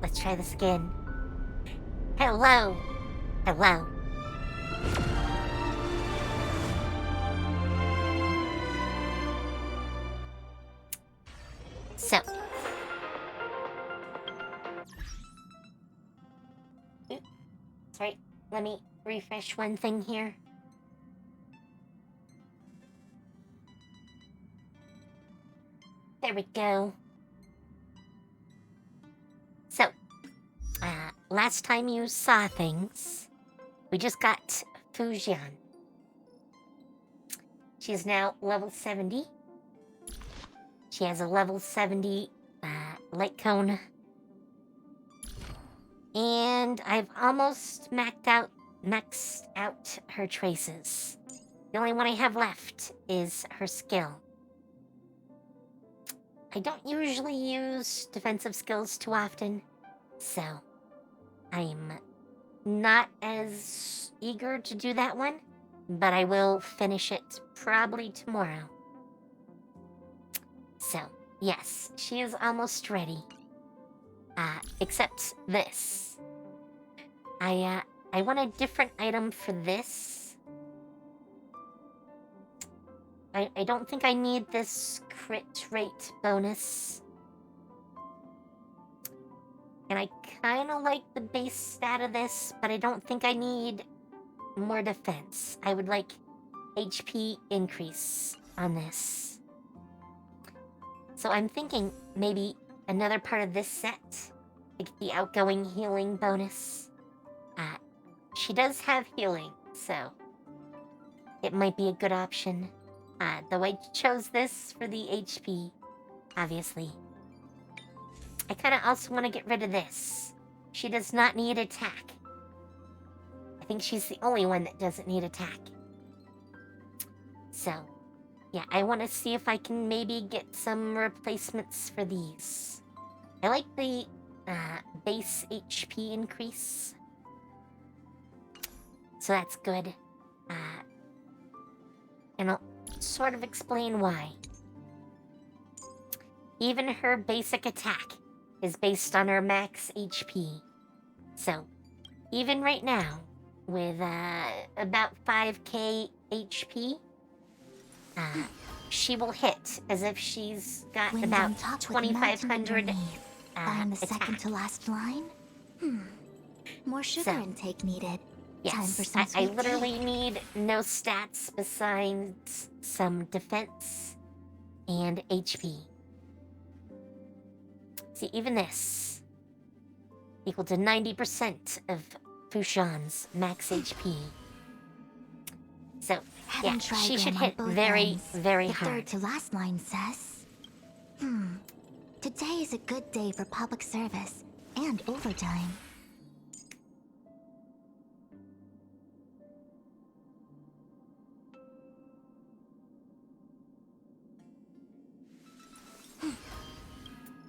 let's try this again. Hello. Hello. So. Oops. Sorry, let me refresh one thing here. There we go. So, last time you saw things, we just got Fujian. She is now level 70. She has a level 70 light cone. And I've almost maxed out her traces. The only one I have left is her skill. I don't usually use defensive skills too often, so I'm not as eager to do that one, but I will finish it probably tomorrow. So, yes, she is almost ready. Except this. I want a different item for this. I don't think I need this crit rate bonus. And I kind of like the base stat of this, but I don't think I need more defense. I would like HP increase on this. So I'm thinking maybe another part of this set, like the outgoing healing bonus. She does have healing, so it might be a good option. Though I chose this for the HP, obviously. I kind of also want to get rid of this. She does not need attack. I think she's the only one that doesn't need attack. So, yeah, I want to see if I can maybe get some replacements for these. I like the base HP increase. So that's good. And I'll sort of explain why. Even her basic attack is based on her max HP. So, even right now, with about 5k HP, she will hit as if she's got Wind about on top with 2,500 mountain Find the attack. second to last line? More sugar So, intake needed. Time for Yes, some I sweet literally tea. need no stats besides some defense and HP. See, even this, equal to 90% of Fushan's max HP. So, yeah, Heaven she should trigram on hit both very, ends. very The hard. third to last line says, today is a good day for public service and overtime.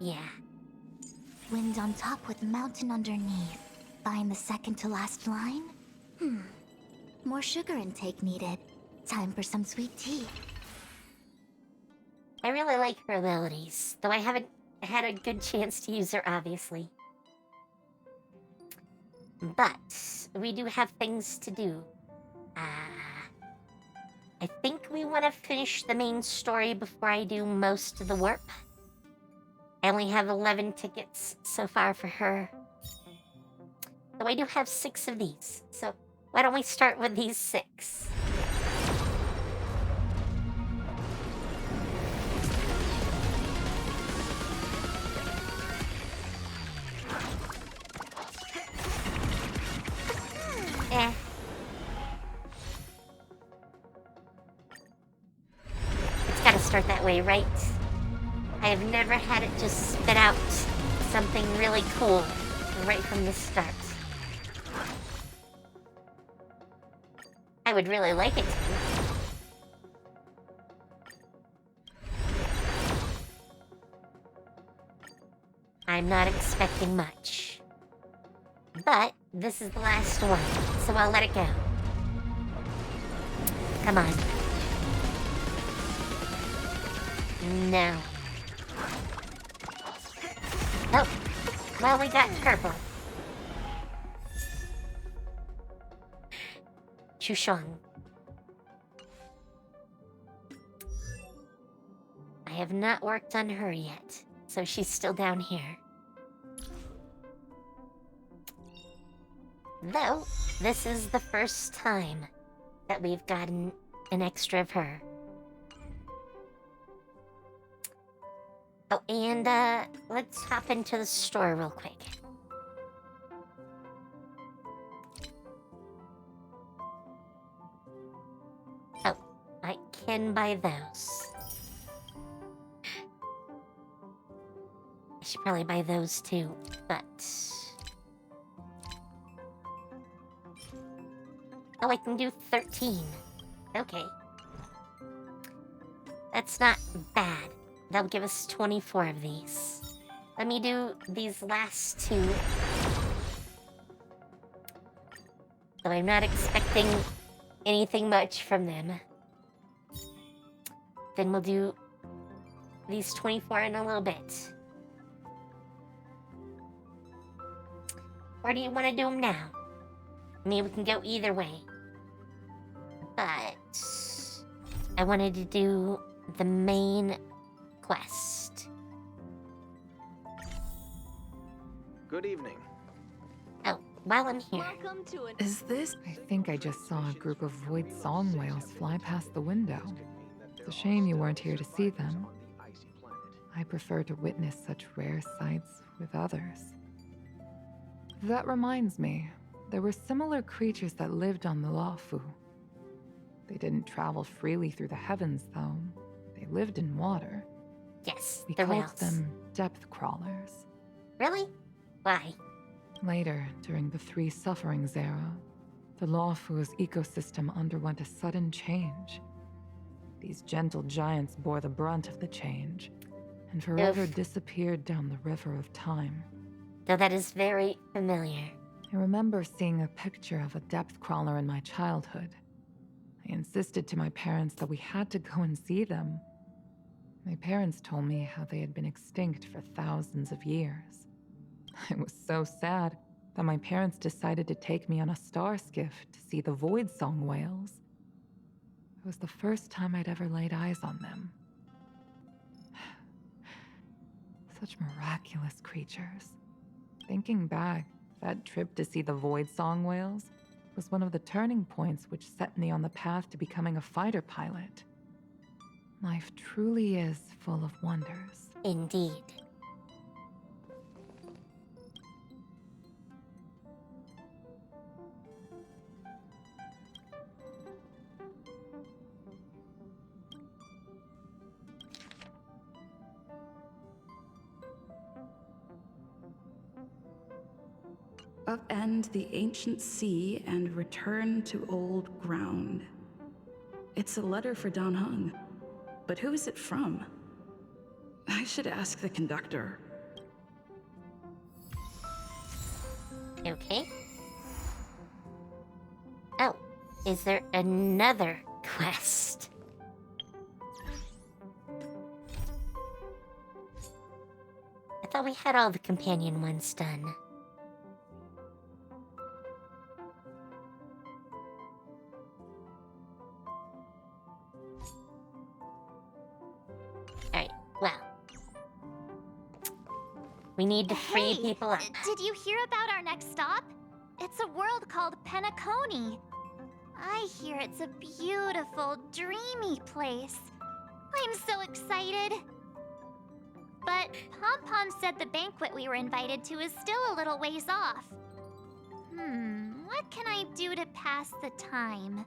Yeah, Wind on top with mountain underneath. Find the second to last line? More sugar intake needed. Time for some sweet tea. I really like her abilities, though I haven't had a good chance to use her, obviously. But we do have things to do. I think we want to finish the main story before I do most of the warp. I only have 11 tickets so far for her. Though I do have 6 of these, so why don't we start with these 6? It's gotta start that way, right? I have never had it just spit out something really cool right from the start. I would really like it to. I'm not expecting much. But this is the last one, so I'll let it go. Come on. No. Oh, Well, we got purple. Chushong. I have not worked on her yet, so she's still down here. Though, this is the first time that we've gotten an extra of her. Oh, and, let's hop into the store real quick. Oh, I can buy those. I should probably buy those too, but... Oh, I can do 13. Okay. That's not bad. That'll give us 24 of these. Let me do these last two. Though I'm not expecting anything much from them. Then we'll do these 24 in a little bit. Or do you want to do them now? I mean, we can go either way. But I wanted to do the main quest. Good evening. Oh, while I'm here. Welcome to an Is this? I think I just saw a group of void song whales fly past the window. It's a shame you weren't here to see them. I prefer to witness such rare sights with others. That reminds me, there were similar creatures that lived on the Lafu. They didn't travel freely through the heavens, though. They lived in water. Yes, We the called whales. them depth crawlers. Really? Why? Later, during the Three Sufferings era, the Lawfu's ecosystem underwent a sudden change. These gentle giants bore the brunt of the change, and forever disappeared down the river of time. Though that is very familiar. I remember seeing a picture of a depth crawler in my childhood. I insisted to my parents that we had to go and see them. My parents told me how they had been extinct for thousands of years. It was so sad that my parents decided to take me on a star skiff to see the void song whales. It was the first time I'd ever laid eyes on them. Such miraculous creatures. Thinking back, that trip to see the void song whales was one of the turning points which set me on the path to becoming a fighter pilot. Life truly is full of wonders. Indeed. Upend the ancient sea and return to old ground. It's a letter for Dan Heng, but who is it from? I should ask the conductor. Okay. Oh, is there another quest? I thought we had all the companion ones done. Alright, well. We need to free Hey, people up. Did you hear about our next stop? It's a world called Penacony. I hear it's a beautiful, dreamy place. I'm so excited. But Pom Pom said the banquet we were invited to is still a little ways off. What can I do to pass the time?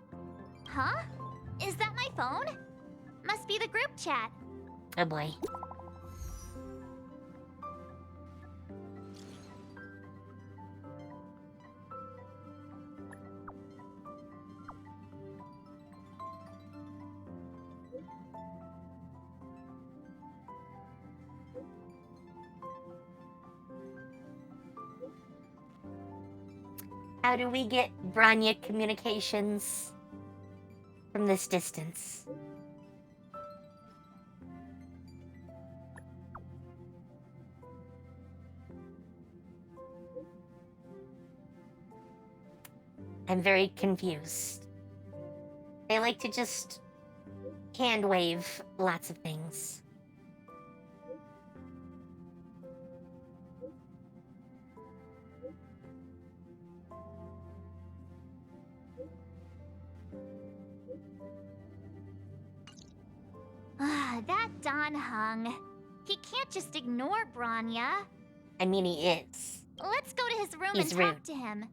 Huh? Is that my phone? Must be the group chat. Oh boy. How do we get Branya communications from this distance? I'm very confused. They like to just hand wave lots of things. That Don Hung. He can't just ignore Branya. I mean, he is. Let's go to his room He's and talk rude. to him.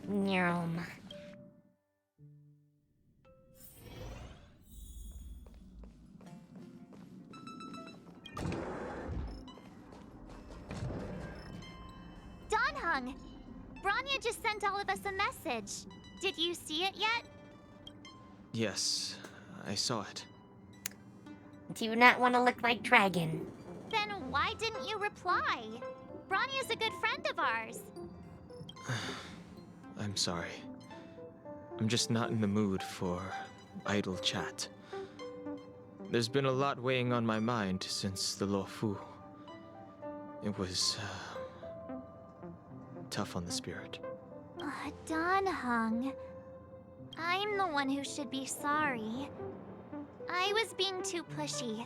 Nyrom. Don Hung! Branya just sent all of us a message. Did you see it yet? Yes, I saw it. Do you not want to look like Dragon? Then why didn't you reply? Branya's a good friend of ours. I'm sorry. I'm just not in the mood for idle chat. There's been a lot weighing on my mind since the Lo Fu. It was tough on the spirit. Don Hung. I'm the one who should be sorry. I was being too pushy.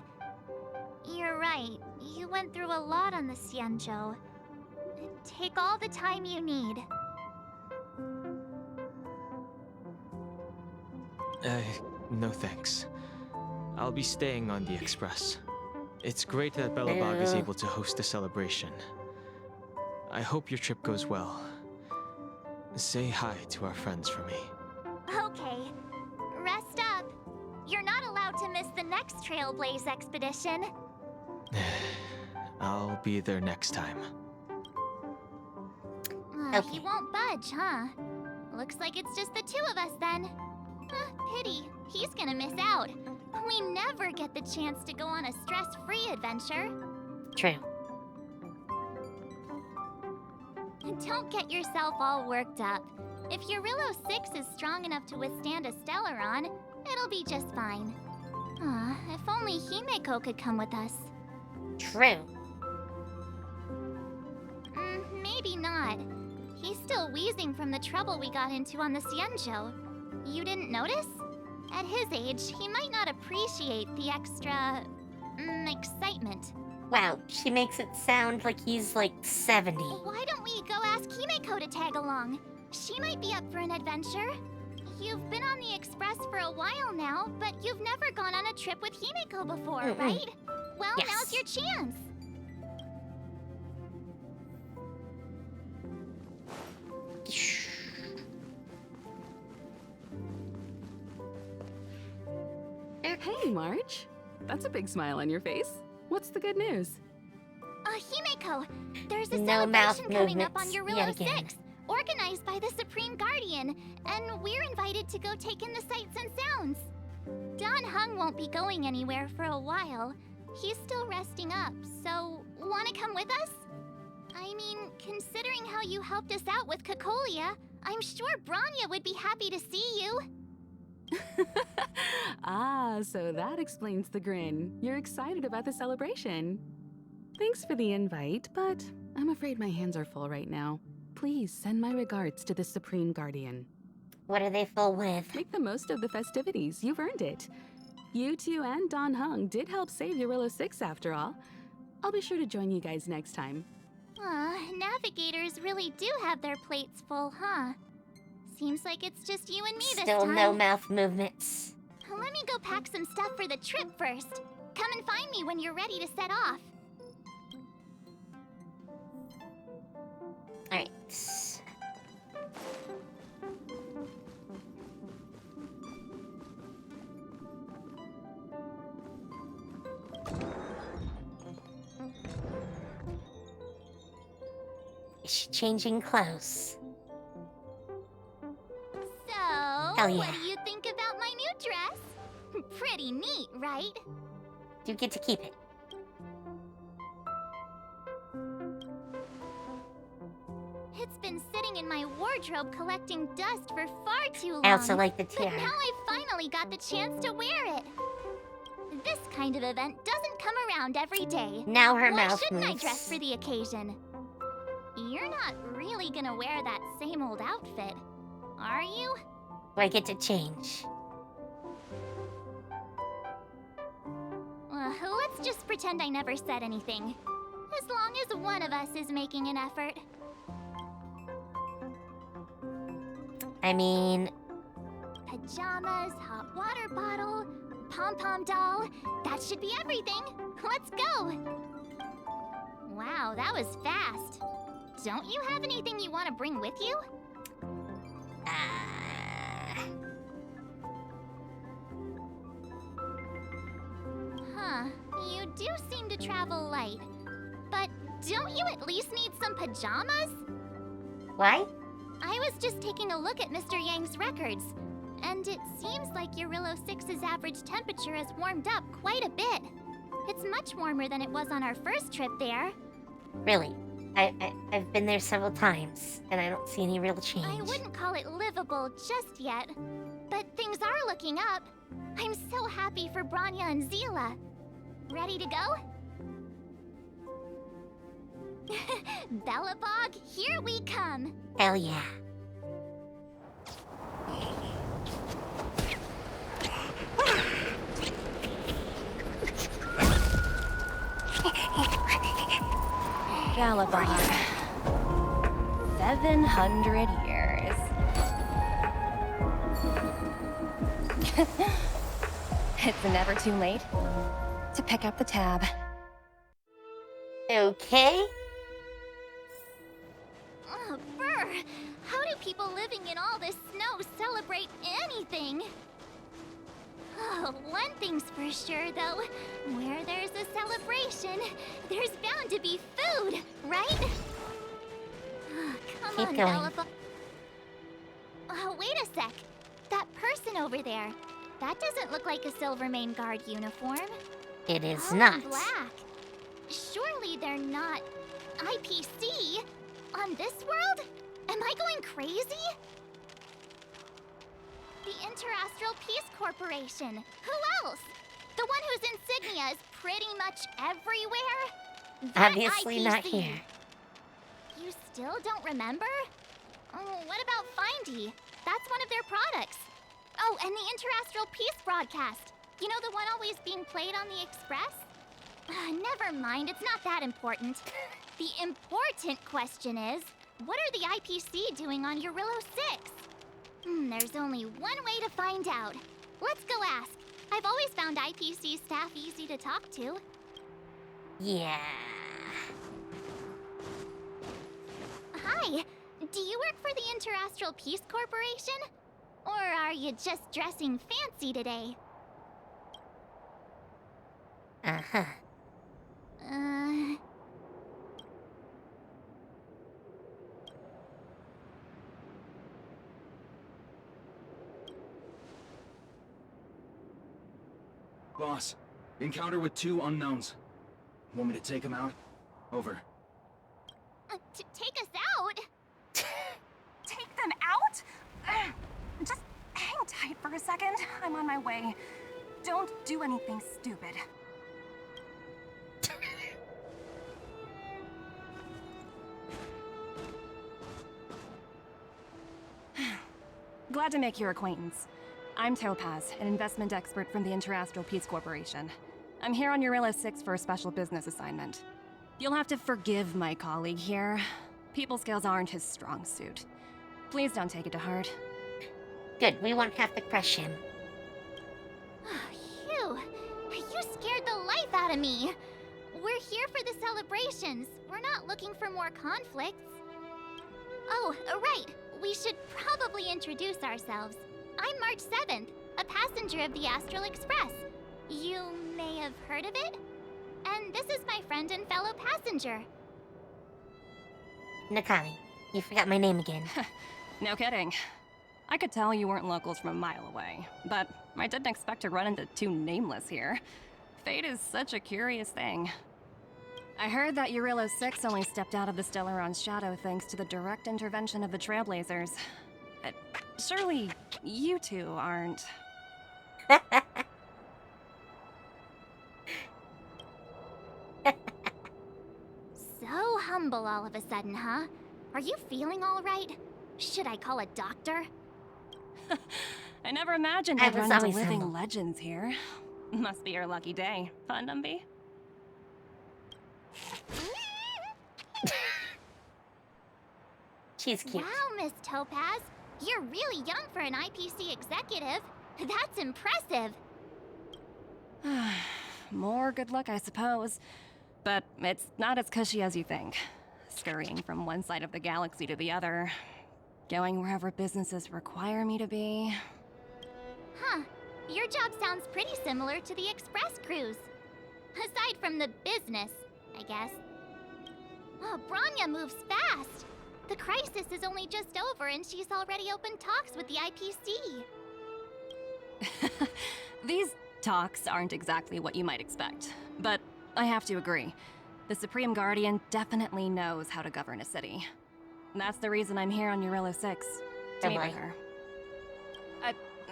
You're right. You went through a lot on the Xianzhou. Take all the time you need. No thanks. I'll be staying on the Express. It's great that Belobog is able to host a celebration. I hope your trip goes well. Say hi to our friends for me. Okay. Rest up. You're not allowed to miss the next Trailblaze expedition. I'll be there next time. Okay. He won't budge, huh? Looks like it's just the two of us then. Pity. He's gonna miss out. We never get the chance to go on a stress-free adventure. True. Don't get yourself all worked up. If your Rillo 6 is strong enough to withstand a Stellaron, it'll be just fine. If only Himeko could come with us. True. Maybe not. He's still wheezing from the trouble we got into on the Xianzhou. You didn't notice? At his age, he might not appreciate the extra... excitement. Wow, she makes it sound like he's like 70. Why don't we go ask Himeko to tag along? She might be up for an adventure. You've been on the Express for a while now, but you've never gone on a trip with Himeko before, right? Well, Yes. now's your chance. Hey, March. That's a big smile on your face. What's the good news? Himeko, there's a No mouth celebration coming up on movements your yet Rillo again. 6, organized by the Supreme Guardian, and we're invited to go take in the sights and sounds. Don Hung won't be going anywhere for a while. He's still resting up, so wanna come with us? I mean, considering how you helped us out with Cocolia, I'm sure Branya would be happy to see you. So that explains the grin. You're excited about the celebration. Thanks for the invite, but I'm afraid my hands are full right now. Please send my regards to the Supreme Guardian. What are they full with? Make the most of the festivities. You've earned it. You two and Don Hung did help save Rillo 6 after all. I'll be sure to join you guys next time. Navigators really do have their plates full, huh? Seems like it's just you and me this Still time. no mouth movements. Let me go pack some stuff for the trip first. Come and find me when you're ready to set off. Alright. Is she changing clothes? So, Hell yeah. what do you think about my new dress? Pretty neat, right? You get to keep it. It's been sitting in my wardrobe collecting dust for far too long. I also like the But tiara. now I finally got the chance to wear it. This kind of event doesn't come around every day. Now her Why mouth shouldn't moves. I dress for the occasion? You're not really gonna wear that same old outfit, are you? I get to change. Let's just pretend I never said anything. As long as one of us is making an effort. I mean, Pajamas, hot water bottle, pom-pom doll. That should be everything. Let's go. Wow, that was fast. Don't you have anything you want to bring with you? Huh, you do seem to travel light. But don't you at least need some pajamas? why? I was just taking a look at Mr. Yang's records, and it seems like Eurillo 6's average temperature has warmed up quite a bit. It's much warmer than it was on our first trip there. Really? I've been there several times, and I don't see any real change. I wouldn't call it livable just yet, but things are looking up. I'm so happy for Branya and Zila. Ready to go? Bellabog, here we come! Hell yeah. Galabard. 700 years. It's never too late to pick up the tab. Okay. Oh, brr! How do people living in all this snow celebrate anything? Oh, one thing's for sure, though. Where there's a celebration, there's bound to be food, right? Come Keep on, going. Bellabog. Oh, wait a sec. That person over there, that doesn't look like a Silvermane Guard uniform. It is All in not. black. Surely they're not IPC on this world? Am I going crazy? The Interastral Peace Corporation. Who else? The one whose insignia is pretty much everywhere? That Obviously not IPC. here. You still don't remember? Oh, what about Findy? That's one of their products. Oh, and the Interastral Peace broadcast. You know the one always being played on the Express? Never mind, it's not that important. The important question is, what are the IPC doing on Eurillo 6? There's only one way to find out. Let's go ask. I've always found IPC staff easy to talk to. Yeah. Hi, do you work for the Interastral Peace Corporation? Or are you just dressing fancy today? Uh-huh. Boss, encounter with 2 unknowns. Want me to take them out? Over. Take us out? Take them out? Just hang tight for a second. I'm on my way. Don't do anything stupid. Glad to make your acquaintance. I'm Topaz, an investment expert from the Interastral Peace Corporation. I'm here on Eurillo 6 for a special business assignment. You'll have to forgive my colleague here. People skills aren't his strong suit. Please don't take it to heart. Good, we won't have to crush him. Phew, you scared the life out of me. We're here for the celebrations. We're not looking for more conflicts. Oh, right. We should probably introduce ourselves. I'm March 7th, a passenger of the Astral Express. You may have heard of it? And this is my friend and fellow passenger. Nakami, you forgot my name again. No kidding. I could tell you weren't locals from a mile away, but I didn't expect to run into 2 nameless here. Fate is such a curious thing. I heard that Eurillo 6 only stepped out of the Stellaron's shadow thanks to the direct intervention of the Trailblazers. Surely you 2 aren't... stumble all of a sudden, huh? Are you feeling all right? Should I call a doctor? I never imagined I I'd was run into always living humble. legends here. Must be your lucky day. Fun, Numby? She's cute. Wow, Miss Topaz. You're really young for an IPC executive. That's impressive. More good luck, I suppose. But it's not as cushy as you think. Scurrying from one side of the galaxy to the other. Going wherever businesses require me to be. Huh. Your job sounds pretty similar to the express cruise. Aside from the business, I guess. Oh, Branya moves fast. The crisis is only just over and she's already opened talks with the IPC. These talks aren't exactly what you might expect. But I have to agree. The Supreme Guardian definitely knows how to govern a city. That's the reason I'm here on Eurilo 6. To meet with her.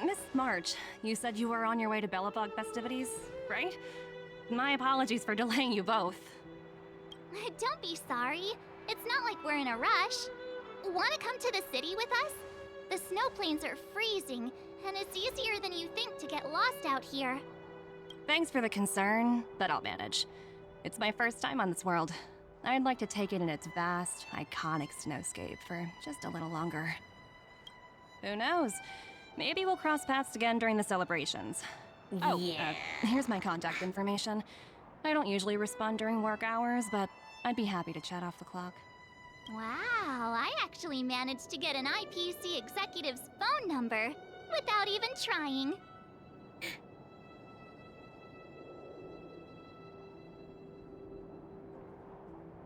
Miss March, you said you were on your way to Belobog festivities, right? My apologies for delaying you both. Don't be sorry. It's not like we're in a rush. Want to come to the city with us? The snow plains are freezing, and it's easier than you think to get lost out here. Thanks for the concern, but I'll manage. It's my first time on this world. I'd like to take it in its vast, iconic snowscape for just a little longer. Who knows? Maybe we'll cross paths again during the celebrations. Oh, Yeah. Here's my contact information. I don't usually respond during work hours, but I'd be happy to chat off the clock. Wow, I actually managed to get an IPC executive's phone number without even trying.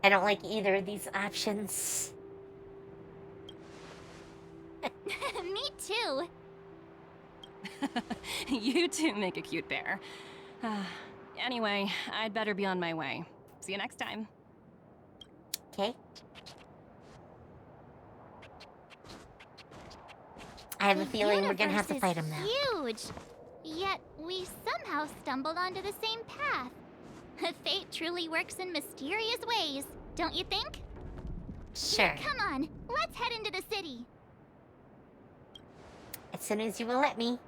I don't like either of these options. Me too. You two make a cute pair. Anyway, I'd better be on my way. See you next time. Okay. I have a The feeling we're gonna have to universe fight him is now. Huge. Yet we somehow stumbled onto the same path. Fate truly works in mysterious ways, don't you think? Sure. Come on, let's head into the city. As soon as you will let me.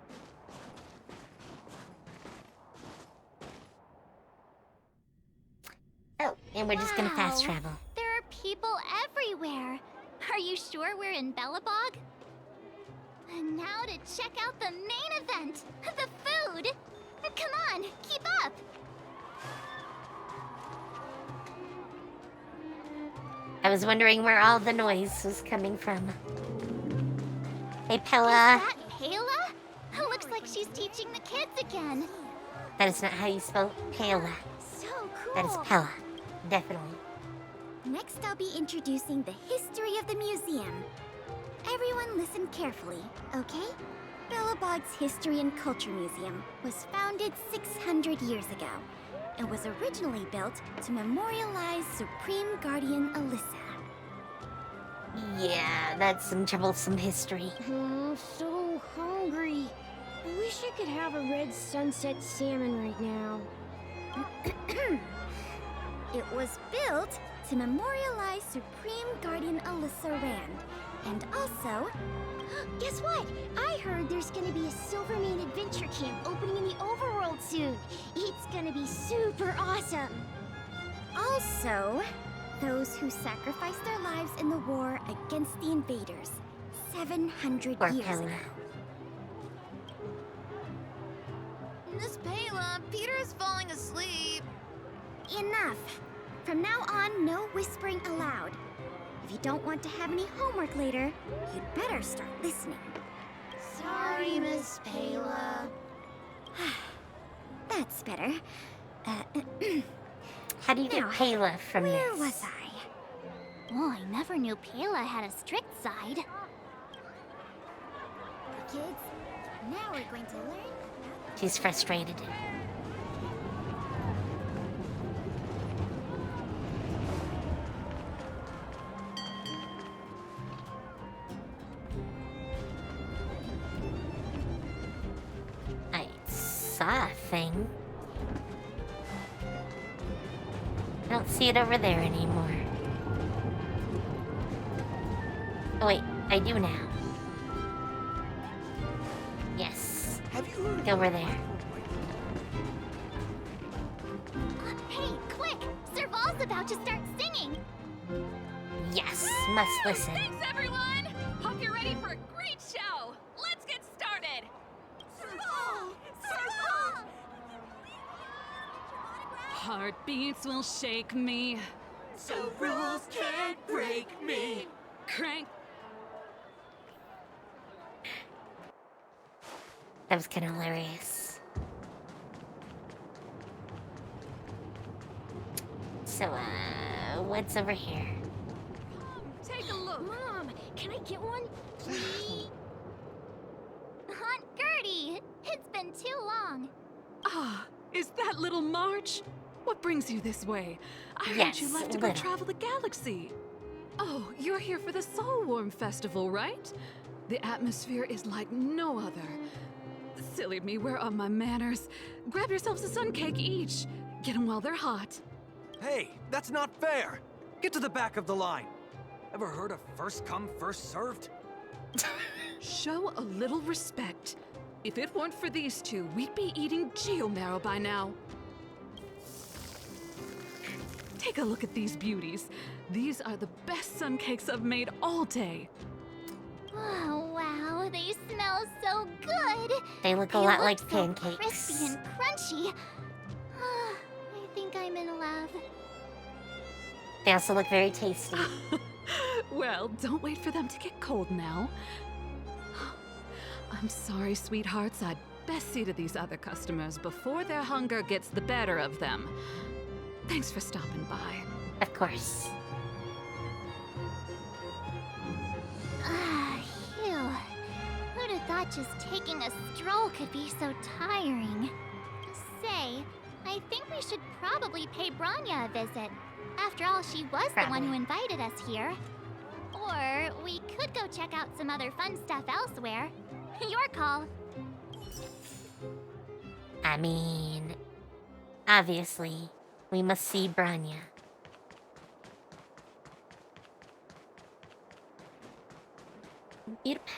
Oh, and we're just gonna fast Wow. travel. There are people everywhere. Are you sure we're in Belobog? And now to check out the main event, the food. Come on, keep up. I was wondering where all the noise was coming from. Hey, Is Pella. that Pela? Looks like she's teaching the kids again. That is not how you spell Pella. So cool. That is Pella. Definitely. Next, I'll be introducing the history of the museum. Everyone listen carefully, okay? Belobog's History and Culture Museum was founded 600 years ago. It was originally built to memorialize Supreme Guardian Alyssa. Yeah, that's some troublesome history. I'm so hungry. I wish I could have a red sunset salmon right now. It was built to memorialize Supreme Guardian Alyssa Rand. And also, Guess what? I heard there's gonna be a Silvermane adventure camp opening in the overworld soon. It's gonna be super awesome. those who sacrificed their lives in the war against the invaders 700 Poor years Pella. ago. Miss Pela, Peter is falling asleep. Enough! From now on, no whispering allowed. If you don't want to have any homework later, you'd better start listening. Sorry, Miss Pela. That's better. How do you get Now, Pela from Where this? was I? Oh, I never knew Pela had a strict side. Kids, now we're going to learn. She's frustrated. I saw a thing. I don't see it over there anymore. Oh wait, I do now. Yes. Have you heard? Over there. Hey, quick! Serval's about to start singing! Yes, must listen. Thanks, everyone! Hope you're ready for a great show! Let's get started! Serval! Serval! Heartbeats will shake me. So rules can't break me. Crank. That was kind of hilarious. So, what's over here? Take a look. Mom, can I get one? Please? Aunt Gertie! It's been too long. Ah, is that little March? What brings you this way? I heard Yes, you left to go little. travel the galaxy. Oh, you're here for the Soul Warm Festival, right? The atmosphere is like no other. Silly me, where are my manners? Grab yourselves a sun cake each. Get them while they're hot. Hey, that's not fair. Get to the back of the line. Ever heard of first come, first served? Show a little respect. If it weren't for these two, we'd be eating geomarrow by now. Take a look at these beauties. These are the best sun cakes I've made all day. Oh, wow, they smell so good! They look a They lot look like so pancakes. crispy and crunchy. I think I'm in love. They also look very tasty. Well, don't wait for them to get cold now. I'm sorry, sweethearts. I'd best see to these other customers before their hunger gets the better of them. Thanks for stopping by. Of course. Phew. Who'd have thought just taking a stroll could be so tiring? Say, I think we should probably pay Branya a visit. After all, she was the one who invited us here. Or we could go check out some other fun stuff elsewhere. Your call. I mean, obviously, we must see Branya. Beautiful.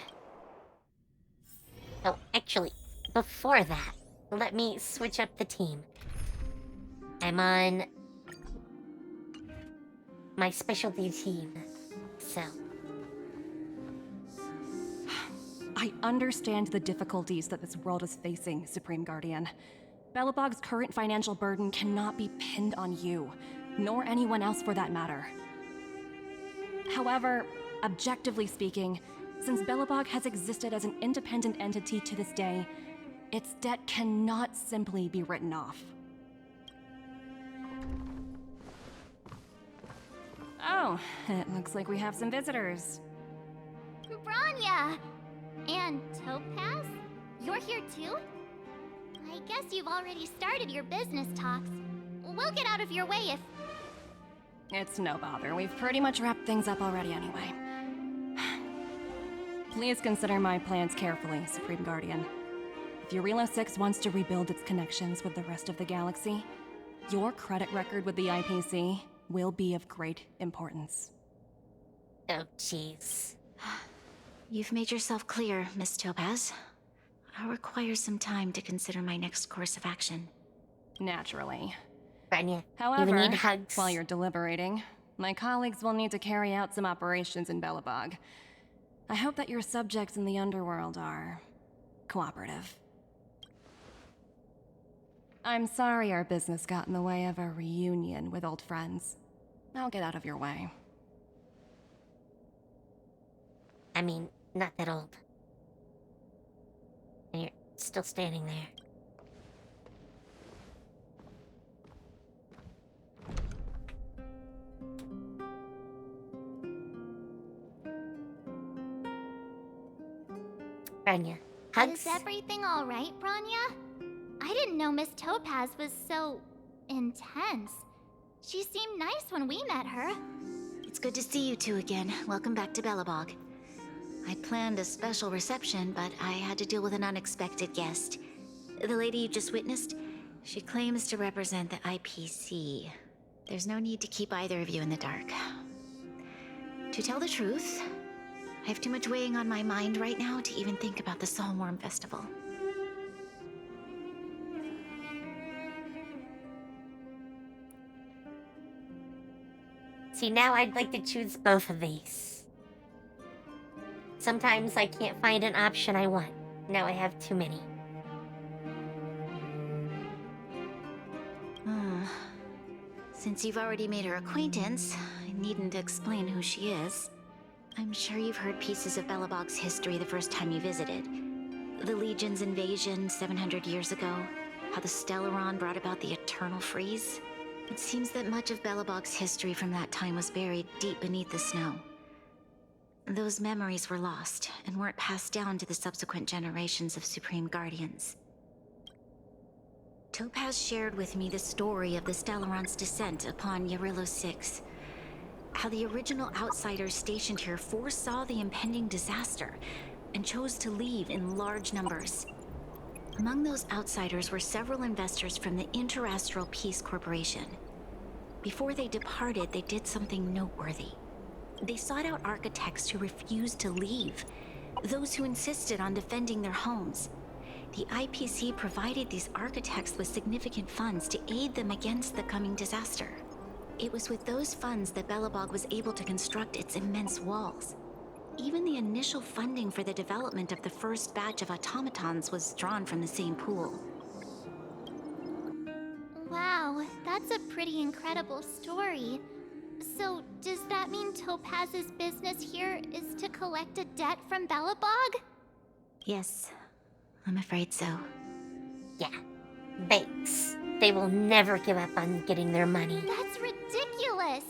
Oh, actually, before that, let me switch up the team. I'm on my specialty team, so... I understand the difficulties that this world is facing, Supreme Guardian. Belobog's current financial burden cannot be pinned on you, nor anyone else for that matter. However, objectively speaking, since Belobog has existed as an independent entity to this day, its debt cannot simply be written off. Oh, it looks like we have some visitors. Branya! And Topaz? You're here too? I guess you've already started your business talks. We'll get out of your way if... It's no bother. We've pretty much wrapped things up already anyway. Please consider my plans carefully, Supreme Guardian. If Eurilo 6 wants to rebuild its connections with the rest of the galaxy, your credit record with the IPC will be of great importance. Oh, jeez. You've made yourself clear, Miss Topaz. I'll require some time to consider my next course of action. Naturally. Branya, However, you need hugs. while you're deliberating, my colleagues will need to carry out some operations in Belobog. I hope that your subjects in the underworld are... cooperative. I'm sorry our business got in the way of a reunion with old friends. I'll get out of your way. I mean, not that old. And you're still standing there. Branya, hugs? Is everything alright, Branya? I didn't know Miss Topaz was so... intense. She seemed nice when we met her. It's good to see you two again. Welcome back to Belobog. I'd planned a special reception, but I had to deal with an unexpected guest. The lady you just witnessed, she claims to represent the IPC. There's no need to keep either of you in the dark. To tell the truth, I have too much weighing on my mind right now to even think about the Soulworm Festival. See, now I'd like to choose both of these. Sometimes I can't find an option I want. Now I have too many. Since you've already made her acquaintance, I needn't explain who she is. I'm sure you've heard pieces of Belobog's history the first time you visited. The Legion's invasion 700 years ago, how the Stellaron brought about the Eternal Freeze. It seems that much of Belobog's history from that time was buried deep beneath the snow. Those memories were lost and weren't passed down to the subsequent generations of Supreme Guardians. Topaz shared with me the story of the Stellaron's descent upon Yarillo 6. How the original outsiders stationed here foresaw the impending disaster and chose to leave in large numbers. Among those outsiders were several investors from the Interastral Peace Corporation. Before they departed, they did something noteworthy. They sought out architects who refused to leave, those who insisted on defending their homes. The IPC provided these architects with significant funds to aid them against the coming disaster. It was with those funds that Belobog was able to construct its immense walls. Even the initial funding for the development of the first batch of automatons was drawn from the same pool. Wow, that's a pretty incredible story. So, does that mean Topaz's business here is to collect a debt from Belobog? Yes, I'm afraid so. Yeah. Banks. They will never give up on getting their money. That's ridiculous!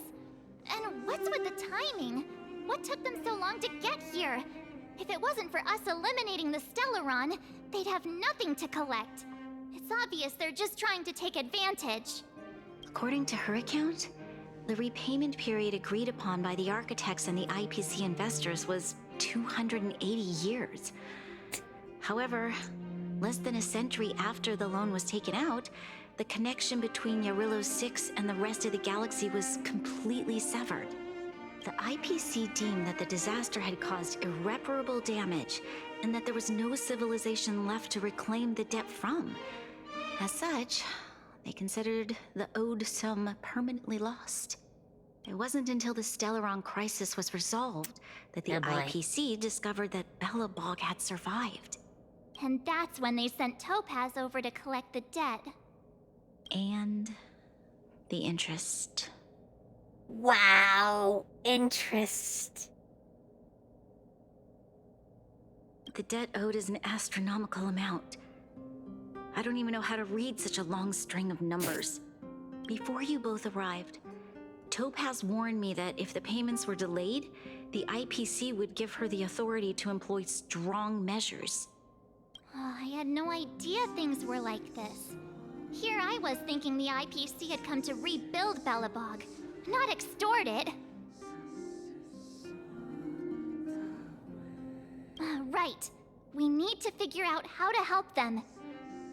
And what's with the timing? What took them so long to get here? If it wasn't for us eliminating the Stellaron, they'd have nothing to collect. It's obvious they're just trying to take advantage. According to her account, the repayment period agreed upon by the architects and the IPC investors was 280 years. However, less than a century after the loan was taken out, the connection between Yarillo 6 and the rest of the galaxy was completely severed. The IPC deemed that the disaster had caused irreparable damage and that there was no civilization left to reclaim the debt from. As such, they considered the owed sum permanently lost. It wasn't until the Stellaron crisis was resolved that the IPC discovered that Belobog had survived. And that's when they sent Topaz over to collect the debt. And the interest. Wow, interest. The debt owed is an astronomical amount. I don't even know how to read such a long string of numbers. Before you both arrived, Topaz warned me that if the payments were delayed, the IPC would give her the authority to employ strong measures. Oh, I had no idea things were like this. Here I was thinking the IPC had come to rebuild Belobog, not extort it. Right. We need to figure out how to help them.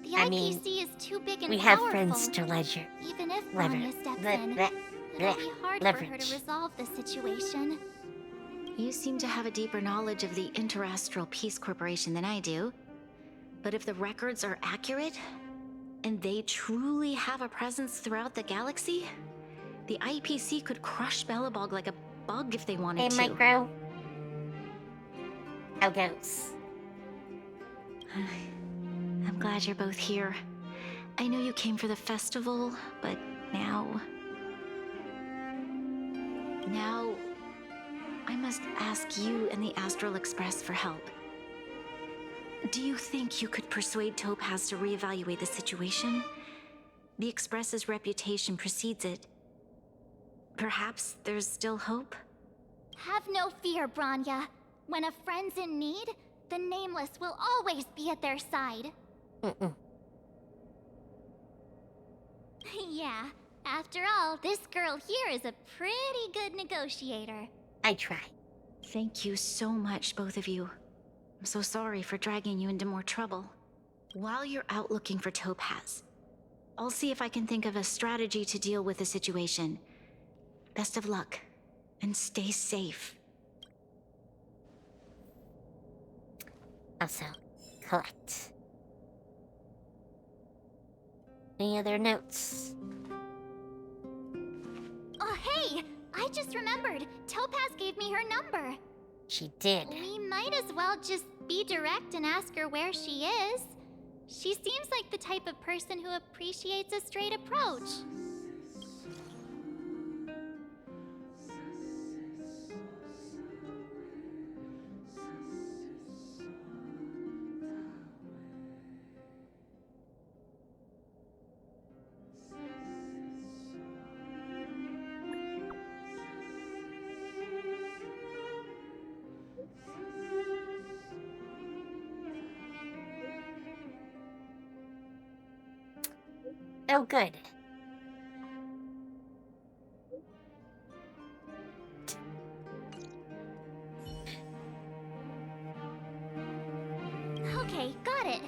The IPC is too big and we powerful. have friends to ledger. Even if Bronya steps in, it'll be hard for her to resolve the situation. You seem to have a deeper knowledge of the Interastral Peace Corporation than I do. But if the records are accurate, and they truly have a presence throughout the galaxy, the IPC could crush Belobog like a bug if they wanted to. Hey, Micro. How goes? I'm glad you're both here. I know you came for the festival, but now I must ask you and the Astral Express for help. Do you think you could persuade Topaz to reevaluate the situation? The Express's reputation precedes it. Perhaps there's still hope? Have no fear, Bronya. When a friend's in need, the Nameless will always be at their side. Yeah, after all, this girl here is a pretty good negotiator. I try. Thank you so much, both of you. I'm so sorry for dragging you into more trouble. While you're out looking for Topaz, I'll see if I can think of a strategy to deal with the situation. Best of luck, and stay safe. Also, collect. Any other notes? Oh, hey! I just remembered. Topaz gave me her number. She did. We might as well just be direct and ask her where she is. She seems like the type of person who appreciates a straight approach. Oh, good. Okay, got it.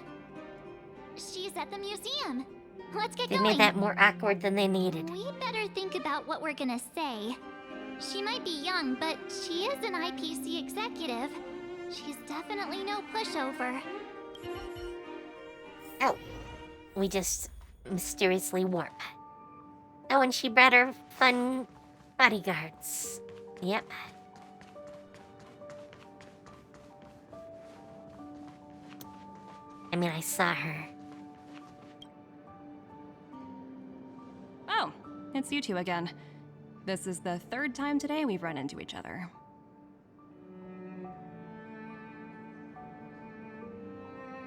She's at the museum. Let's get They going. made that more awkward than they needed. We better think about what we're gonna say. She might be young, but she is an IPC executive. She's definitely no pushover. Oh, we just mysteriously warp. Oh, and she brought her fun bodyguards. Yep. I mean, I saw her. Oh, it's you two again. This is the third time today we've run into each other.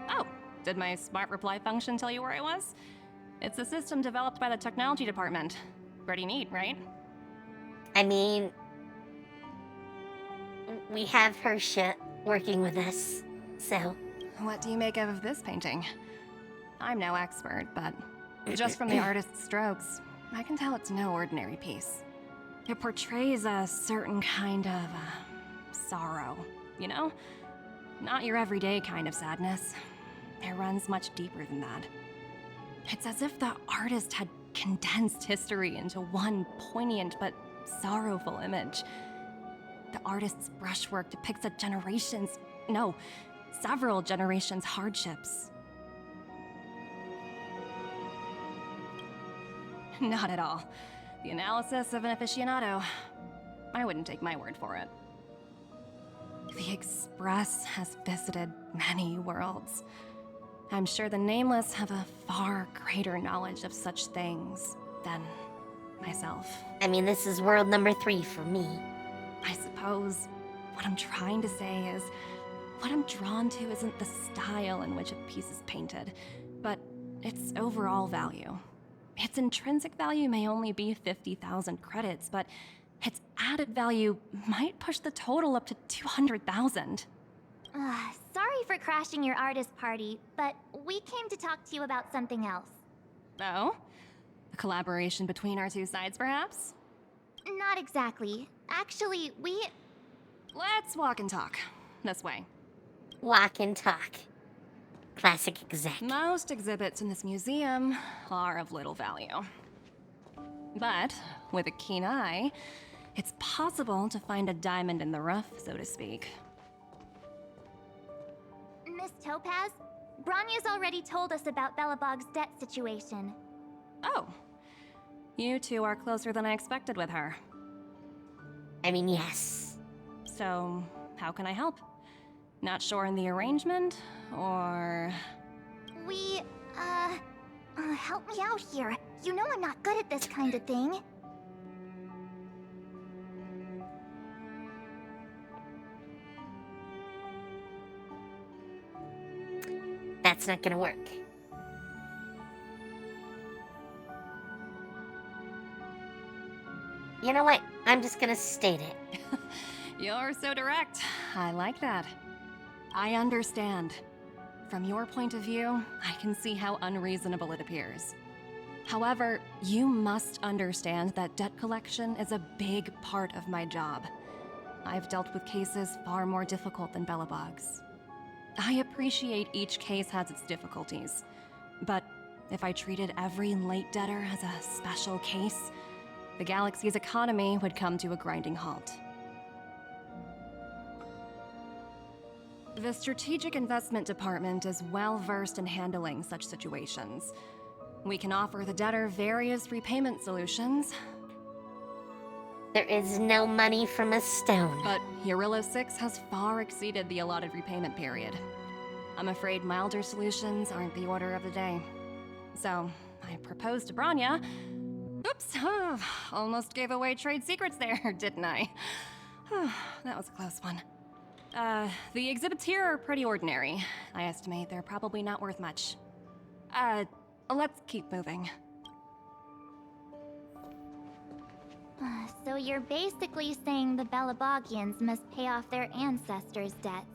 Oh, did my smart reply function tell you where I was? It's a system developed by the technology department. Pretty neat, right? I mean, we have her shit working with us, so. What do you make of this painting? I'm no expert, but just from the artist's strokes, I can tell it's no ordinary piece. It portrays a certain kind of sorrow, you know? Not your everyday kind of sadness. It runs much deeper than that. It's as if the artist had condensed history into one poignant but sorrowful image. The artist's brushwork depicts several generations' hardships. Not at all. The analysis of an aficionado. I wouldn't take my word for it. The Express has visited many worlds. I'm sure the Nameless have a far greater knowledge of such things than myself. I mean, this is world number 3 for me. I suppose what I'm trying to say is, what I'm drawn to isn't the style in which a piece is painted, but its overall value. Its intrinsic value may only be 50,000 credits, but its added value might push the total up to 200,000. Sorry for crashing your artist party, but we came to talk to you about something else. Oh? A collaboration between our two sides, perhaps? Not exactly. Actually, Let's walk and talk. This way. Walk and talk. Classic exec. Most exhibits in this museum are of little value. But with a keen eye, it's possible to find a diamond in the rough, so to speak. Miss Topaz, Bronya's already told us about Belobog's debt situation. Oh. You two are closer than I expected with her. I mean, yes. So, how can I help? Not sure in the arrangement, or... Help me out here. You know I'm not good at this kind of thing. That's not gonna work. You know what? I'm just gonna state it. You're so direct. I like that. I understand. From your point of view, I can see how unreasonable it appears. However, you must understand that debt collection is a big part of my job. I've dealt with cases far more difficult than Belobog's. I appreciate each case has its difficulties, but if I treated every late debtor as a special case, the galaxy's economy would come to a grinding halt. The Strategic Investment Department is well versed in handling such situations. We can offer the debtor various repayment solutions. There is no money from a stone. But Eurilo 6 has far exceeded the allotted repayment period. I'm afraid milder solutions aren't the order of the day. So, I proposed to Branya. Oops, almost gave away trade secrets there, didn't I? That was a close one. The exhibits here are pretty ordinary. I estimate they're probably not worth much. Let's keep moving. So you're basically saying the Belabogians must pay off their ancestors' debts.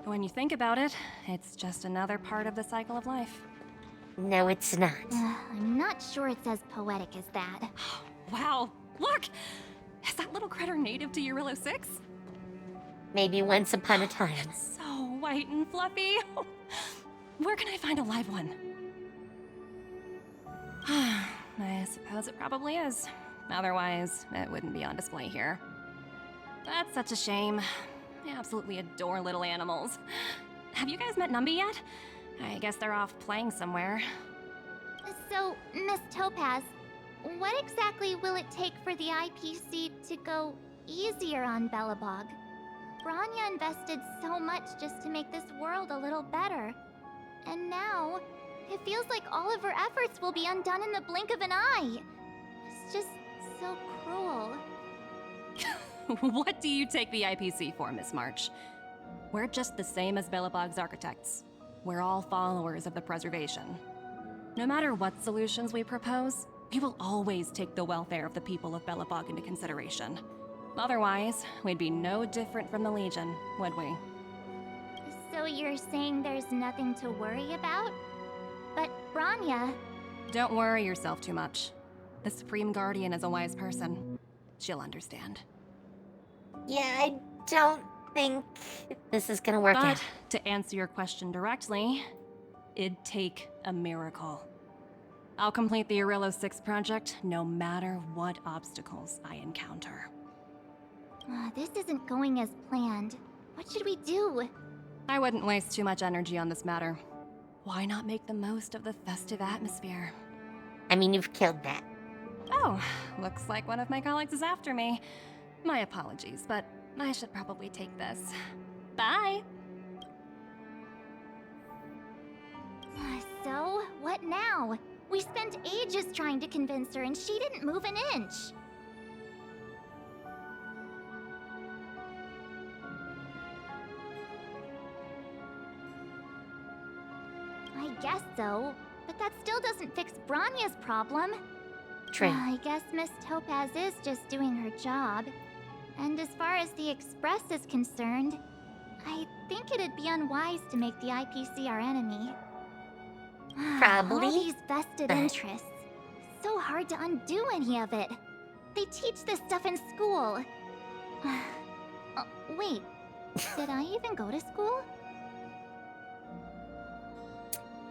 When you think about it, it's just another part of the cycle of life. No, it's not. I'm not sure it's as poetic as that. Wow, look! Is that little critter native to Eurilo 6? Maybe once upon a time. So white and fluffy. Where can I find a live one? I suppose it probably is. Otherwise, it wouldn't be on display here. That's such a shame. I absolutely adore little animals. Have you guys met Numby yet? I guess they're off playing somewhere. So, Miss Topaz, what exactly will it take for the IPC to go easier on Belobog? Branya invested so much just to make this world a little better. And now, it feels like all of her efforts will be undone in the blink of an eye. It's just so cruel. What do you take the IPC for, Miss March? We're just the same as Belobog's architects. We're all followers of the preservation. No matter what solutions we propose, we will always take the welfare of the people of Belobog into consideration. Otherwise, we'd be no different from the Legion, would we? So you're saying there's nothing to worry about? But Branya... Don't worry yourself too much. The Supreme Guardian is a wise person. She'll understand. Yeah, I don't think this is gonna work out. But to answer your question directly, it'd take a miracle. I'll complete the Eurilo 6 project no matter what obstacles I encounter. This isn't going as planned. What should we do? I wouldn't waste too much energy on this matter. Why not make the most of the festive atmosphere? I mean, you've killed that. Oh, looks like one of my colleagues is after me. My apologies, but I should probably take this. Bye! So, what now? We spent ages trying to convince her and she didn't move an inch. I guess so, but that still doesn't fix Branya's problem. True. I guess Miss Topaz is just doing her job. And as far as the Express is concerned, I think it'd be unwise to make the IPC our enemy. Probably. All these vested interests. So hard to undo any of it. They teach this stuff in school. Wait, did I even go to school?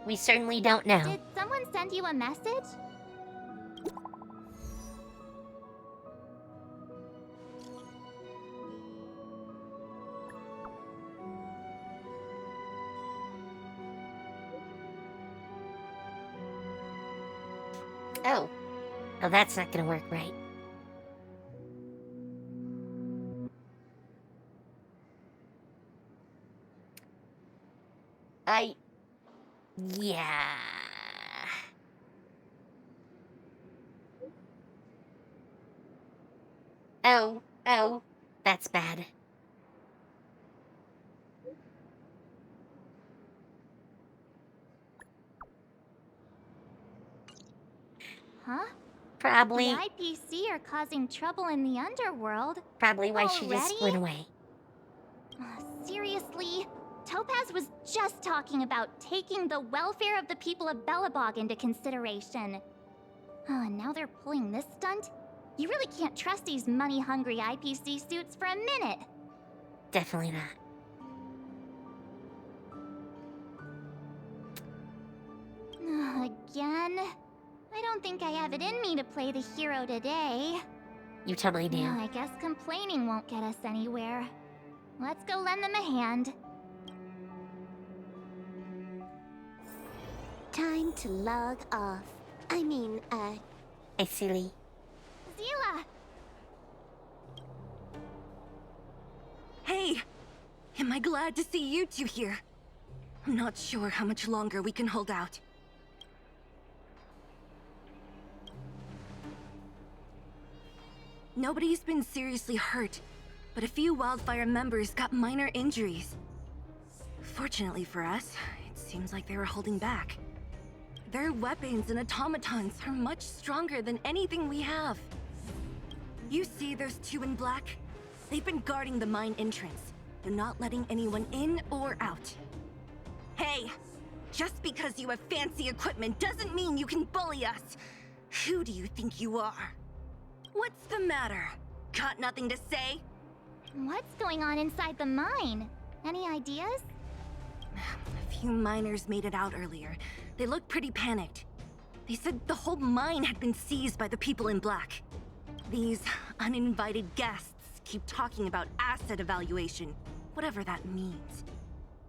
We certainly don't know. Did someone send you a message? Oh. Oh, that's not gonna work right. Yeah. Oh, that's bad. Huh? Probably. The IPC are causing trouble in the underworld. Probably why she just Already? went away. Seriously? Topaz was just talking about taking the welfare of the people of Belobog into consideration. And now they're pulling this stunt? You really can't trust these money-hungry IPC suits for a minute. Definitely not. Again? I don't think I have it in me to play the hero today. You totally do. I guess complaining won't get us anywhere. Let's go lend them a hand. Time to log off. Hey, silly. Zila! Hey! Am I glad to see you two here? I'm not sure how much longer we can hold out. Nobody's been seriously hurt, but a few Wildfire members got minor injuries. Fortunately for us, it seems like they were holding back. Their weapons and automatons are much stronger than anything we have. You see those two in black? They've been guarding the mine entrance. They're not letting anyone in or out. Hey! Just because you have fancy equipment doesn't mean you can bully us! Who do you think you are? What's the matter? Got nothing to say? What's going on inside the mine? Any ideas? A few miners made it out earlier. They looked pretty panicked. They said the whole mine had been seized by the people in black. These uninvited guests keep talking about asset evaluation, whatever that means.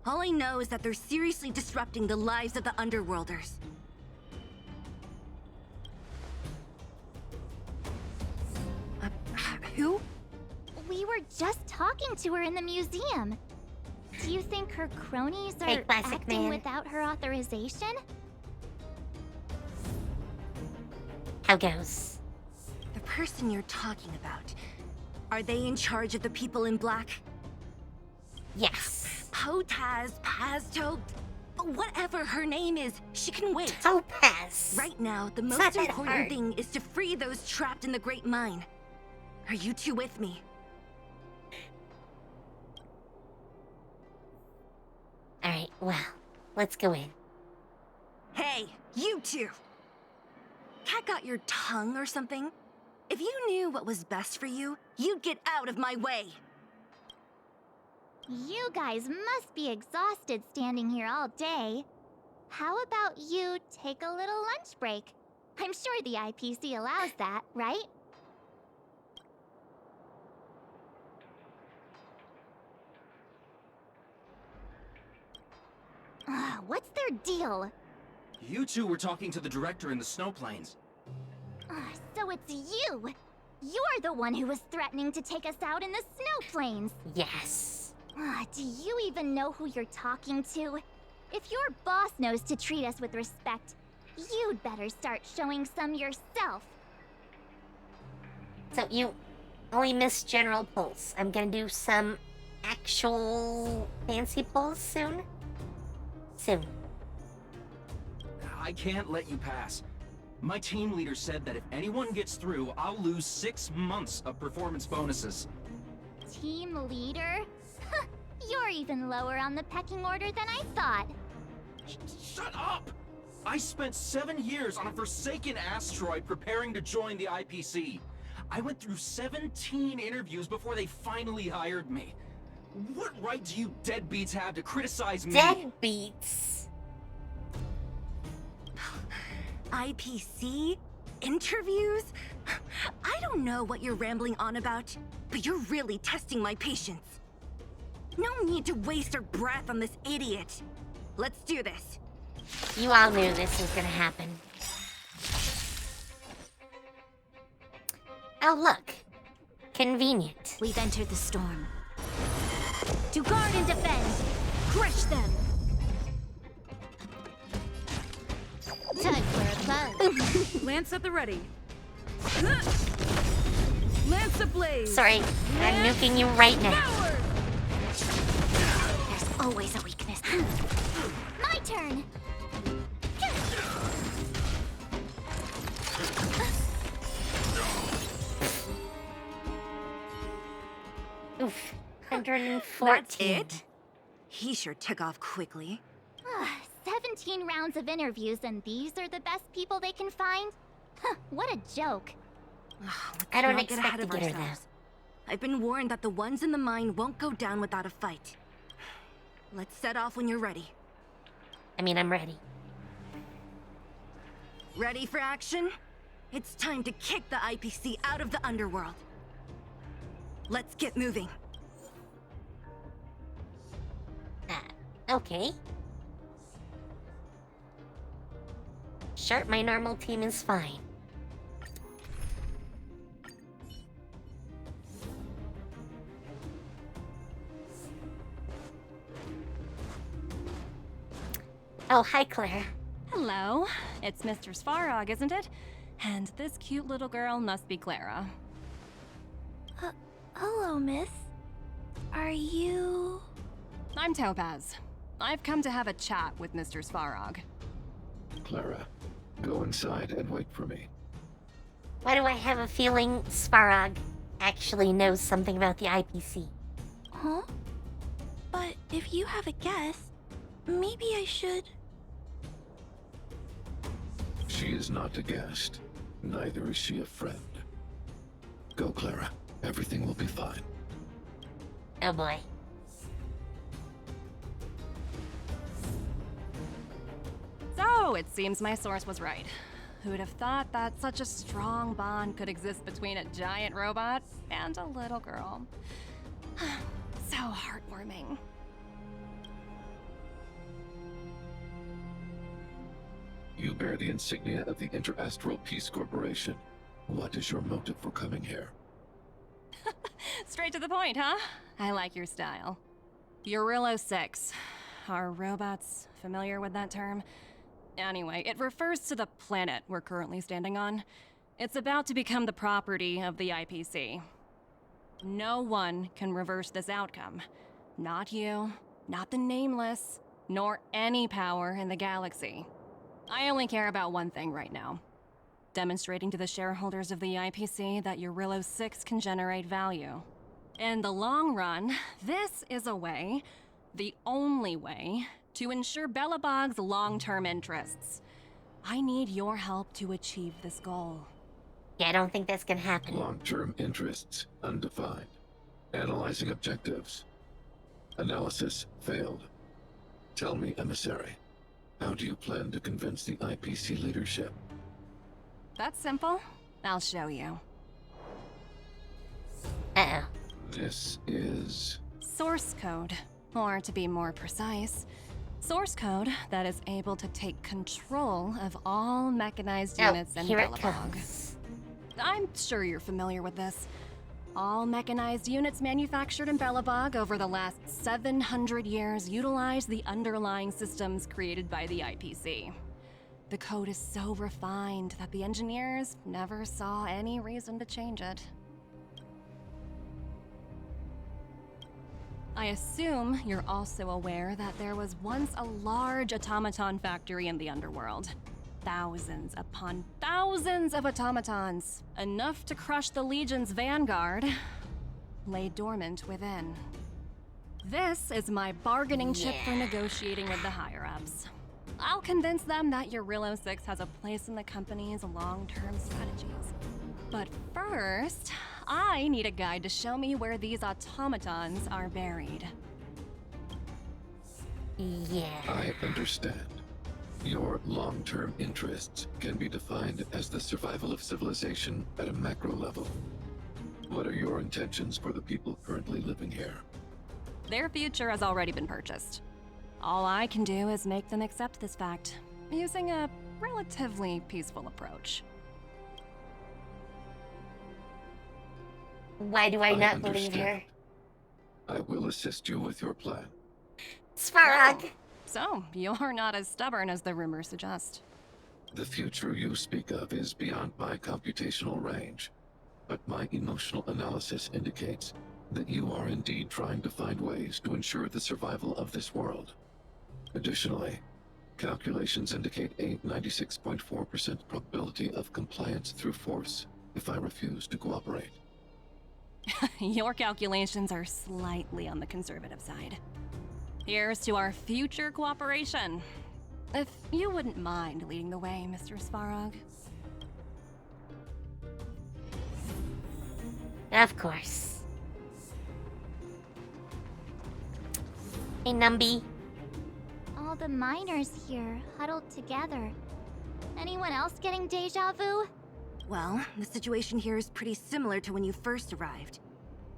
All I know is that they're seriously disrupting the lives of the Underworlders. Who? We were just talking to her in the museum. Do you think her cronies are Hey, classic acting man. without her authorization? How goes? The person you're talking about, are they in charge of the people in black? Yes. Topaz, Pazto, whatever her name is, she can wait. Topaz. Right now, the It's most not that important hard. thing is to free those trapped in the Great Mine. Are you two with me? Alright, well, let's go in. Hey, you two! Cat got your tongue or something? If you knew what was best for you, you'd get out of my way! You guys must be exhausted standing here all day. How about you take a little lunch break? I'm sure the IPC allows that, right? What's their deal? You two were talking to the director in the snow plains. So it's you! You're the one who was threatening to take us out in the snow plains! Yes. Do you even know who you're talking to? If your boss knows to treat us with respect, you'd better start showing some yourself. So you only missed general pulls. I'm gonna do some actual fancy pulls soon. Soon. I can't let you pass. My team leader said that if anyone gets through, I'll lose 6 months of performance bonuses. Team leader? You're even lower on the pecking order than I thought. Shut up! I spent 7 years on a forsaken asteroid preparing to join the IPC. I went through 17 interviews before they finally hired me. What right do you deadbeats have to criticize me? Deadbeats. IPC? Interviews? I don't know what you're rambling on about, but you're really testing my patience. No need to waste our breath on this idiot. Let's do this. You all knew this was gonna happen. Oh, look. Convenient. We've entered the storm. To guard and defend! Crush them! Time for a buzz. Lance at the ready. Lance ablaze! Sorry, I'm nuking you right now. Forward! There's always a weakness. My turn! Oof. 114. That's it? He sure took off quickly. 17 rounds of interviews and these are the best people they can find? What a joke. I don't Let's not expect to get her, though. I've been warned that the ones in the mine won't go down without a fight. Let's set off when you're ready. I mean, I'm ready. Ready for action? It's time to kick the IPC out of the underworld. Let's get moving. Okay. Sure, my normal team is fine. Oh, hi, Claire. Hello. It's Mr. Svarog, isn't it? And this cute little girl must be Clara. Hello, miss. Are you... I'm Topaz. I've come to have a chat with Mr. Svarog. Clara, go inside and wait for me. Why do I have a feeling Svarog actually knows something about the IPC? Huh? But if you have a guess, maybe I should... She is not a guest. Neither is she a friend. Go, Clara. Everything will be fine. Oh boy. So, it seems my source was right. Who'd have thought that such a strong bond could exist between a giant robot and a little girl? So heartwarming. You bear the insignia of the Interastral Peace Corporation. What is your motive for coming here? Straight to the point, huh? I like your style. Eurillo 6. Are robots familiar with that term? Anyway, it refers to the planet we're currently standing on. It's about to become the property of the IPC. No one can reverse this outcome. Not you, not the Nameless, nor any power in the galaxy. I only care about one thing right now. Demonstrating to the shareholders of the IPC that Eurillo 6 can generate value. In the long run, this is a way, the only way, to ensure Belobog's long-term interests. I need your help to achieve this goal. Yeah, I don't think that's gonna happen. Long-term interests undefined. Analyzing objectives. Analysis failed. Tell me, emissary, how do you plan to convince the IPC leadership? That's simple. I'll show you. Uh-oh. This is... Source code. Or to be more precise, source code that is able to take control of all mechanized units in here it Belobog. comes. I'm sure you're familiar with this. All mechanized units manufactured in Belobog over the last 700 years utilize the underlying systems created by the IPC. The code is so refined that the engineers never saw any reason to change it. I assume you're also aware that there was once a large automaton factory in the underworld. Thousands upon thousands of automatons, enough to crush the Legion's vanguard, lay dormant within. This is my bargaining chip for negotiating with the higher-ups. I'll convince them that Eurillo 6 has a place in the company's long-term strategies. But first, I need a guide to show me where these automatons are buried. Yeah. I understand. Your long-term interests can be defined as the survival of civilization at a macro level. What are your intentions for the people currently living here? Their future has already been purchased. All I can do is make them accept this fact, using a relatively peaceful approach. Why do I not believe understand. her? I will assist you with your plan. Svarog! So, you're not as stubborn as the rumors suggest. The future you speak of is beyond my computational range, but my emotional analysis indicates that you are indeed trying to find ways to ensure the survival of this world. Additionally, calculations indicate a 96.4% probability of compliance through force if I refuse to cooperate. Your calculations are slightly on the conservative side. Here's to our future cooperation. If you wouldn't mind leading the way, Mr. Svarog. Of course. Hey, Numby. All the miners here, huddled together. Anyone else getting deja vu? Well, the situation here is pretty similar to when you first arrived.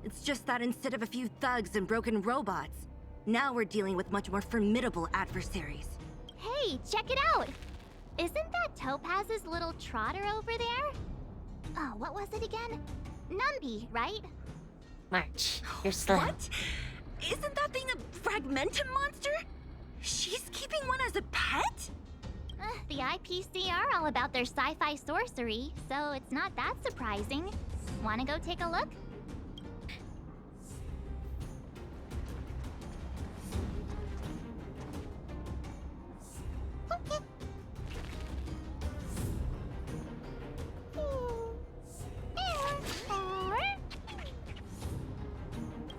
It's just that instead of a few thugs and broken robots, Now we're dealing with much more formidable adversaries. Hey, check it out! Isn't that Topaz's little trotter over there? Oh, what was it again? Numby, right? March, you're slow. What? Isn't that thing a fragmentum monster? She's keeping one as a pet? The IPC are all about their sci-fi sorcery, so it's not that surprising. Wanna go take a look?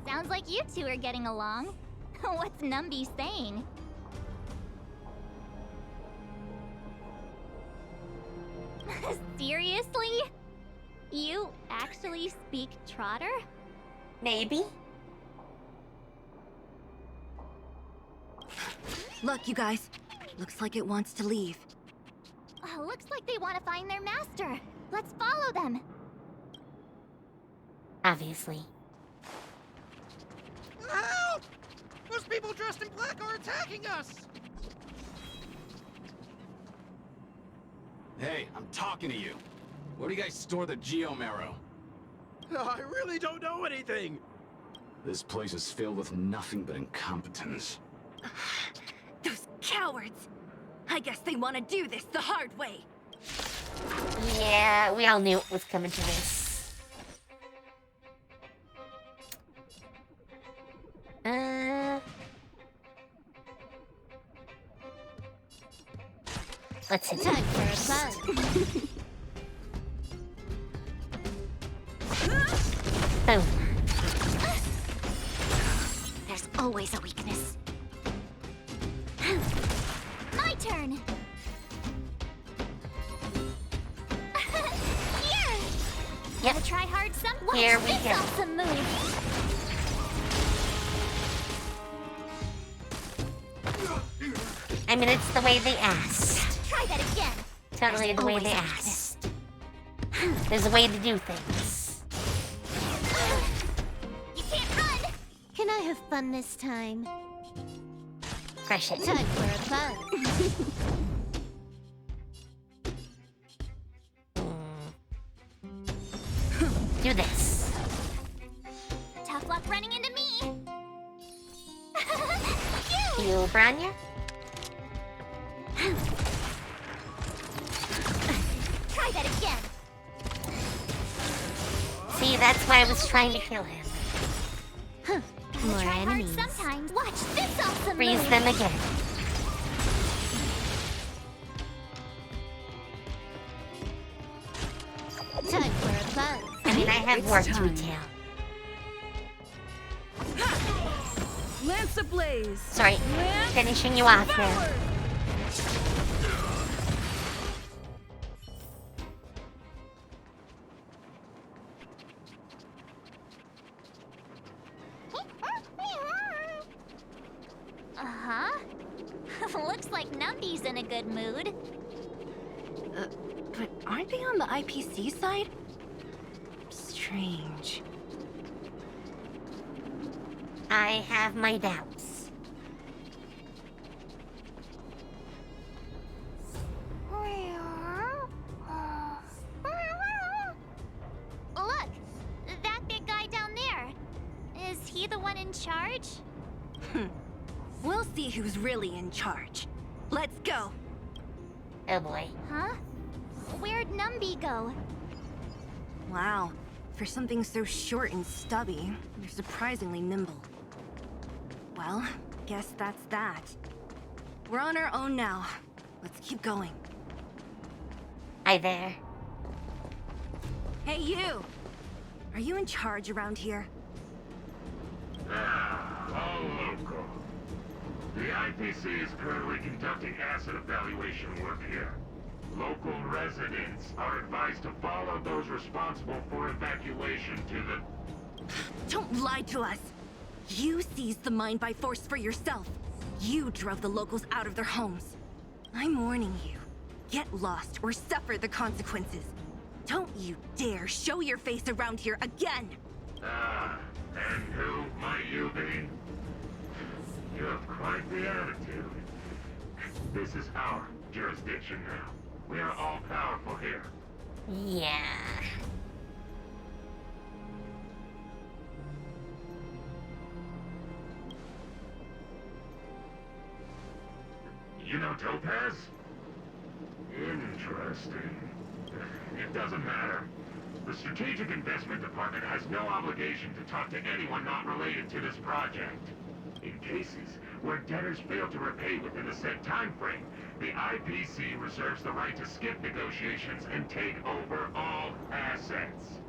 Sounds like you two are getting along. What's Numby saying? Seriously? You actually speak Trotter? Maybe? Look, you guys. Looks like it wants to leave. Oh, looks like they want to find their master. Let's follow them. Obviously. Help! Those people dressed in black are attacking us! Hey, I'm talking to you. Where do you guys store the Geomarrow? I really don't know anything! This place is filled with nothing but incompetence. Those cowards! I guess they want to do this the hard way. Yeah, we all knew it was coming to this. Let's hit Time for a buzz. Boom. There's always a weakness. My turn. Here. Yep. Gotta try hard some. Watch Here we this go. awesome move. I mean, it's the way they asked. Try that again. Totally the way always they a asked. There's a way to do things. You can't run. Can I have fun this time? Crush it. Time for a buzz. Do this. Tough luck running into me. You, Branya? Try that again. See, that's why I was trying to kill him. More Try hard enemies. sometimes. Watch this awesome Freeze move. them again. Time for a buzz. I mean, I have It's work to time. retail. Lance ablaze. Sorry, finishing you off here. Uh-huh. Looks like Numby's in a good mood. But aren't they on the IPC side? Strange. I have my doubts. Look, that big guy down there. Is he the one in charge? We'll see who's really in charge. Let's go. Oh boy. Huh? Where'd Numby go? Wow. For something so short and stubby, you're surprisingly nimble. Well, guess that's that. We're on our own now. Let's keep going. Hi there. Hey, you! Are you in charge around here? All local. The IPC is currently conducting asset evaluation work here. Local residents are advised to follow those responsible for evacuation to the... Don't lie to us! You seized the mine by force for yourself. You drove the locals out of their homes. I'm warning you. Get lost or suffer the consequences. Don't you dare show your face around here again! And who might you be? You have quite the attitude. This is our jurisdiction now. We are all powerful here. Yeah. You know Topaz? Interesting. It doesn't matter. The Strategic Investment Department has no obligation to talk to anyone not related to this project. In cases where debtors fail to repay within a set time frame, the IPC reserves the right to skip negotiations and take over all assets.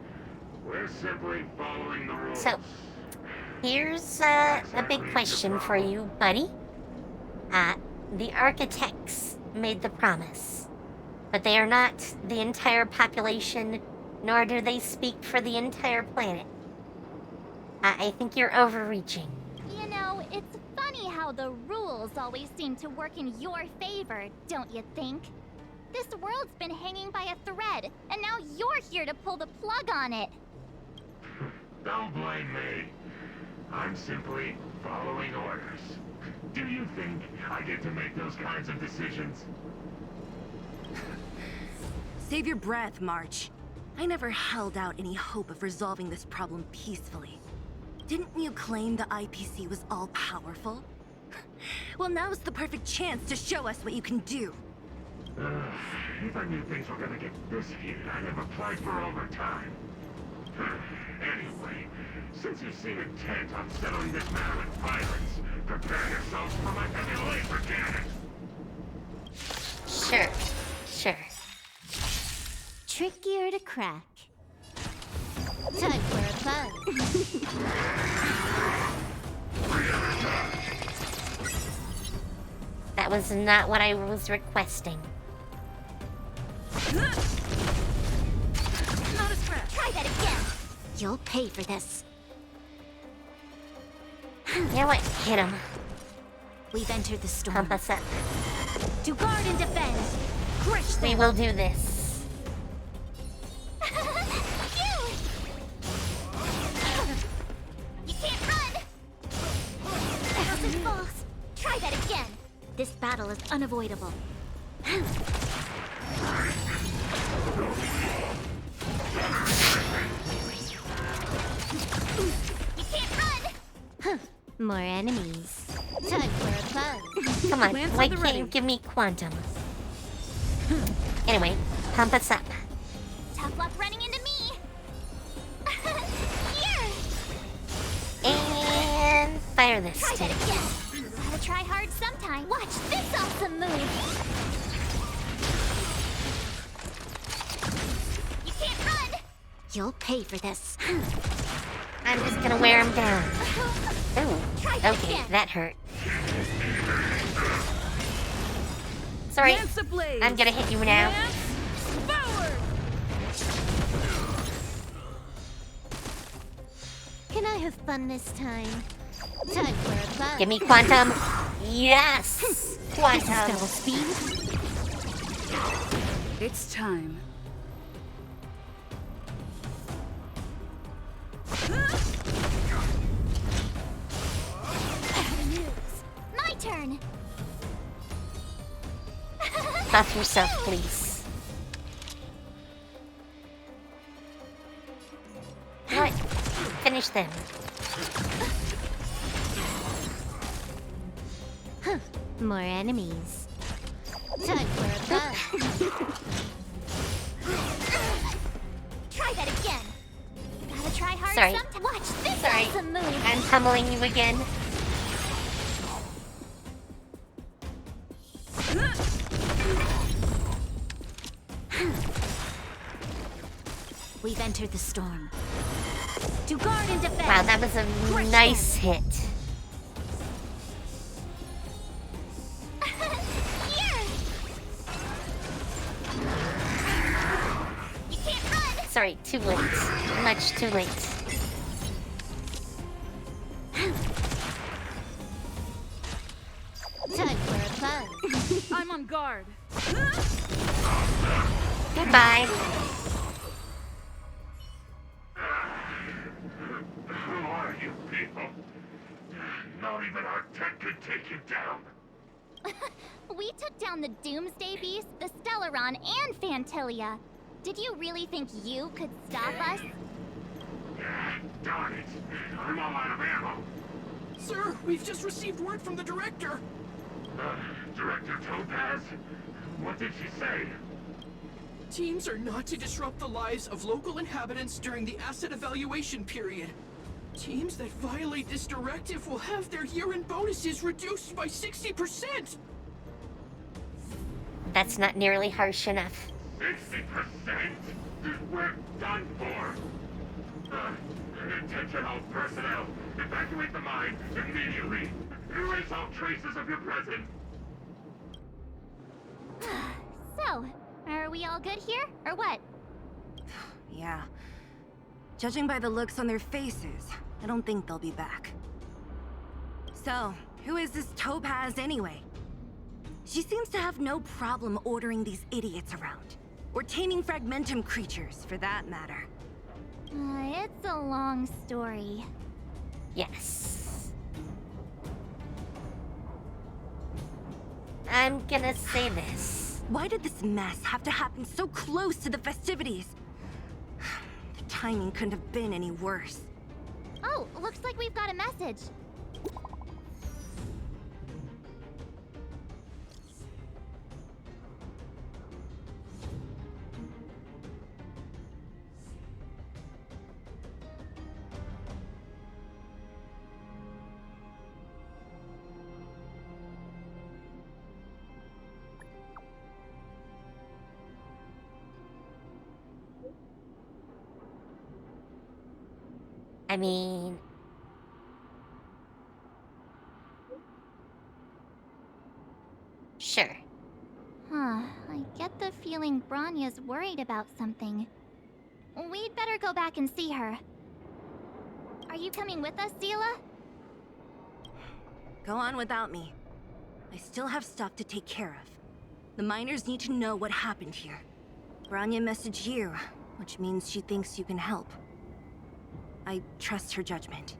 We're simply following the rules. So, here's a big question for you, buddy. The architects made the promise, but they are not the entire population, nor do they speak for the entire planet. I think you're overreaching. You know, it's funny how the rules always seem to work in your favor, don't you think? This world's been hanging by a thread, and now you're here to pull the plug on it. Don't blame me. I'm simply following orders. Do you think I get to make those kinds of decisions? Save your breath, March. I never held out any hope of resolving this problem peacefully. Didn't you claim the IPC was all-powerful? Well, now's the perfect chance to show us what you can do. If I knew things were gonna get this heated, I'd have applied for overtime. Anyway, since you seem intent on settling this matter with violence, prepare yourselves for my heavy laser cannon! Sure. Trickier to crack. Time for a buzz. That was not what I was requesting. Not a scratch. Try that again. You'll pay for this. You know what? Hit him. We've entered the storm. Pump us up. To guard and defend. Crush them. We will do this. You can't run. Thousand falls. Try that again. This battle is unavoidable. You can't run. More enemies. Time for a buzz. Come on, Lance why on the can't ready. you give me quantum? Anyway, pump us up. Tough luck running into me. Here. And fire this Try stick. that again. Gotta try hard sometime. Watch this awesome move. You can't run. You'll pay for this. I'm just gonna wear him down. Ooh, Try that okay, again. that hurt. Sorry, Lance ablaze. I'm gonna hit you now. Lance forward. Can I have fun this time? Time for a buzz. Give me quantum. Yes! Quantum. Double speed. It's time. My turn. Buff yourself, please. You know what? Finish them. More enemies. Time for a buzz. Try that again. Gotta try hard Sorry. sometime. Watch this Sorry. awesome move. I'm pummeling you again. We've entered the storm. To guard and defend. Wow, that was a Crush nice hit. Here. You can't run. Sorry, too late. Much too late. Time for a buzz. I'm on guard. Goodbye. Who are you people? Not even our tech could you down. We took down the Doomsday Beast, the Stellaron, and Fantilia. Did you really think you could stop us? Darn it. I'm all out of ammo. Sir, we've just received word from the director. Director Topaz? What did she say? Teams are not to disrupt the lives of local inhabitants during the asset evaluation period. Teams that violate this directive will have their year-end bonuses reduced by 60%! That's not nearly harsh enough. 60%? We're done for. Attention all personnel. Evacuate the mine immediately. Erase all traces of your presence. So, are we all good here, or what? Yeah. Judging by the looks on their faces, I don't think they'll be back. So, who is this Topaz anyway? She seems to have no problem ordering these idiots around. Or taming fragmentum creatures, for that matter. It's a long story. Yes. I'm gonna say this. Why did this mess have to happen so close to the festivities? The timing couldn't have been any worse. Oh, looks like we've got a message. I mean... Sure. Huh, I get the feeling Bronya's worried about something. We'd better go back and see her. Are you coming with us, Zila? Go on without me. I still have stuff to take care of. The miners need to know what happened here. Bronya messaged you, which means she thinks you can help. I trust her judgment.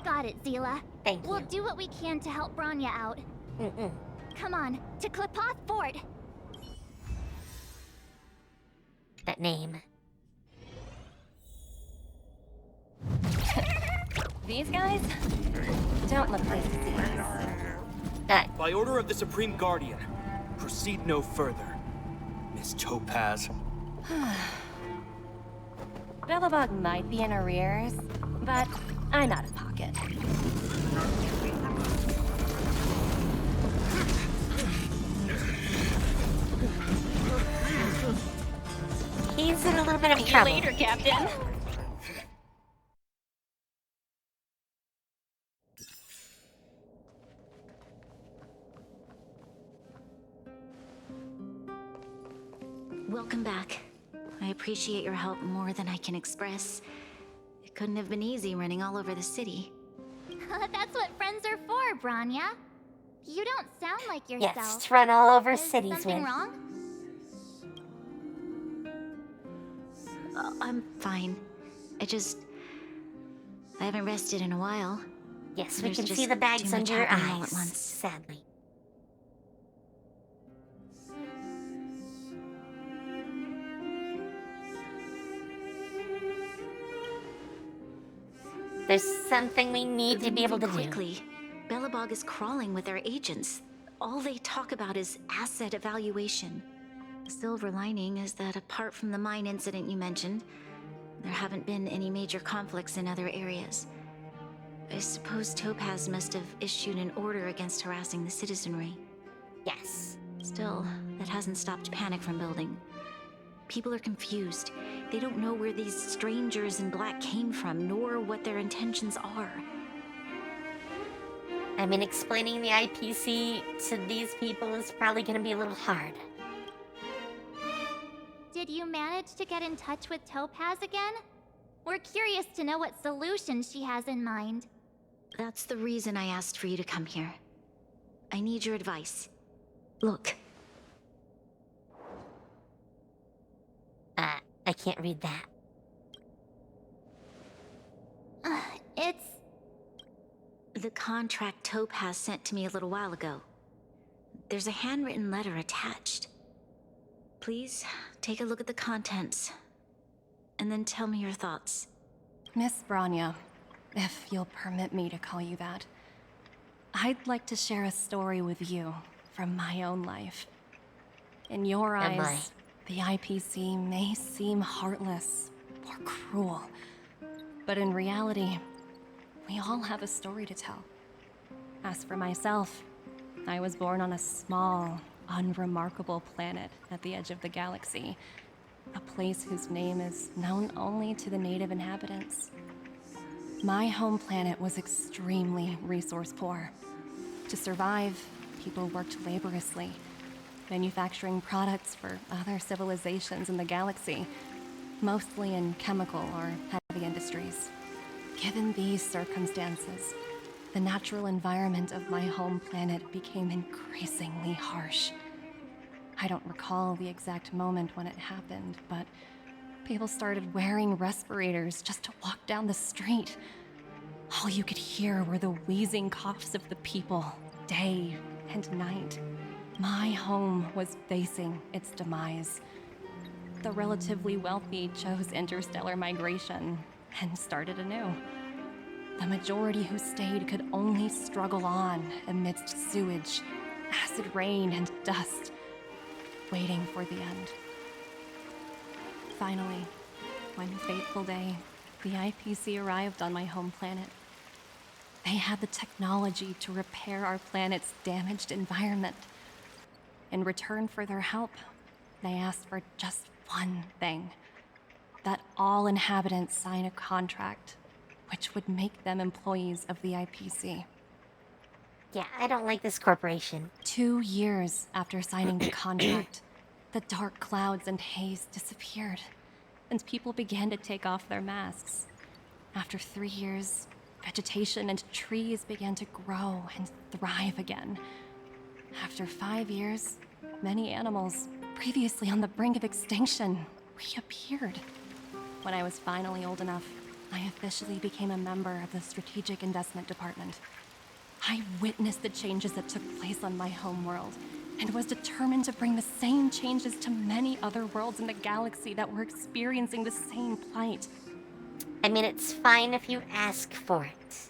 Got it, Zila. Thank We'll you. do what we can to help Bronya out. Mm-mm. Come on, to Klipoth Fort! That name. These guys don't look pleased to see us. By order of the Supreme Guardian, proceed no further, Miss Topaz. Belobog might be in arrears, but I'm out of pocket. He's in a little bit of See you trouble. later, Captain. Welcome back. I appreciate your help more than I can express. It couldn't have been easy running all over the city. That's what friends are for, Bronya. You don't sound like yourself. Yes, to run all over Is cities something with. wrong? I'm fine. I haven't rested in a while. Yes, we There's can just see the bags too much under your happening all eyes. at once. Sadly. There's something we need to be able to quickly. Belobog is crawling with our agents. All they talk about is asset evaluation. The silver lining is that apart from the mine incident you mentioned, there haven't been any major conflicts in other areas. I suppose Topaz must have issued an order against harassing the citizenry. Yes. Still, that hasn't stopped panic from building. People are confused. They don't know where these strangers in black came from, nor what their intentions are. I mean, explaining the IPC to these people is probably going to be a little hard. Did you manage to get in touch with Topaz again? We're curious to know what solution she has in mind. That's the reason I asked for you to come here. I need your advice. Look. I can't read that. It's... The contract Topaz sent to me a little while ago. There's a handwritten letter attached. Please take a look at the contents, and then tell me your thoughts. Miss Branya, if you'll permit me to call you that, I'd like to share a story with you from my own life. In your eyes, the IPC may seem heartless or cruel, but in reality, we all have a story to tell. As for myself, I was born on a small, unremarkable planet at the edge of the galaxy, a place whose name is known only to the native inhabitants. My home planet was extremely resource poor. To survive, people worked laboriously, manufacturing products for other civilizations in the galaxy, mostly in chemical or heavy industries. Given these circumstances, the natural environment of my home planet became increasingly harsh. I don't recall the exact moment when it happened, but people started wearing respirators just to walk down the street. All you could hear were the wheezing coughs of the people, day and night. My home was facing its demise. The relatively wealthy chose interstellar migration and started anew. The majority who stayed could only struggle on amidst sewage, acid rain, and dust, waiting for the end. Finally, one fateful day, the IPC arrived on my home planet. They had the technology to repair our planet's damaged environment. In return for their help, they asked for just one thing: that all inhabitants sign a contract which would make them employees of the IPC. Yeah, I don't like this corporation. 2 years after signing the contract, the dark clouds and haze disappeared, and people began to take off their masks. After 3 years, vegetation and trees began to grow and thrive again. After 5 years, many animals, previously on the brink of extinction, reappeared. When I was finally old enough, I officially became a member of the Strategic Investment Department. I witnessed the changes that took place on my homeworld, and was determined to bring the same changes to many other worlds in the galaxy that were experiencing the same plight. I mean, it's fine if you ask for it,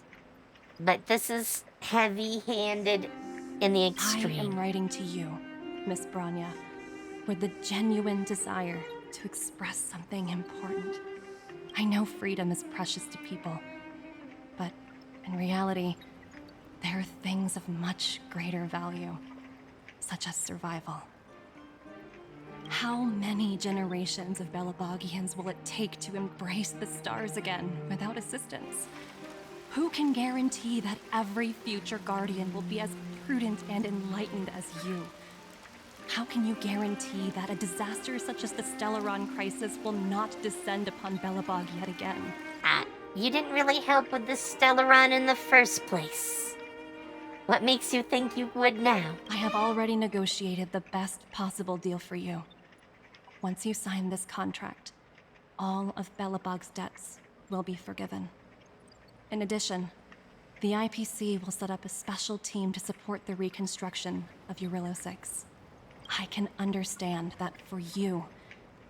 but this is heavy-handed in the extreme. I am writing to you, Miss Branya, with the genuine desire to express something important. I know freedom is precious to people, but in reality, there are things of much greater value, such as survival. How many generations of Belabogians will it take to embrace the stars again without assistance? Who can guarantee that every future Guardian will be as prudent and enlightened as you? How can you guarantee that a disaster such as the Stellaron crisis will not descend upon Belobog yet again? You didn't really help with the Stellaron in the first place. What makes you think you would now? I have already negotiated the best possible deal for you. Once you sign this contract, all of Belobog's debts will be forgiven. In addition, the IPC will set up a special team to support the reconstruction of Eurillo 6. I can understand that for you,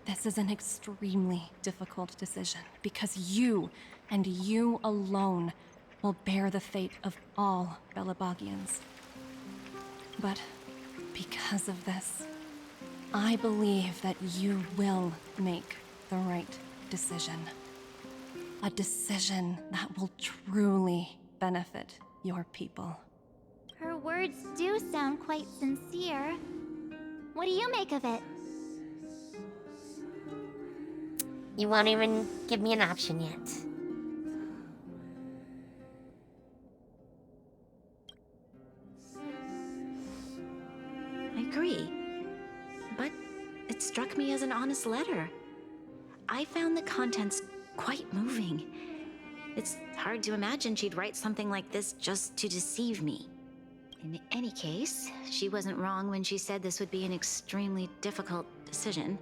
this is an extremely difficult decision, because you, and you alone, will bear the fate of all Belabogians. But because of this, I believe that you will make the right decision. A decision that will truly benefit your people. Her words do sound quite sincere. What do you make of it? You won't even give me an option yet. I agree. But it struck me as an honest letter. I found the contents quite moving. It's hard to imagine she'd write something like this just to deceive me. In any case, she wasn't wrong when she said this would be an extremely difficult decision.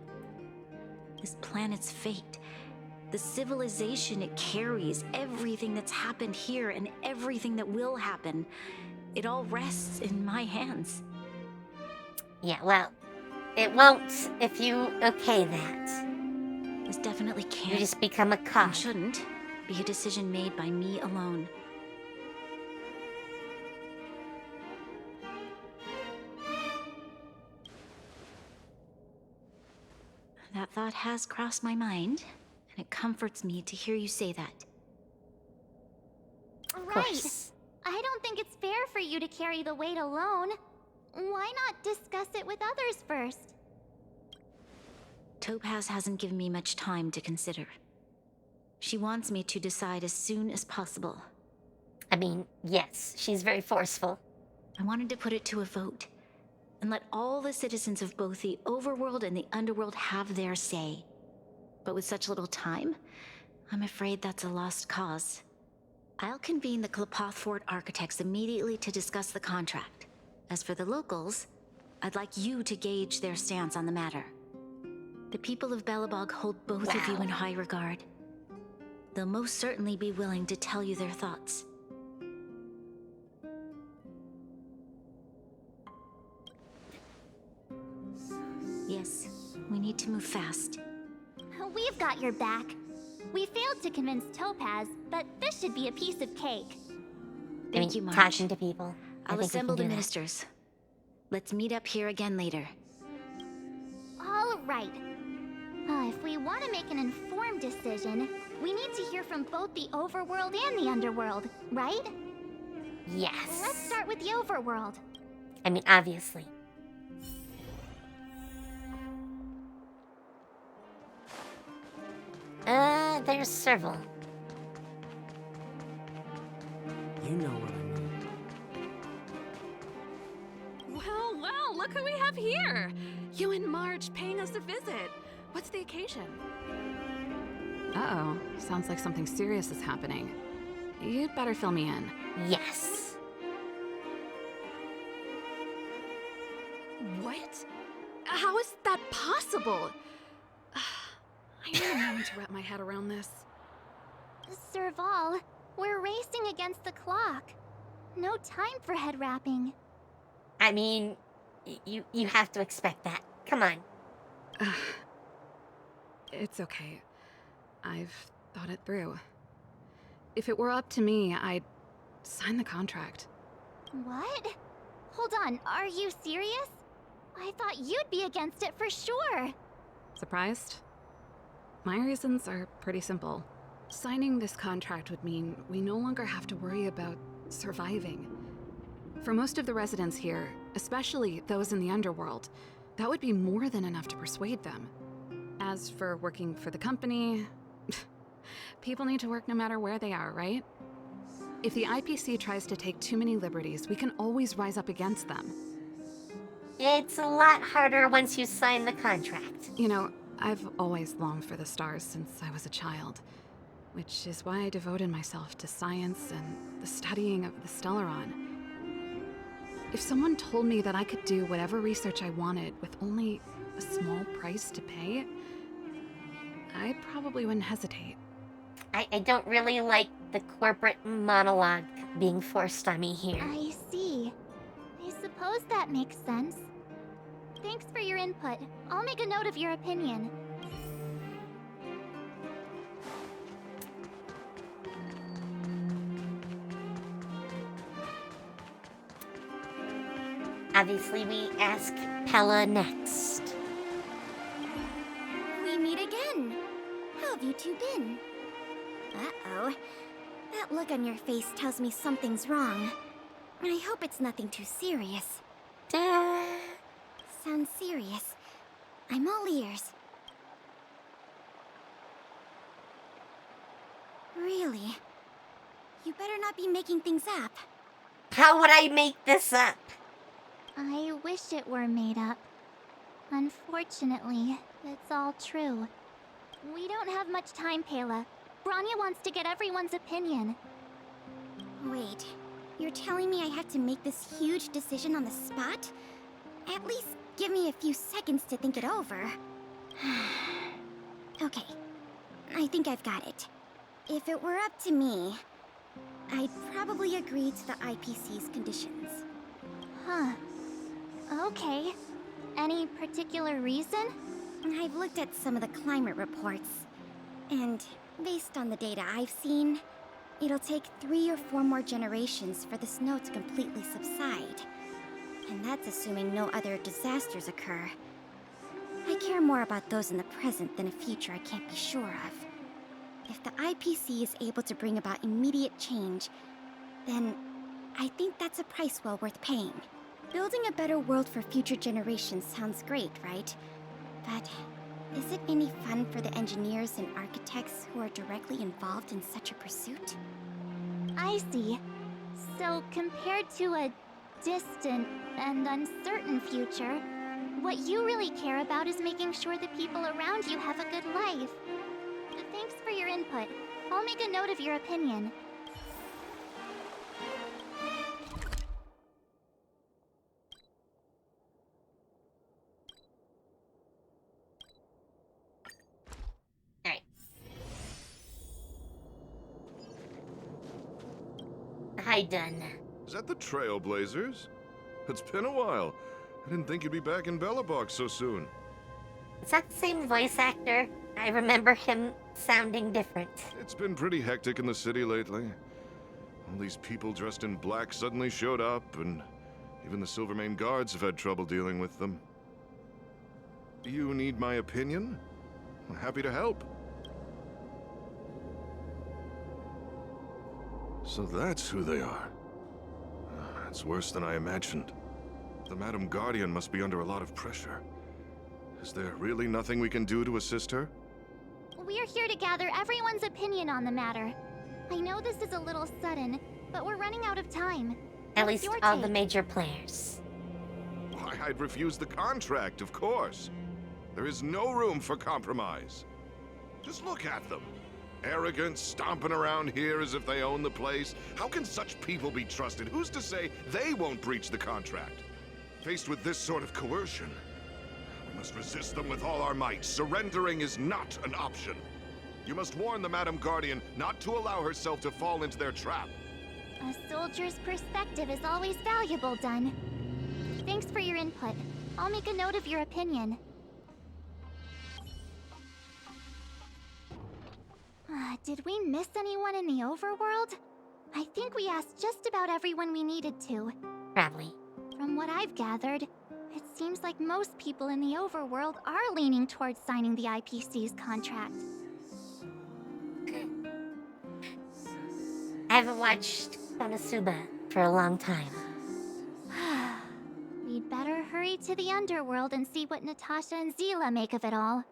This planet's fate The civilization it carries, everything that's happened here and everything that will happen, it all rests in my hands. Yeah, well, it won't if you okay that. This definitely can't. You just become a cop. And shouldn't be a decision made by me alone. That thought has crossed my mind, and it comforts me to hear you say that. Right. I don't think it's fair for you to carry the weight alone. Why not discuss it with others first? Topaz hasn't given me much time to consider. She wants me to decide as soon as possible. I mean, yes, she's very forceful. I wanted to put it to a vote, and let all the citizens of both the overworld and the underworld have their say. But with such little time, I'm afraid that's a lost cause. I'll convene the Klapothfort architects immediately to discuss the contract. As for the locals, I'd like you to gauge their stance on the matter. The people of Belobog hold both of you in high regard. They'll most certainly be willing to tell you their thoughts. Yes, we need to move fast. We've got your back. We failed to convince Topaz, but this should be a piece of cake. Thank you, Marge. Talking to people. I'll assemble the ministers. Let's meet up here again later. All right. If we want to make an informed decision, we need to hear from both the overworld and the underworld, right? Yes. Let's start with the overworld. I mean, obviously. There's several. You know what I mean. Well, look who we have here! You and Marge paying us a visit. What's the occasion? Uh-oh. Sounds like something serious is happening. You'd better fill me in. Yes. What? How is that possible? I need a moment to wrap my head around this. Serval, we're racing against the clock. No time for head wrapping. I mean, you have to expect that. Come on. It's okay. I've thought it through. If it were up to me, I'd sign the contract. What? Hold on, are you serious? I thought you'd be against it for sure. Surprised? My reasons are pretty simple. Signing this contract would mean we no longer have to worry about surviving. For most of the residents here, especially those in the underworld, that would be more than enough to persuade them. As for working for the company, people need to work no matter where they are, right? If the IPC tries to take too many liberties, we can always rise up against them. It's a lot harder once you sign the contract. You know, I've always longed for the stars since I was a child, which is why I devoted myself to science and the studying of the Stellaron. If someone told me that I could do whatever research I wanted with only a small price to pay, I probably wouldn't hesitate. I don't really like the corporate monologue being forced on me here. I see. I suppose that makes sense. Thanks for your input. I'll make a note of your opinion. Obviously, we ask Pella next. We meet again. How have you two been? Uh-oh. That look on your face tells me something's wrong. I hope it's nothing too serious. Sounds serious. I'm all ears. Really? You better not be making things up. How would I make this up? I wish it were made up. Unfortunately, it's all true. We don't have much time, Pela. Branya wants to get everyone's opinion. Wait, you're telling me I have to make this huge decision on the spot? At least give me a few seconds to think it over. Okay, I think I've got it. If it were up to me, I'd probably agree to the IPC's conditions. Huh. Okay. Any particular reason? I've looked at some of the climate reports, and based on the data I've seen, it'll take 3 or 4 more generations for the snow to completely subside. And that's assuming no other disasters occur. I care more about those in the present than a future I can't be sure of. If the IPC is able to bring about immediate change, then I think that's a price well worth paying. Building a better world for future generations sounds great, right? But is it any fun for the engineers and architects who are directly involved in such a pursuit? I see. So compared to a distant and uncertain future, what you really care about is making sure the people around you have a good life. Thanks for your input. I'll make a note of your opinion. Alright. Hi, Dun. Is that the Trailblazers? It's been a while. I didn't think you'd be back in Belobog so soon. Is that the same voice actor? I remember him sounding different. It's been pretty hectic in the city lately. All these people dressed in black suddenly showed up, and even the Silvermane guards have had trouble dealing with them. Do you need my opinion? I'm happy to help. So that's who they are. It's worse than I imagined. The Madam Guardian must be under a lot of pressure. Is there really nothing we can do to assist her? We're here to gather everyone's opinion on the matter. I know this is a little sudden, but we're running out of time. At What's least your all take? the major players. Why, I'd refuse the contract, of course. There is no room for compromise. Just look at them. Arrogant, stomping around here as if they own the place. How can such people be trusted? Who's to say they won't breach the contract? Faced with this sort of coercion, we must resist them with all our might. Surrendering is not an option. You must warn the Madam Guardian not to allow herself to fall into their trap. A soldier's perspective is always valuable, Dun. Thanks for your input. I'll make a note of your opinion. Did we miss anyone in the overworld? I think we asked just about everyone we needed to. Probably. From what I've gathered, it seems like most people in the overworld are leaning towards signing the IPC's contract. I haven't watched Konosuba for a long time. We'd better hurry to the underworld and see what Natasha and Zila make of it all.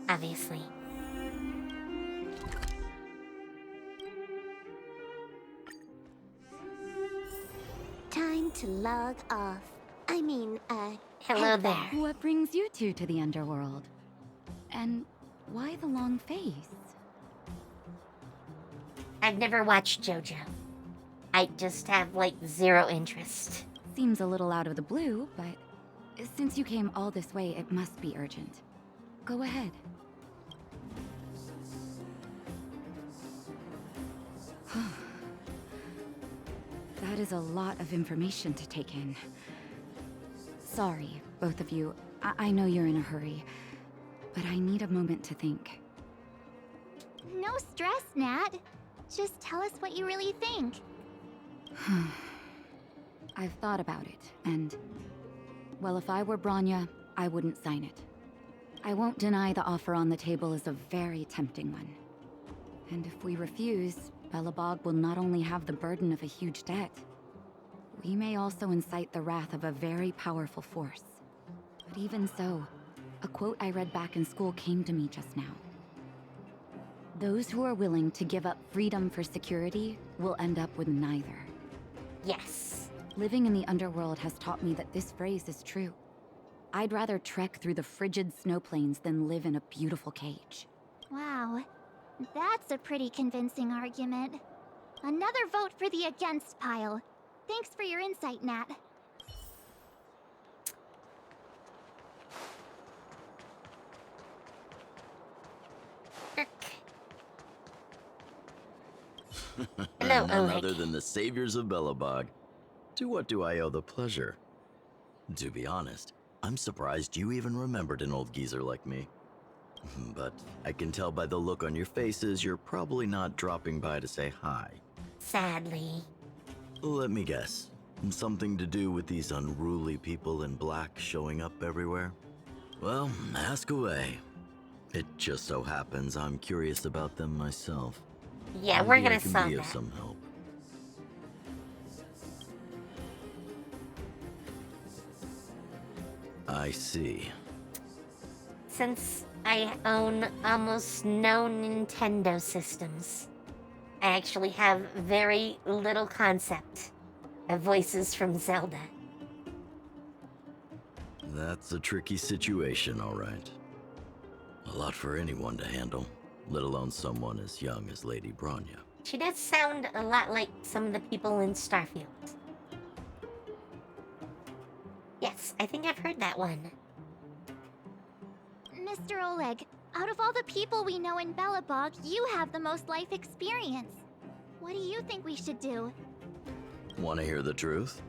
Obviously. Time to log off. Hello head there. back. What brings you two to the underworld? And why the long face? I've never watched JoJo. I just have, like, zero interest. Seems a little out of the blue, but since you came all this way, it must be urgent. Go ahead. That is a lot of information to take in. Sorry, both of you. I know you're in a hurry, but I need a moment to think. No stress, Nat. Just tell us what you really think. I've thought about it, and... well, if I were Branya, I wouldn't sign it. I won't deny the offer on the table is a very tempting one. And if we refuse, Belobog will not only have the burden of a huge debt, we may also incite the wrath of a very powerful force. But even so, a quote I read back in school came to me just now. Those who are willing to give up freedom for security will end up with neither. Yes. Living in the underworld has taught me that this phrase is true. I'd rather trek through the frigid snow plains than live in a beautiful cage. Wow. That's a pretty convincing argument. Another vote for the against pile. Thanks for your insight, Nat. Hello, None Oleg. other than the saviors of Belobog. To what do I owe the pleasure? To be honest, I'm surprised you even remembered an old geezer like me. But I can tell by the look on your faces you're probably not dropping by to say hi. Sadly. Let me guess. Something to do with these unruly people in black showing up everywhere? Well, ask away. It just so happens I'm curious about them myself. Yeah, Maybe we're gonna I can solve be of that. some help. I see. Since I own almost no Nintendo systems, I actually have very little concept of voices from Zelda. That's a tricky situation, all right. A lot for anyone to handle, let alone someone as young as Lady Bronya. She does sound a lot like some of the people in Starfield. Yes, I think I've heard that one. Mr. Oleg, out of all the people we know in Belobog, you have the most life experience. What do you think we should do? Want to hear the truth?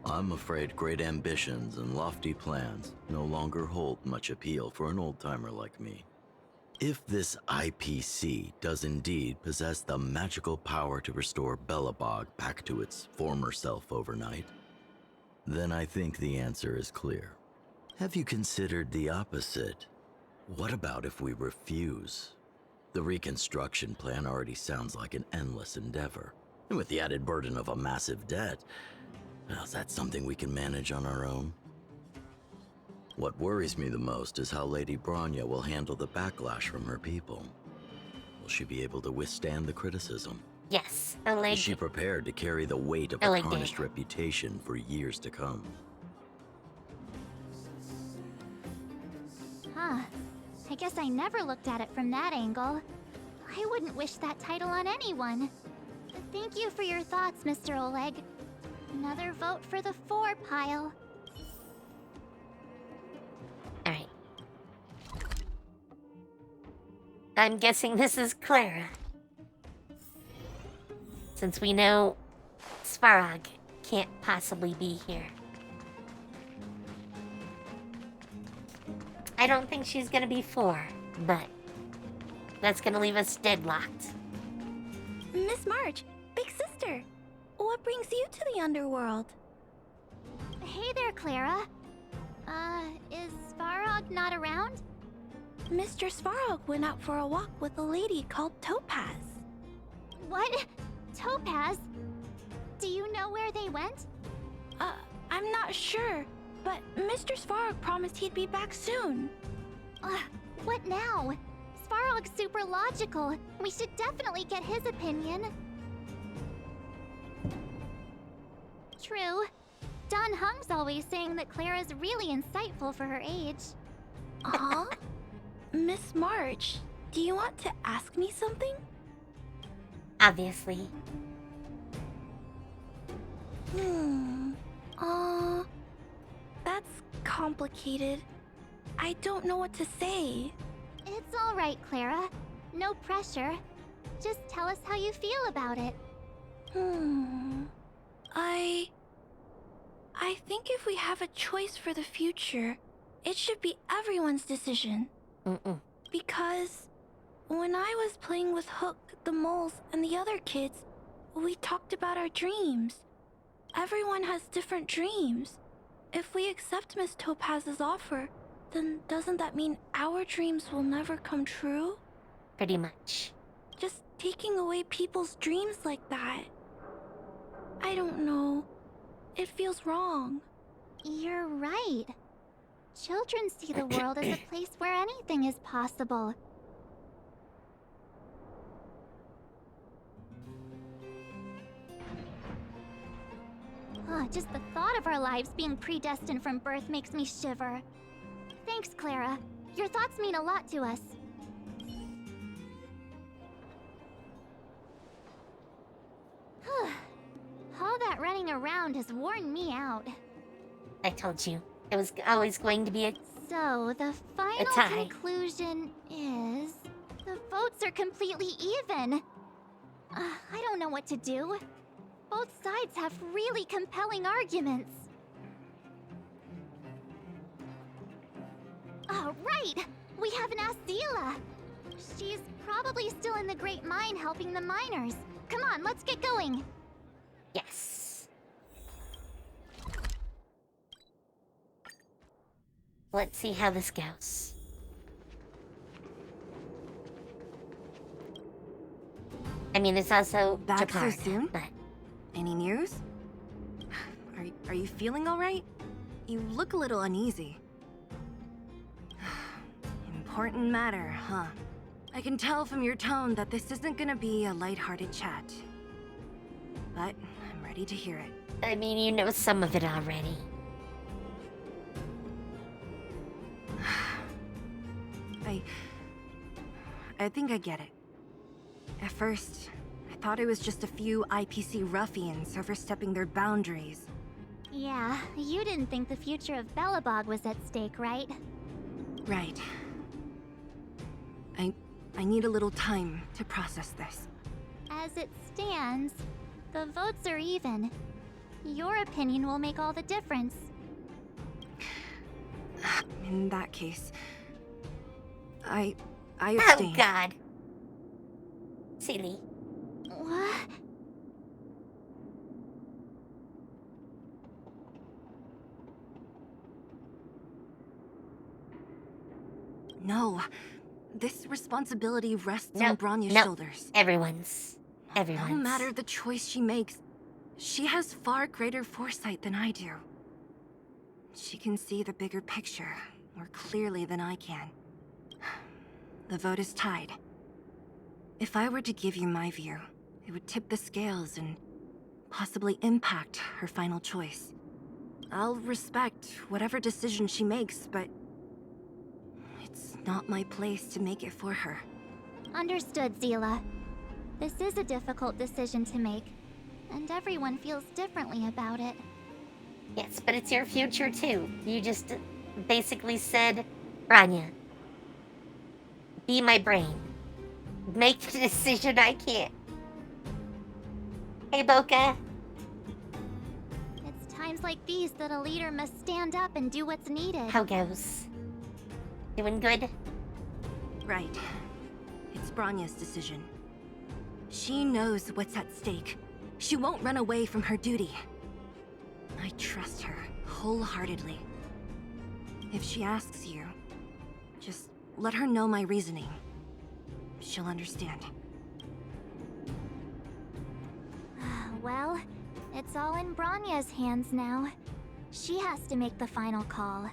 I'm afraid great ambitions and lofty plans no longer hold much appeal for an old-timer like me. If this IPC does indeed possess the magical power to restore Belobog back to its former self overnight, then I think the answer is clear. Have you considered the opposite? What about if we refuse? The reconstruction plan already sounds like an endless endeavor. And with the added burden of a massive debt, well, is that something we can manage on our own? What worries me the most is how Lady Bronya will handle the backlash from her people. Will she be able to withstand the criticism? Yes, Oleg. Is she prepared to carry the weight of Oleg a did. tarnished reputation for years to come? Huh. I guess I never looked at it from that angle. I wouldn't wish that title on anyone. Thank you for your thoughts, Mr. Oleg. Another vote for the 4 pile. Alright. I'm guessing this is Clara. Since we know Svarog can't possibly be here. I don't think she's gonna be 4, but that's gonna leave us deadlocked. Miss March, big sister, what brings you to the underworld? Hey there, Clara. Is Svarog not around? Mr. Svarog went out for a walk with a lady called Topaz. What? Topaz? Do you know where they went? I'm not sure, but Mr. Svarog promised he'd be back soon. What now? Svarog's super logical. We should definitely get his opinion. True. Don Hung's always saying that Clara's really insightful for her age. Huh? Miss March, do you want to ask me something? Obviously. That's complicated. I don't know what to say. It's all right, Clara. No pressure. Just tell us how you feel about it. I think if we have a choice for the future, it should be everyone's decision. Because when I was playing with Hook, the moles, and the other kids, we talked about our dreams. Everyone has different dreams. If we accept Miss Topaz's offer, then doesn't that mean our dreams will never come true? Pretty much. Just taking away people's dreams like that. I don't know. It feels wrong. You're right. Children see the world as a place where anything is possible. Just the thought of our lives being predestined from birth makes me shiver. Thanks, Clara. Your thoughts mean a lot to us. All that running around has worn me out. I told you. It was always going to be a So, the final tie. conclusion is... the votes are completely even. I don't know what to do. Both sides have really compelling arguments. Oh, right! We haven't asked Zila. She's probably still in the Great Mine helping the miners. Come on, let's get going. Yes. Let's see how this goes. I mean, there's also Back so Jakarta, soon? but Any news? Are you feeling all right? You look a little uneasy. Important matter, huh? I can tell from your tone that this isn't gonna be a lighthearted chat. But I'm ready to hear it. I mean, you know some of it already. I think I get it. At first, I thought it was just a few IPC ruffians overstepping their boundaries. Yeah, you didn't think the future of Belobog was at stake, right? Right. I need a little time to process this. As it stands, the votes are even. Your opinion will make all the difference. In that case, I abstain. Oh God. Silly. What? No. This responsibility rests on Bronya's shoulders. Everyone's. No matter the choice she makes, she has far greater foresight than I do. She can see the bigger picture more clearly than I can. The vote is tied. If I were to give you my view, it would tip the scales and possibly impact her final choice. I'll respect whatever decision she makes, but it's not my place to make it for her. Understood, Zila. This is a difficult decision to make, and everyone feels differently about it. Yes, but it's your future too. You just basically said, Rania, be my brain. Make the decision I can't. Hey, Boca. It's times like these that a leader must stand up and do what's needed. How goes? Doing good? Right. It's Bronya's decision. She knows what's at stake. She won't run away from her duty. I trust her wholeheartedly. If she asks you, just let her know my reasoning. She'll understand. Well, it's all in Bronya's hands now. She has to make the final call.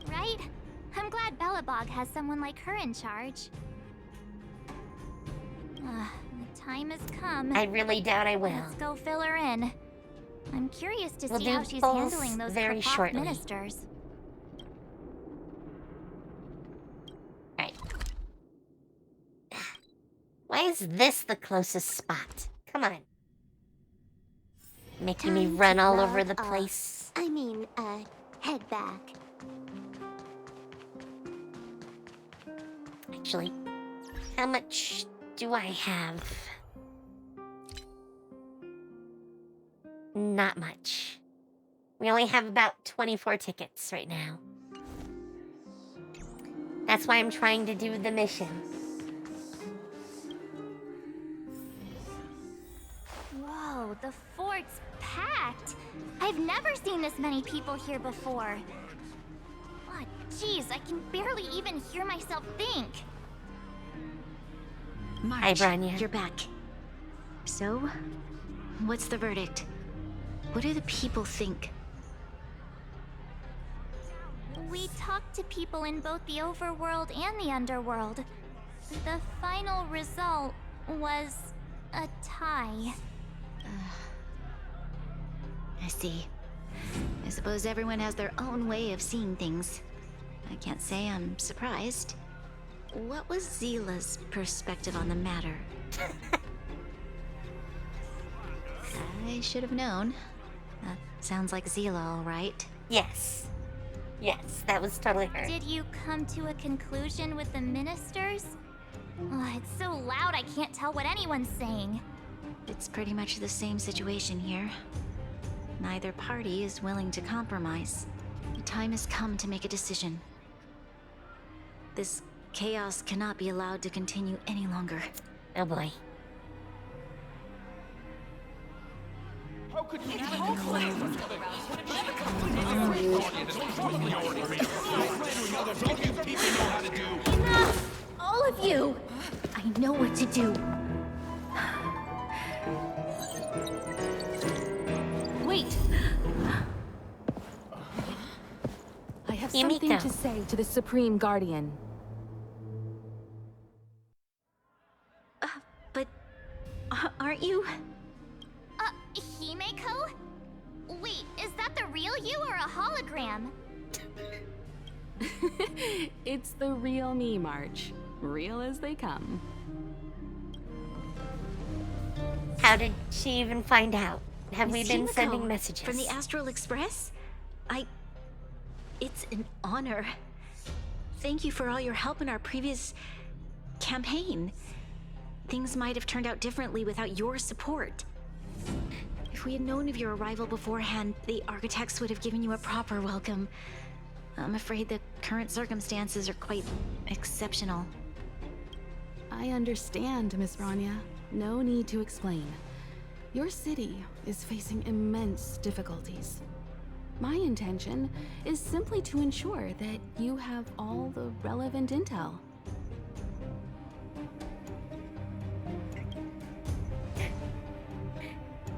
Right? I'm glad Belobog has someone like her in charge. The time has come. I really doubt I will. Let's go fill her in. I'm curious to We'll see do how she's polls handling those very Kerpoff shortly. ministers. Right. Why is this the closest spot? Come on. Making me run all over the place. Head back. Actually, how much do I have? Not much. We only have about 24 tickets right now. That's why I'm trying to do the mission. Whoa, the fort's packed. I've never seen this many people here before. Oh, jeez, I can barely even hear myself think. March, Hi, Branya. You're back. So, what's the verdict? What do the people think? We talked to people in both the overworld and the underworld. The final result was a tie. I see. I suppose everyone has their own way of seeing things. I can't say I'm surprised. What was Zila's perspective on the matter? I should have known. That sounds like Zila, all right. Yes. Yes, that was totally her. Did you come to a conclusion with the ministers? Oh, it's so loud I can't tell what anyone's saying. It's pretty much the same situation here. Neither party is willing to compromise. The time has come to make a decision. This chaos cannot be allowed to continue any longer. Oh boy. How could you Enough! All of you! I know what to do. Wait! I have Himiko. something to say to the Supreme Guardian. But aren't you? Himeko? Wait, is that the real you or a hologram? It's the real me, March. Real as they come. How did she even find out? Have we Miss been Himiko, sending messages? From the Astral Express? It's an honor. Thank you for all your help in our previous campaign. Things might have turned out differently without your support. If we had known of your arrival beforehand, the architects would have given you a proper welcome. I'm afraid the current circumstances are quite exceptional. I understand, Miss Rania. No need to explain. Your city is facing immense difficulties. My intention is simply to ensure that you have all the relevant intel.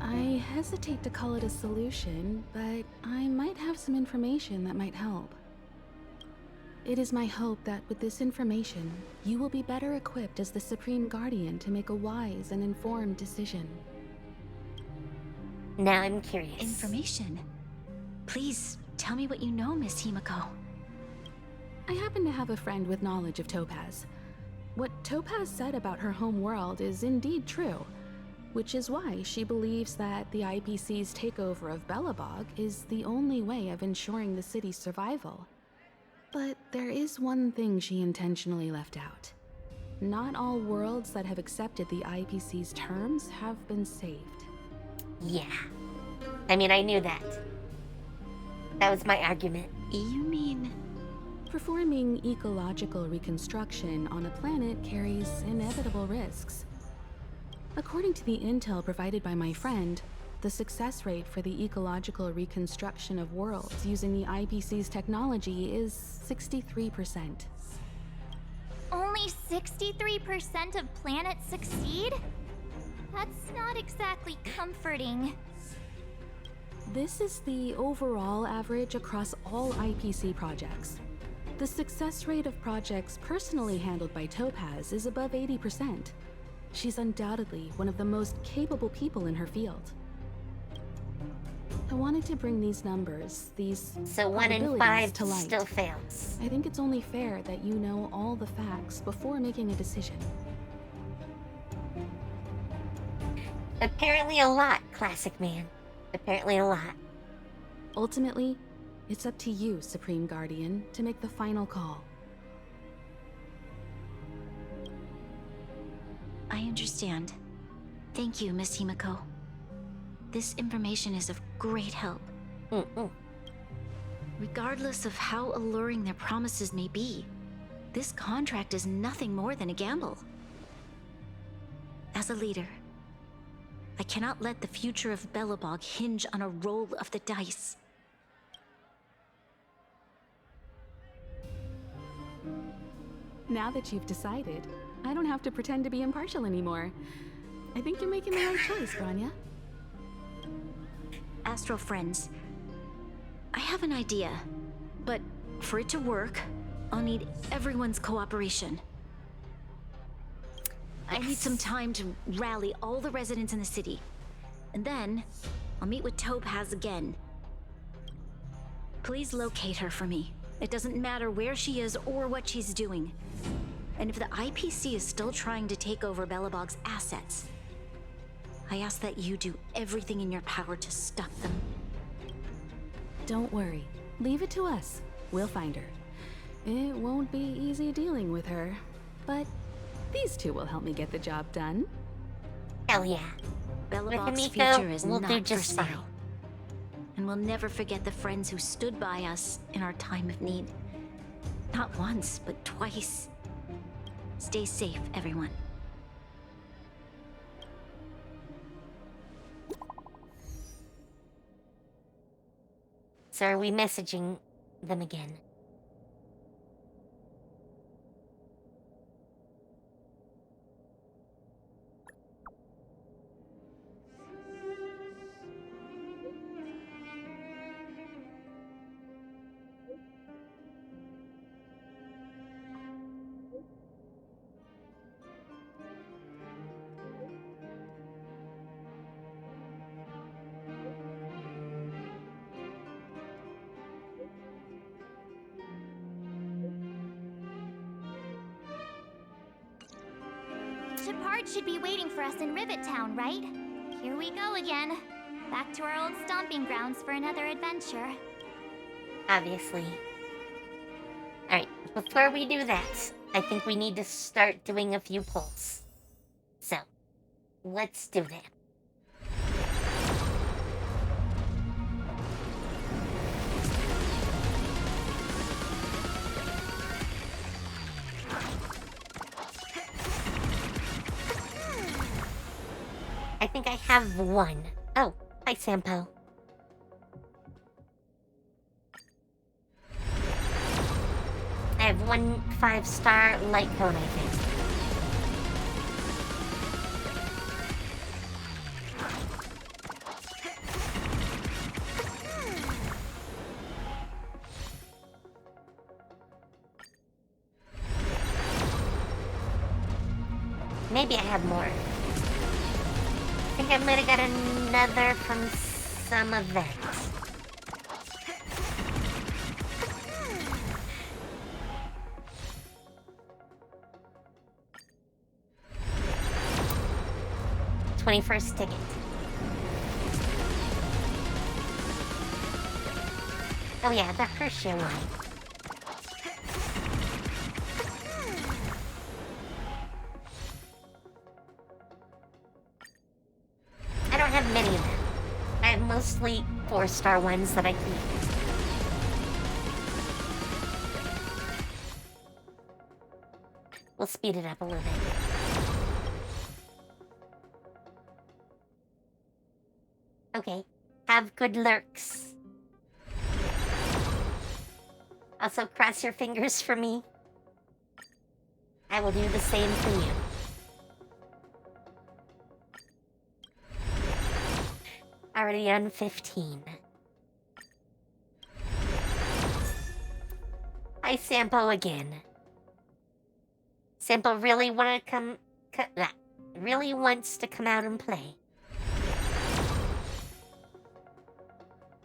I hesitate to call it a solution, but I might have some information that might help. It is my hope that with this information, you will be better equipped as the Supreme Guardian to make a wise and informed decision. Now I'm curious. Information? Please, tell me what you know, Miss Himiko. I happen to have a friend with knowledge of Topaz. What Topaz said about her home world is indeed true, which is why she believes that the IPC's takeover of Belobog is the only way of ensuring the city's survival. But there is one thing she intentionally left out. Not all worlds that have accepted the IPC's terms have been saved. Yeah. I mean, I knew that. That was my argument. You mean... Performing ecological reconstruction on a planet carries inevitable risks. According to the intel provided by my friend, the success rate for the ecological reconstruction of worlds using the IPC's technology is 63%. Only 63% of planets succeed? That's not exactly comforting. This is the overall average across all IPC projects. The success rate of projects personally handled by Topaz is above 80%. She's undoubtedly one of the most capable people in her field. I wanted to bring these numbers, So 1 in 5 to light. still fails. I think it's only fair that you know all the facts before making a decision. Apparently a lot, Classic Man. Apparently a lot. Ultimately, it's up to you, Supreme Guardian, to make the final call. I understand. Thank you, Miss Himiko. This information is of great help. Regardless of how alluring their promises may be, this contract is nothing more than a gamble. As a leader, I cannot let the future of Belobog hinge on a roll of the dice. Now that you've decided, I don't have to pretend to be impartial anymore. I think you're making the right choice, Rania. Astral friends, I have an idea, but for it to work, I'll need everyone's cooperation. I need some time to rally all the residents in the city, and then I'll meet with Topaz again. Please locate her for me. It doesn't matter where she is or what she's doing. And if the IPC is still trying to take over Belobog's assets, I ask that you do everything in your power to stop them. Don't worry. Leave it to us. We'll find her. It won't be easy dealing with her, but these two will help me get the job done. Hell yeah. Belobog's Himiko, future is we'll not do for just sale. fine. And we'll never forget the friends who stood by us in our time of need. Not once, but twice. Stay safe, everyone. So are we messaging them again? Shepard should be waiting for us in Rivet Town, right? Here we go again. Back to our old stomping grounds for another adventure. Obviously. Alright, before we do that, I think we need to start doing a few polls. So, let's do that. I think I have one. Oh, hi, Sampo. I have one 5-star light cone, I think. Maybe I have more. I think I might have got another from some event. $21st ticket. Oh yeah, the Hershey one. I don't have many of them. I have mostly 4-star ones that I keep. We'll speed it up a little bit. Okay. Have good lurks. Also, cross your fingers for me. I will do the same for you. Already on 15. Hi, Sampo again. Sampo really really wants to come out and play.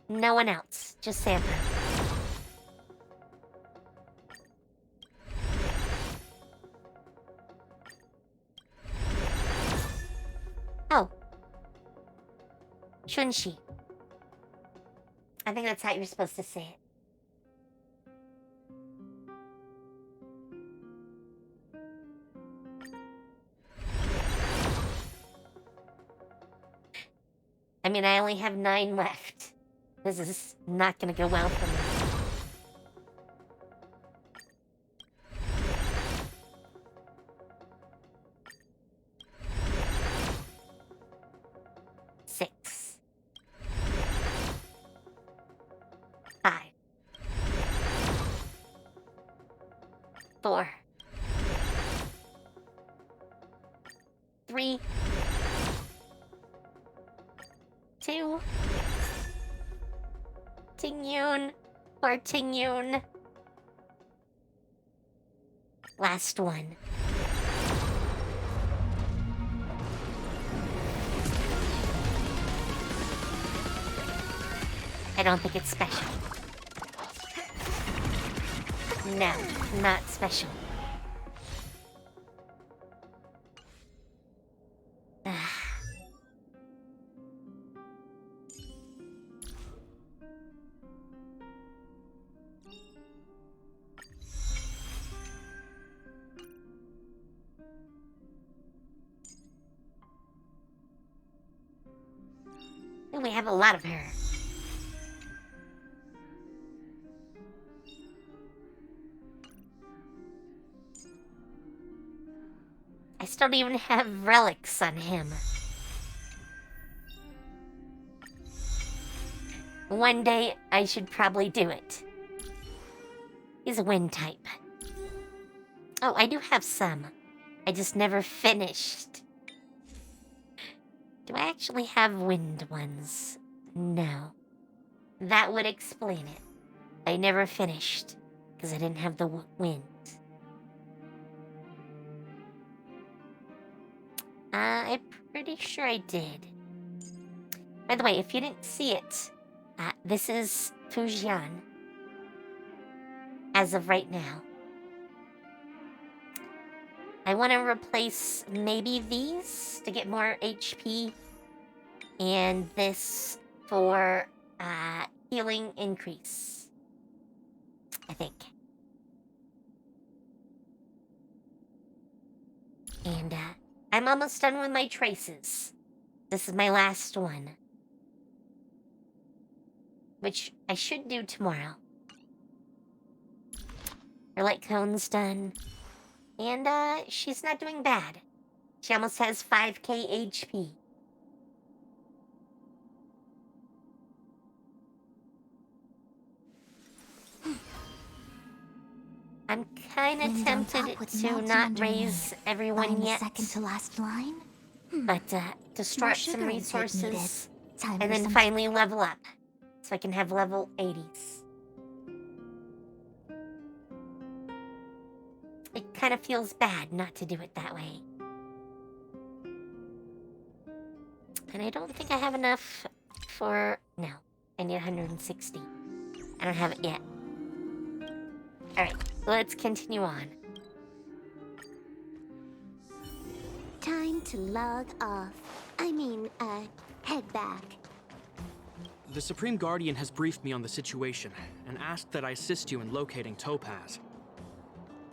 No one else, just Sampo. Oh. Chunshi. I think that's how you're supposed to say it. I mean, I only have 9 left. This is not gonna go well for me. Six. 5. 4. 3. 2. Tingyun. Or Tingyun. Last one. I don't think it's special. No, not special. have a lot of her. I still don't even have relics on him. One day, I should probably do it. He's a wind type. Oh, I do have some. I just never finished. Do I actually have wind ones? No. That would explain it. I never finished, because I didn't have the wind. I'm pretty sure I did. By the way, if you didn't see it, this is Fujian. As of right now. I want to replace maybe these to get more HP. And this for healing increase. I think. And I'm almost done with my traces. This is my last one. Which I should do tomorrow. Her light cone's done. And she's not doing bad. She almost has 5k HP. I'm kind of tempted to not raise everyone yet. Second to last line? But to start some resources and then finally level up. So I can have level 80s. It kind of feels bad not to do it that way. And I don't think I have enough for... No, I need 160. I don't have it yet. Alright, let's continue on. Time to log off. Head back. The Supreme Guardian has briefed me on the situation and asked that I assist you in locating Topaz.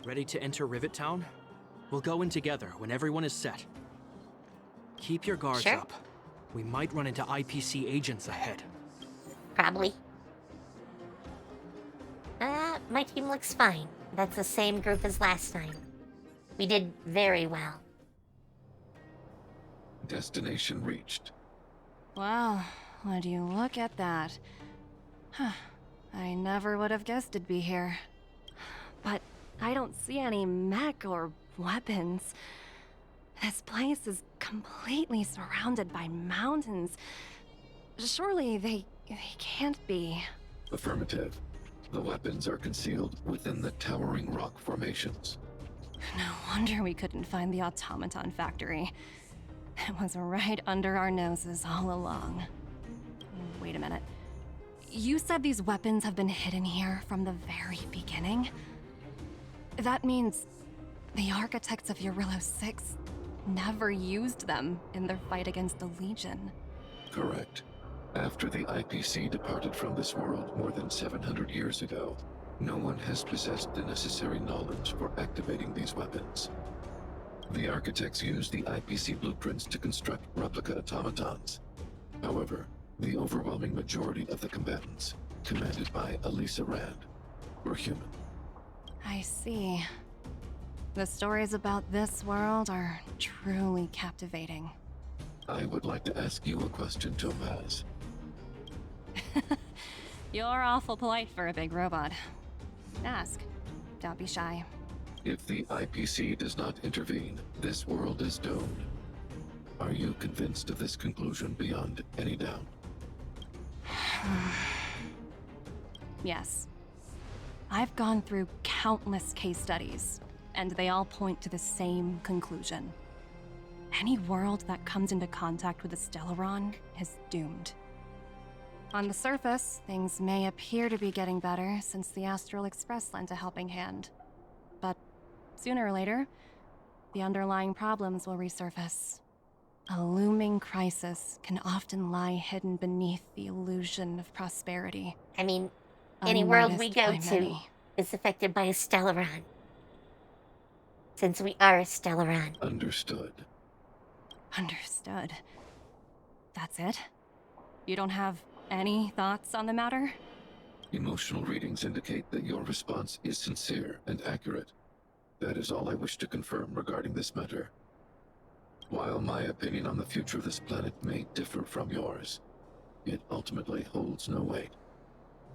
Ready to enter Rivet Town? We'll go in together when everyone is set. Keep your guards up. We might run into IPC agents ahead. Probably. My team looks fine. That's the same group as last time. We did very well. Destination reached. Wow, would you look at that? Huh. I never would have guessed it'd be here. But I don't see any mech or weapons. This place is completely surrounded by mountains. Surely they can't be. Affirmative. The weapons are concealed within the towering rock formations. No wonder we couldn't find the automaton factory. It was right under our noses all along. Wait a minute. You said these weapons have been hidden here from the very beginning? That means the architects of Eurillo 6 never used them in their fight against the Legion. Correct. After the IPC departed from this world more than 700 years ago, no one has possessed the necessary knowledge for activating these weapons. The architects used the IPC blueprints to construct replica automatons. However, the overwhelming majority of the combatants, commanded by Elisa Rand, were human. I see. The stories about this world are truly captivating. I would like to ask you a question, Topaz. You're awful polite for a big robot. Ask. Don't be shy. If the IPC does not intervene, this world is doomed. Are you convinced of this conclusion beyond any doubt? Yes. I've gone through countless case studies, and they all point to the same conclusion. Any world that comes into contact with a Stellaron is doomed. On the surface, things may appear to be getting better since the Astral Express lent a helping hand. But sooner or later, the underlying problems will resurface. A looming crisis can often lie hidden beneath the illusion of prosperity. I mean, any world we Unnoticed go by to many. is affected by a Stellaron. Since we are a Stellaron. Understood. Understood. That's it? You don't have any thoughts on the matter? Emotional readings indicate that your response is sincere and accurate. That is all I wish to confirm regarding this matter. While my opinion on the future of this planet may differ from yours, it ultimately holds no weight.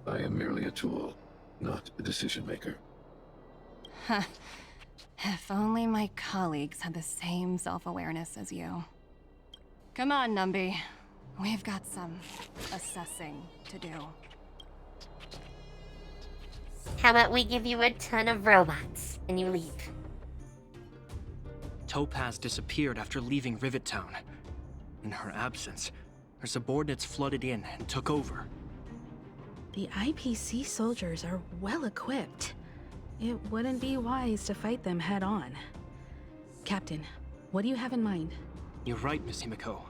I am merely a tool, not a decision maker. Huh. If only my colleagues had the same self-awareness as you. Come on, Numby. We've got some assessing to do. How about we give you a ton of robots and you leave? Topaz disappeared after leaving Rivet Town. In her absence, her subordinates flooded in and took over. The IPC soldiers are well equipped. It wouldn't be wise to fight them head on. Captain, what do you have in mind? You're right, Miss Himiko.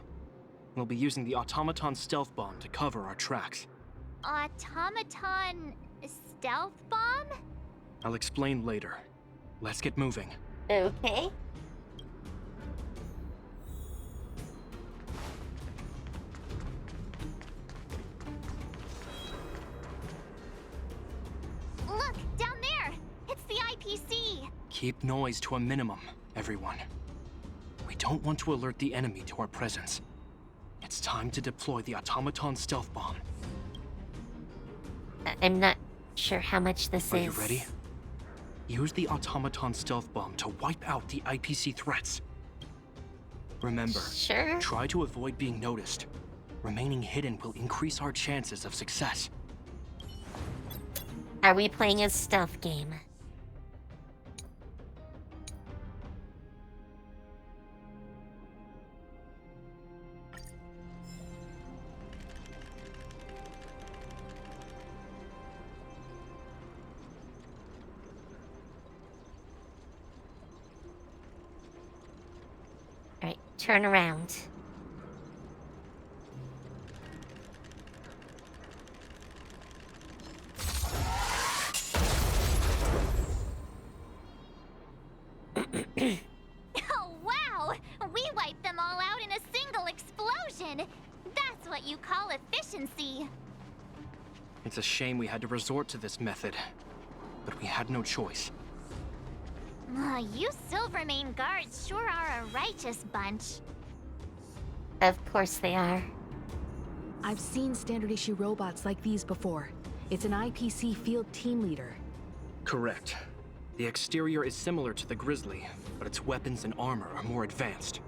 We'll be using the automaton stealth bomb to cover our tracks. Automaton stealth bomb? I'll explain later. Let's get moving. Okay. Look, down there! It's the IPC! Keep noise to a minimum, everyone. We don't want to alert the enemy to our presence. It's time to deploy the automaton stealth bomb. I'm not sure how much this is. Are you ready? Use the automaton stealth bomb to wipe out the IPC threats. Remember, sure. Try to avoid being noticed. Remaining hidden will increase our chances of success. Are we playing a stealth game? Alright, turn around. Oh, wow! We wiped them all out in a single explosion! That's what you call efficiency! It's a shame we had to resort to this method, but we had no choice. You Silvermane guards sure are a righteous bunch. Of course they are. I've seen standard issue robots like these before. It's an IPC field team leader. Correct. The exterior is similar to the Grizzly, but its weapons and armor are more advanced.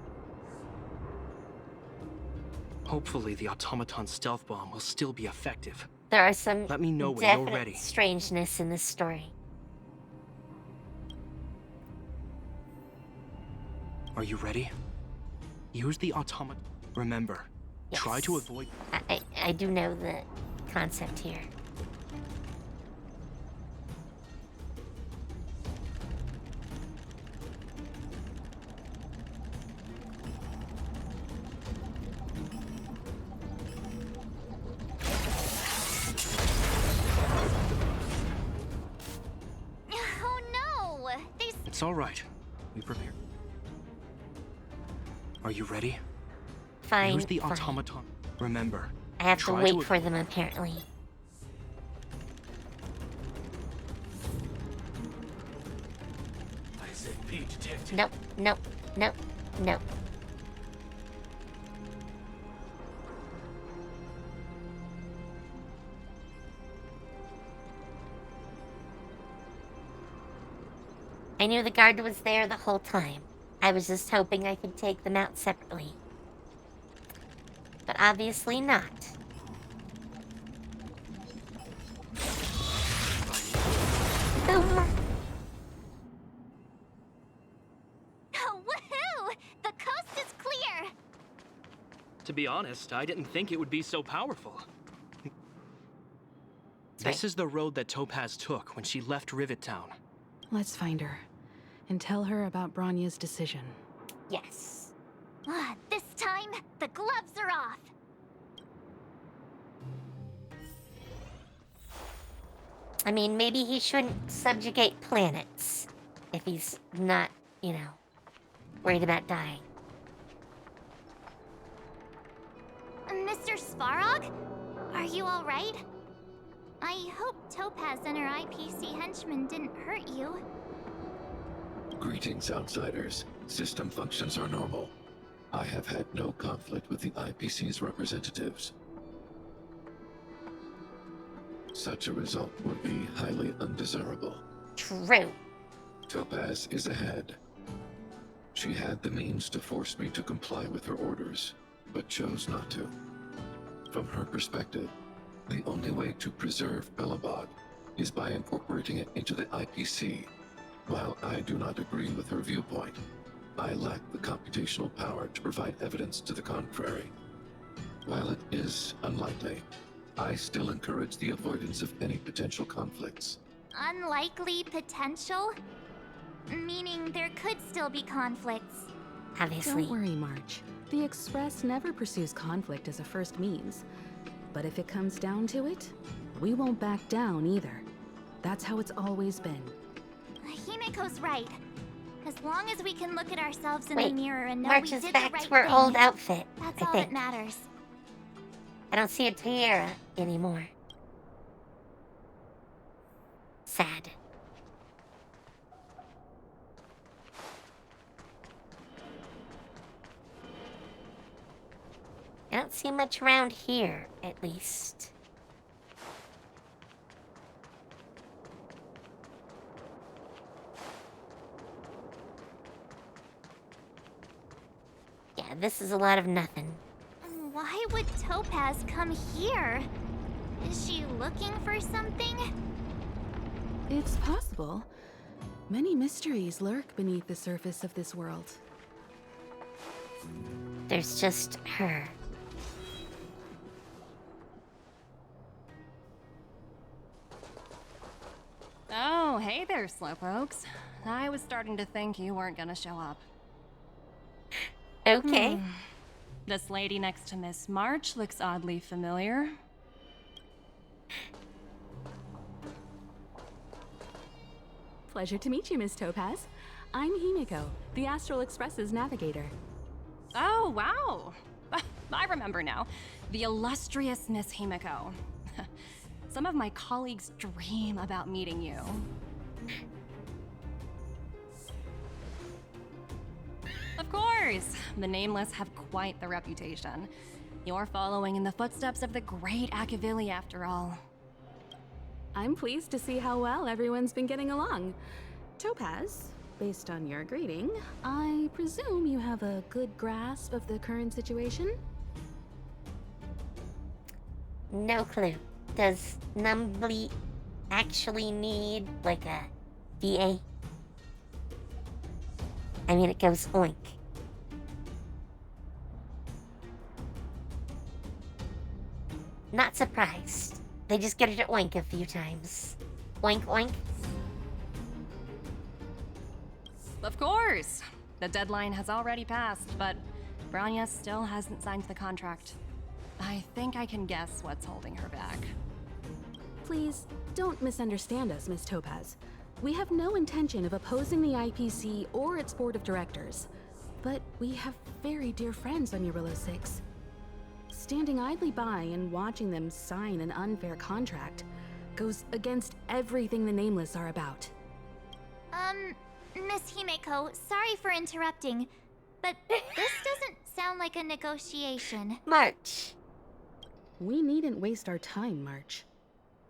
Hopefully the automaton stealth bomb will still be effective. There are some Let me know when you're definite ready. strangeness in this story. Are you ready? Use the automaton. Remember, try to avoid... I do know the concept here. Oh no! It's all right. We prepared. Are you ready? Fine. Use the fine. automaton. Remember, I have to try wait for them, apparently. Nope, nope, nope, nope. I knew the guard was there the whole time. I was just hoping I could take them out separately. But obviously not. Woohoo! The coast is clear! To be honest, I didn't think it would be so powerful. This is the road that Topaz took when she left Rivet Town. Let's find her and tell her about Bronya's decision. Yes. This time, the gloves are off. I mean, maybe he shouldn't subjugate planets if he's not, you know, worried about dying. Mr. Svarog? Are you alright? I hope Topaz and her IPC henchmen didn't hurt you. Greetings, outsiders. System functions are normal. I have had no conflict with the IPC's representatives. Such a result would be highly undesirable. True. Topaz is ahead. She had the means to force me to comply with her orders, but chose not to. From her perspective, the only way to preserve Belobog is by incorporating it into the IPC. While I do not agree with her viewpoint, I lack the computational power to provide evidence to the contrary. While it is unlikely, I still encourage the avoidance of any potential conflicts. Unlikely potential? Meaning there could still be conflicts. Obviously. Don't worry, March. The Express never pursues conflict as a first means. But if it comes down to it, we won't back down either. That's how it's always been. Himeko's right. As long as we can look at ourselves in the mirror and know March we is did back the right to her thing, old outfit, that's I all think. that matters. I don't see a tiara anymore. Sad. I don't see much around here, at least. Yeah, this is a lot of nothing. Why would Topaz come here? Is she looking for something? It's possible. Many mysteries lurk beneath the surface of this world. There's just her. Oh, hey there, Slowpokes. I was starting to think you weren't gonna show up. Okay. This lady next to Miss March looks oddly familiar. Pleasure to meet you, Miss Topaz. I'm Himiko, the Astral Express's navigator. Oh, wow. I remember now. The illustrious Miss Himiko. Some of my colleagues dream about meeting you. Of course! The Nameless have quite the reputation. You're following in the footsteps of the great Akavili, after all. I'm pleased to see how well everyone's been getting along. Topaz, based on your greeting, I presume you have a good grasp of the current situation? No clue. Does Numbly actually need, like, a VA? I mean, it goes oink. Not surprised. They just get it to oink a few times. Oink, oink. Of course! The deadline has already passed, but Branya still hasn't signed the contract. I think I can guess what's holding her back. Please, don't misunderstand us, Miss Topaz. We have no intention of opposing the IPC or its board of directors. But we have very dear friends on Eurillo 6. Standing idly by and watching them sign an unfair contract goes against everything the Nameless are about. Miss Himeko, sorry for interrupting, but this doesn't sound like a negotiation. March. We needn't waste our time, March.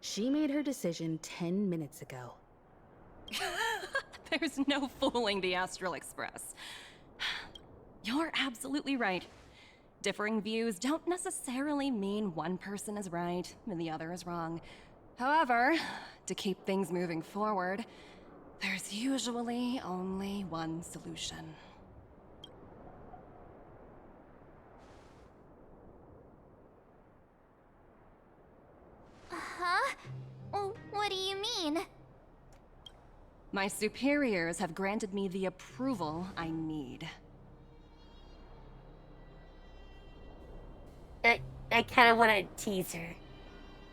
She made her decision 10 minutes ago. There's no fooling the Astral Express. You're absolutely right. Differing views don't necessarily mean one person is right and the other is wrong. However, to keep things moving forward, there's usually only one solution. Huh? What do you mean? My superiors have granted me the approval I need. I kind of want to tease her.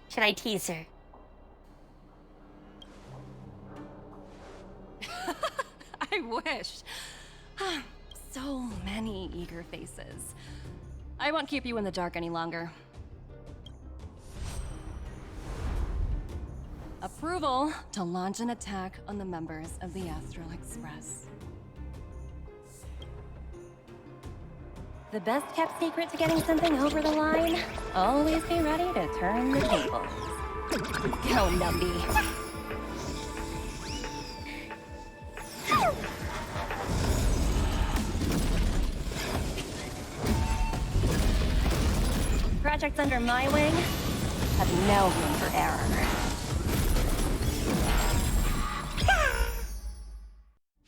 Should I tease her? I wish. So many eager faces. I won't keep you in the dark any longer. Approval to launch an attack on the members of the Astral Express. The best kept secret to getting something over the line? Always be ready to turn the tables. Go, Numby. Projects under my wing have no room for error.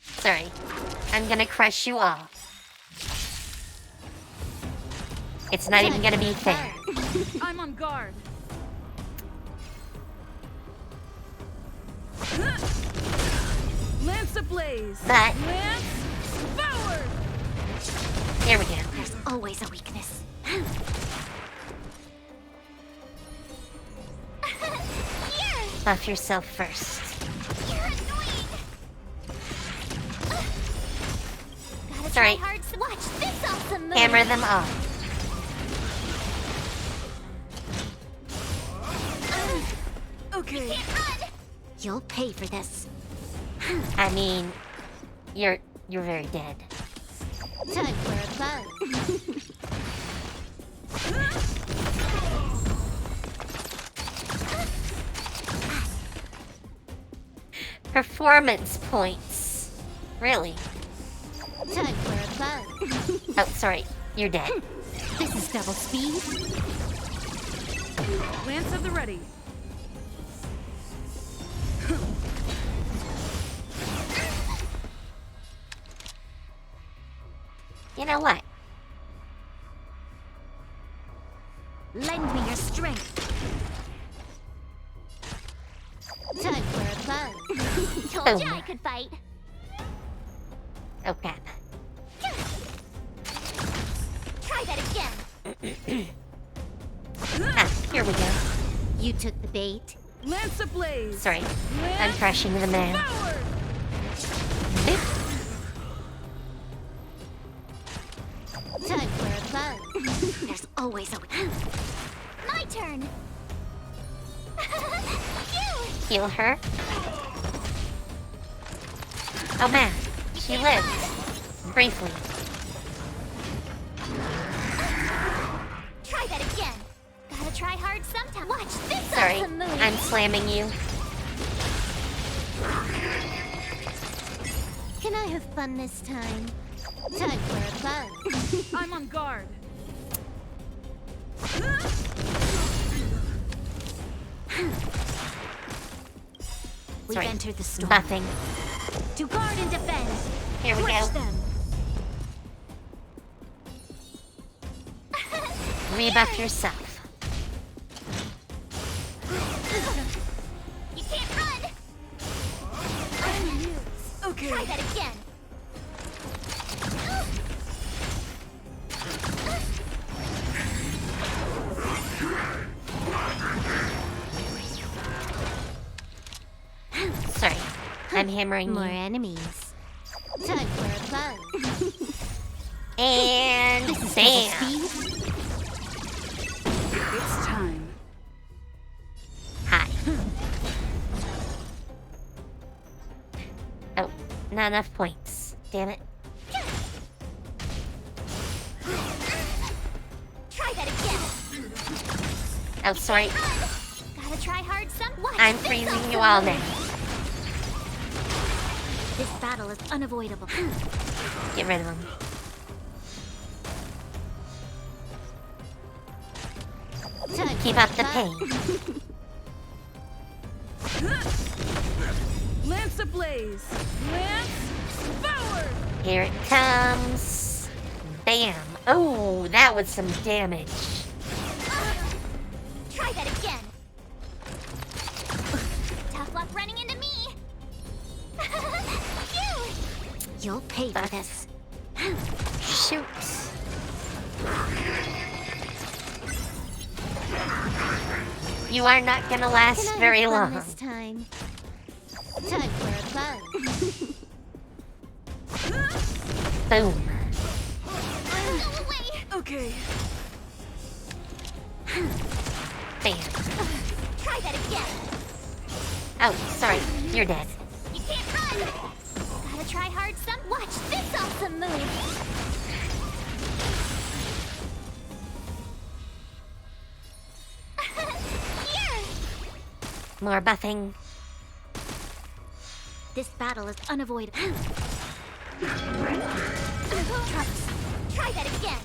Sorry. I'm gonna crush you all. It's not even gonna be fair. I'm on guard. Lance ablaze. But Lance forward. here we go. There's always a weakness. Buff yourself first. You're annoying. Gotta Sorry. try hard. Watch this awesome move. Hammer them off. Okay. You can't run. You'll pay for this. I mean, you're very dead. Time for a bug. Performance points. Really? Time for a bug. Oh, sorry. You're dead. This is double speed. Lance of the ready. You know what? Lend me your strength. Time for a bug. Told you I could fight. Oh crap. Try that again. Ah, here we go. You took the bait. Lance ablaze. Sorry. I'm crushing the man. Time for a bug. There's always a... My turn. Heal her. Oh man, she lived. Briefly. Try that again. Gotta try hard sometime. Watch this Sorry, awesome move. I'm slamming you. Can I have fun this time? Time for a bug. I'm on guard. We've Sorry. entered the storm. Buffing. To guard and defend. Here we Crush go. them. Rebuff yourself. You can't run. Okay. Try that again. Sorry, I'm hammering More you. enemies. Time for a bug. And This is bam! double speed. It's time. Hi. Oh, not enough points. Damn it. Try that again. Oh, sorry. Gotta try hard some. Watch I'm this freezing awesome you all move. now. This battle is unavoidable. Get rid of them. Time Keep for up a the bug. pain. Lance ablaze. Lance forward. Here it comes. Bam. Oh, that was some damage. Try that again. Tough luck running into me. You'll pay for this. Shoot. You are not gonna last Can I very have fun long. this time? Time for a bug. Boom. Go away. Okay. Bam. Try that again. Oh, sorry. You're dead. You can't run. Gotta try hard some. Watch this awesome move. Here. More buffing. This battle is unavoidable. Try that again.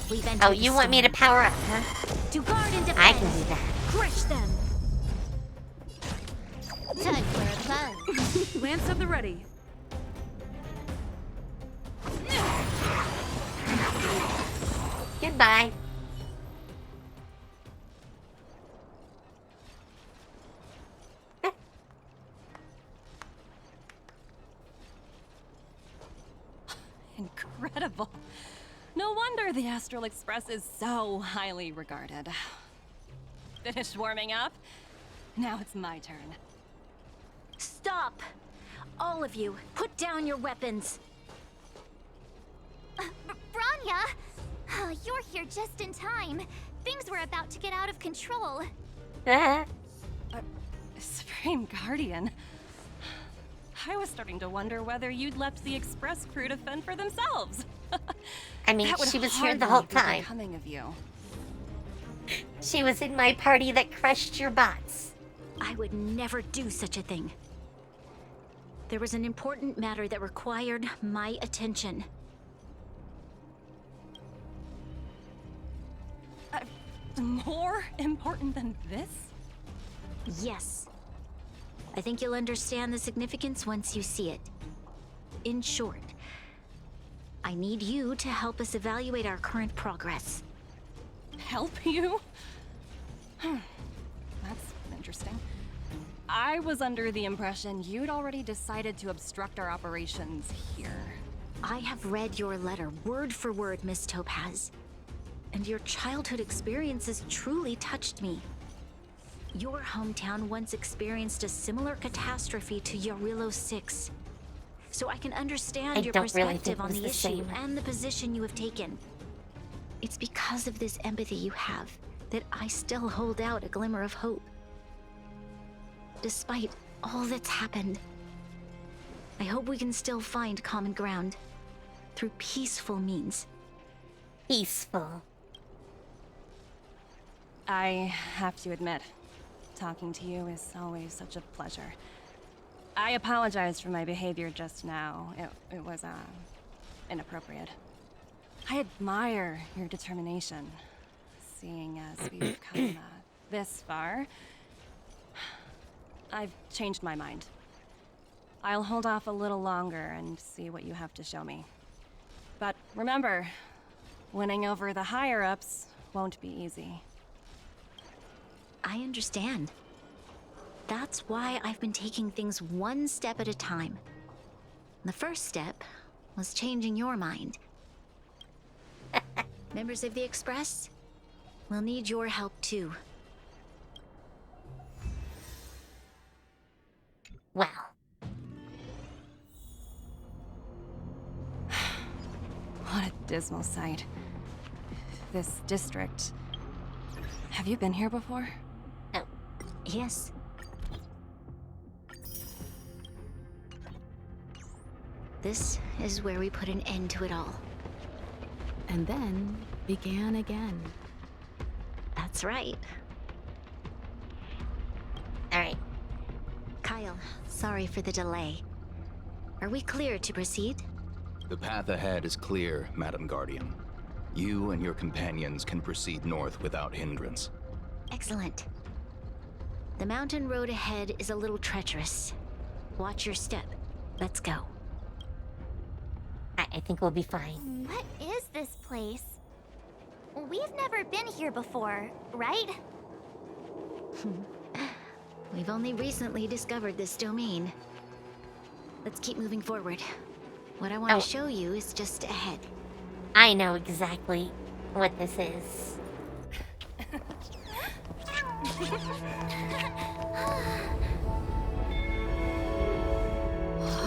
We've entered Oh, you want me to power up, huh? To guard and defend. I can do that. Crush them. Time for a plunge. Lance at the ready. Goodbye. Incredible. No wonder the Astral Express is so highly regarded. Finished warming up? Now it's my turn. Stop! All of you, put down your weapons. Branya! You're here just in time. Things were about to get out of control. Supreme Guardian. I was starting to wonder whether you'd left the Express crew to fend for themselves. I mean, That would she was here the hardly whole be time. becoming of you. She was in my party that crushed your bots. I would never do such a thing. There was an important matter that required my attention. More important than this? Yes. I think you'll understand the significance once you see it. In short, I need you to help us evaluate our current progress. Help you? That's interesting. I was under the impression you'd already decided to obstruct our operations here. I have read your letter word for word, Miss Topaz. And your childhood experiences truly touched me. Your hometown once experienced a similar catastrophe to Yarillo 6. So I can understand your don't really perspective think it on was the the issue same. and the position you have taken. It's because of this empathy you have that I still hold out a glimmer of hope. Despite all that's happened, I hope we can still find common ground through peaceful means. Peaceful. I have to admit, talking to you is always such a pleasure. I apologize for my behavior just now. It was, inappropriate. I admire your determination, seeing as we've come this far. I've changed my mind. I'll hold off a little longer and see what you have to show me. But remember, winning over the higher-ups won't be easy. I understand. That's why I've been taking things one step at a time. The first step was changing your mind. Members of the Express, we'll need your help too. Wow. What a dismal sight. This district. Have you been here before? No. Yes. This is where we put an end to it all. And then began again. That's right. All right. Kyle, sorry for the delay. Are we clear to proceed? The path ahead is clear, Madam Guardian. You and your companions can proceed north without hindrance. Excellent. The mountain road ahead is a little treacherous. Watch your step. Let's go. I think we'll be fine. What is this place? We've never been here before, right? We've only recently discovered this domain. Let's keep moving forward. What I want to show you is just ahead. I know exactly what this is.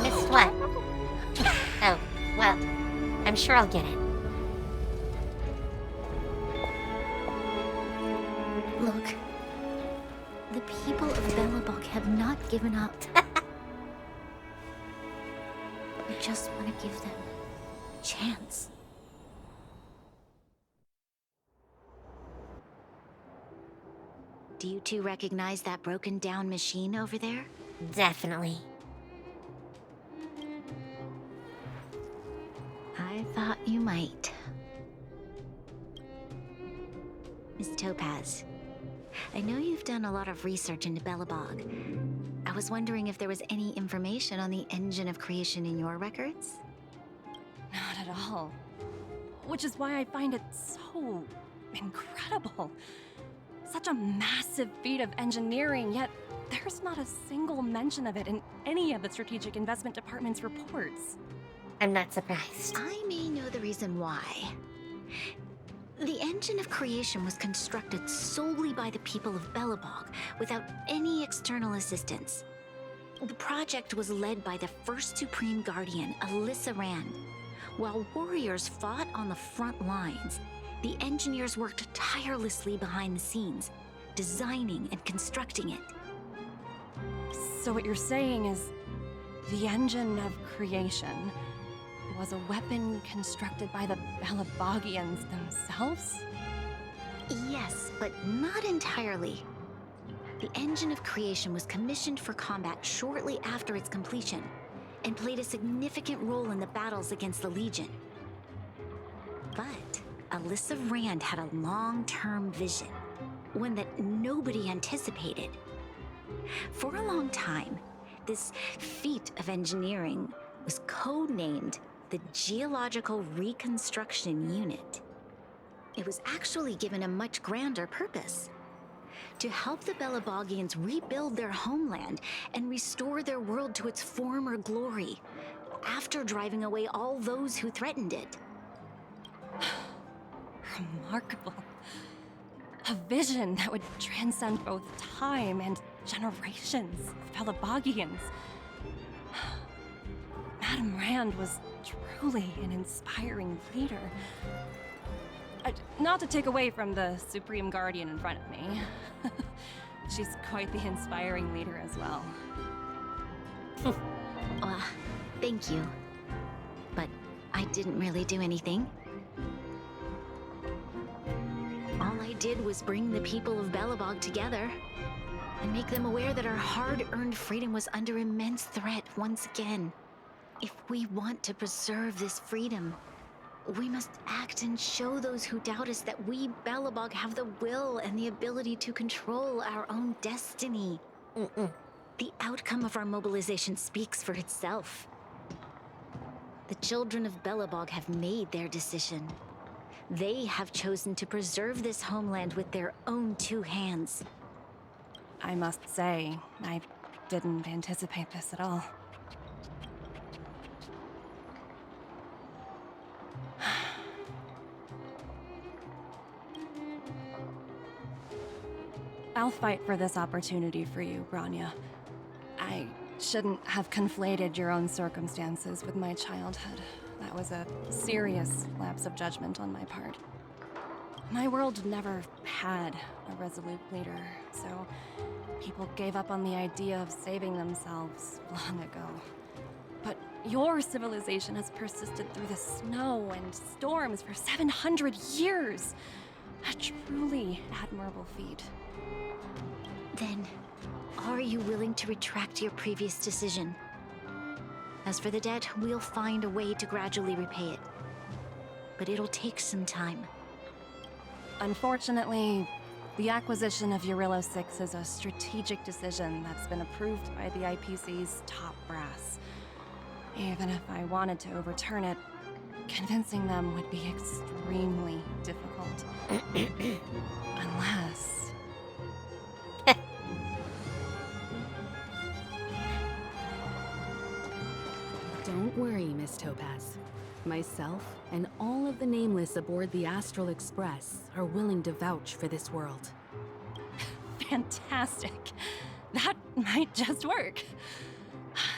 Missed what? Oh, well, I'm sure I'll get it. The people of Belobog have not given up. We just want to give them a chance. Do you two recognize that broken down machine over there? Definitely. I thought you might. Miss Topaz, I know you've done a lot of research into Belobog. I was wondering if there was any information on the engine of creation in your records? Not at all. Which is why I find it so incredible. Such a massive feat of engineering, yet there's not a single mention of it in any of the Strategic Investment Department's reports. I'm not surprised. I may know the reason why. The engine of creation was constructed solely by the people of Belobog, without any external assistance. The project was led by the first Supreme Guardian, Alyssa Rand. While warriors fought on the front lines, the engineers worked tirelessly behind the scenes, designing and constructing it. So what you're saying is, the engine of creation was a weapon constructed by the Belabogians themselves? Yes, but not entirely. The engine of creation was commissioned for combat shortly after its completion, and played a significant role in the battles against the Legion. But Alyssa Rand had a long-term vision, one that nobody anticipated. For a long time, this feat of engineering was codenamed the Geological Reconstruction Unit. It was actually given a much grander purpose: to help the Belabogians rebuild their homeland and restore their world to its former glory, after driving away all those who threatened it. Remarkable. A vision that would transcend both time and generations of Belabogians. Madame Rand was truly an inspiring leader. Not to take away from the Supreme Guardian in front of me. She's quite the inspiring leader as well. Thank you. But I didn't really do anything. All I did was bring the people of Belobog together and make them aware that our hard-earned freedom was under immense threat once again. If we want to preserve this freedom, we must act and show those who doubt us that we, Belobog, have the will and the ability to control our own destiny. The outcome of our mobilization speaks for itself. The children of Belobog have made their decision. They have chosen to preserve this homeland with their own two hands. I must say, I didn't anticipate this at all. I'll fight for this opportunity for you, Branya. I shouldn't have conflated your own circumstances with my childhood. That was a serious lapse of judgment on my part. My world never had a resolute leader, so people gave up on the idea of saving themselves long ago. But your civilization has persisted through the snow and storms for 700 years. A truly admirable feat. Then, are you willing to retract your previous decision? As for the debt, we'll find a way to gradually repay it. But it'll take some time. Unfortunately, the acquisition of Urillo 6 is a strategic decision that's been approved by the IPC's top brass. Even if I wanted to overturn it, convincing them would be extremely difficult. Unless... Don't worry, Miss Topaz. Myself and all of the Nameless aboard the Astral Express are willing to vouch for this world. Fantastic. That might just work.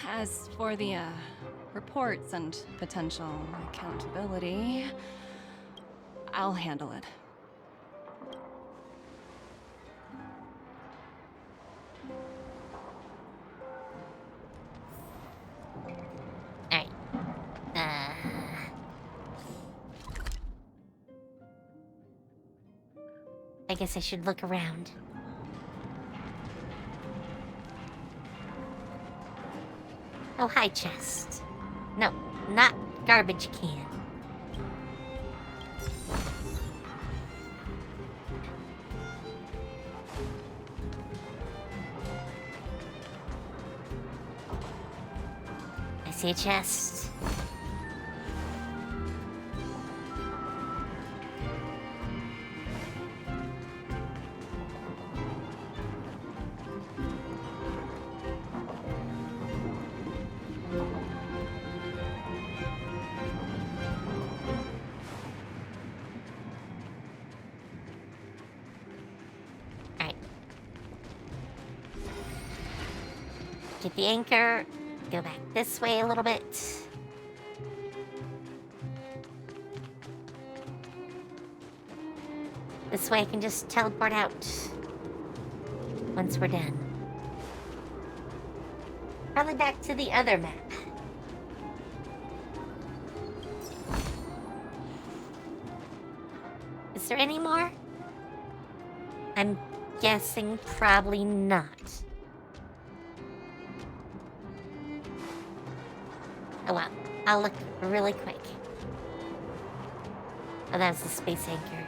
As for the, reports and potential accountability, I'll handle it. I guess I should look around. Oh, hi, chest. No, not garbage can. I see a chest. Get the anchor, go back this way a little bit. This way I can just teleport out once we're done. Probably back to the other map. Is there any more? I'm guessing probably not. Oh well, I'll look really quick. Oh, that was the space anchor.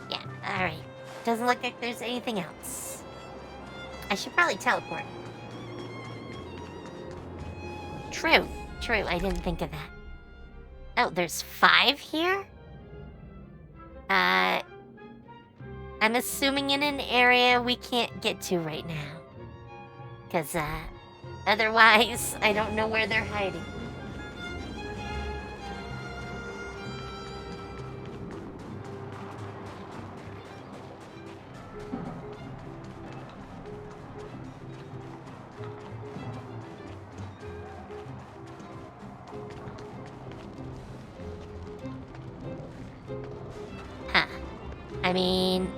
Yeah, alright. Doesn't look like there's anything else. I should probably teleport. True, I didn't think of that. Oh, there's 5 here? I'm assuming in an area we can't get to right now. Because, otherwise, I don't know where they're hiding. Huh. I mean...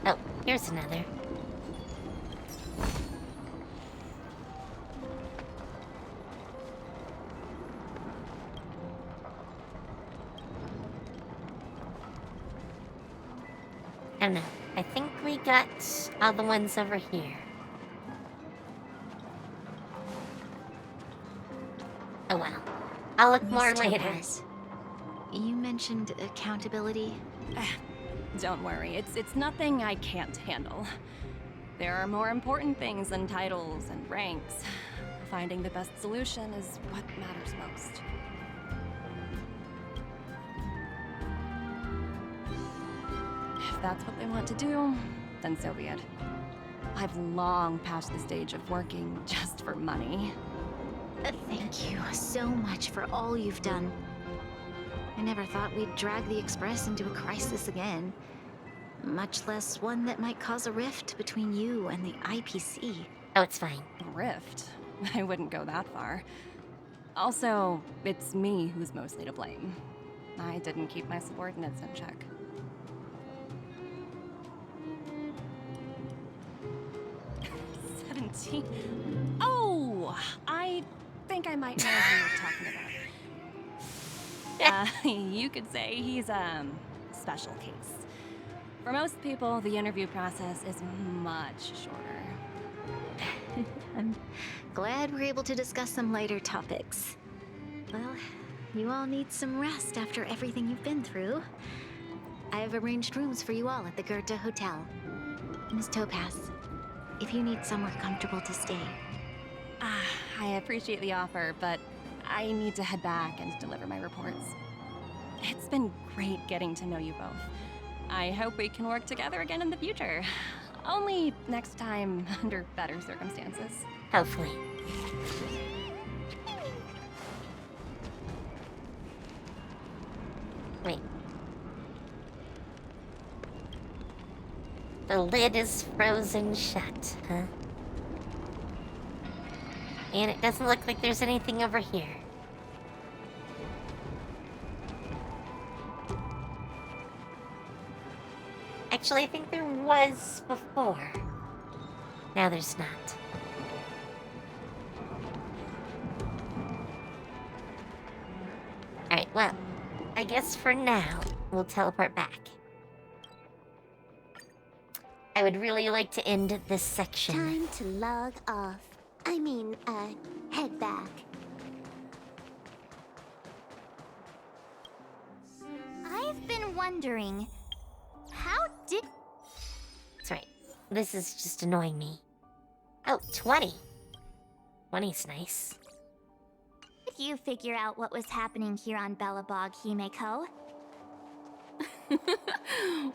Oh, here's another. I don't know. I think we got all the ones over here. Oh well. I'll look more later. Topaz, you mentioned accountability. Don't worry, it's nothing I can't handle. There are more important things than titles and ranks. Finding the best solution is what matters most. If that's what they want to do, then so be it. I've long passed the stage of working just for money. Thank you so much for all you've done. I never thought we'd drag the Express into a crisis again. Much less one that might cause a rift between you and the IPC. Oh, it's fine. Rift? I wouldn't go that far. Also, it's me who's mostly to blame. I didn't keep my subordinates in check. Oh, I think I might know who you're talking about. You could say he's a special case. For most people, the interview process is much shorter. I'm glad we're able to discuss some lighter topics. Well, you all need some rest after everything you've been through. I have arranged rooms for you all at the Goethe Hotel. Miss Topaz, if you need somewhere comfortable to stay. I appreciate the offer, but I need to head back and deliver my reports. It's been great getting to know you both. I hope we can work together again in the future. Only next time under better circumstances. Hopefully. Wait. The lid is frozen shut, huh? And it doesn't look like there's anything over here. Actually, I think there was before. Now there's not. Alright, well, I guess for now, we'll teleport back. I would really like to end this section. Time to log off. I mean, head back. I've been wondering, how did... That's right. This is just annoying me. Oh, 20. 20's nice. Did you figure out what was happening here on Belobog, Himeko?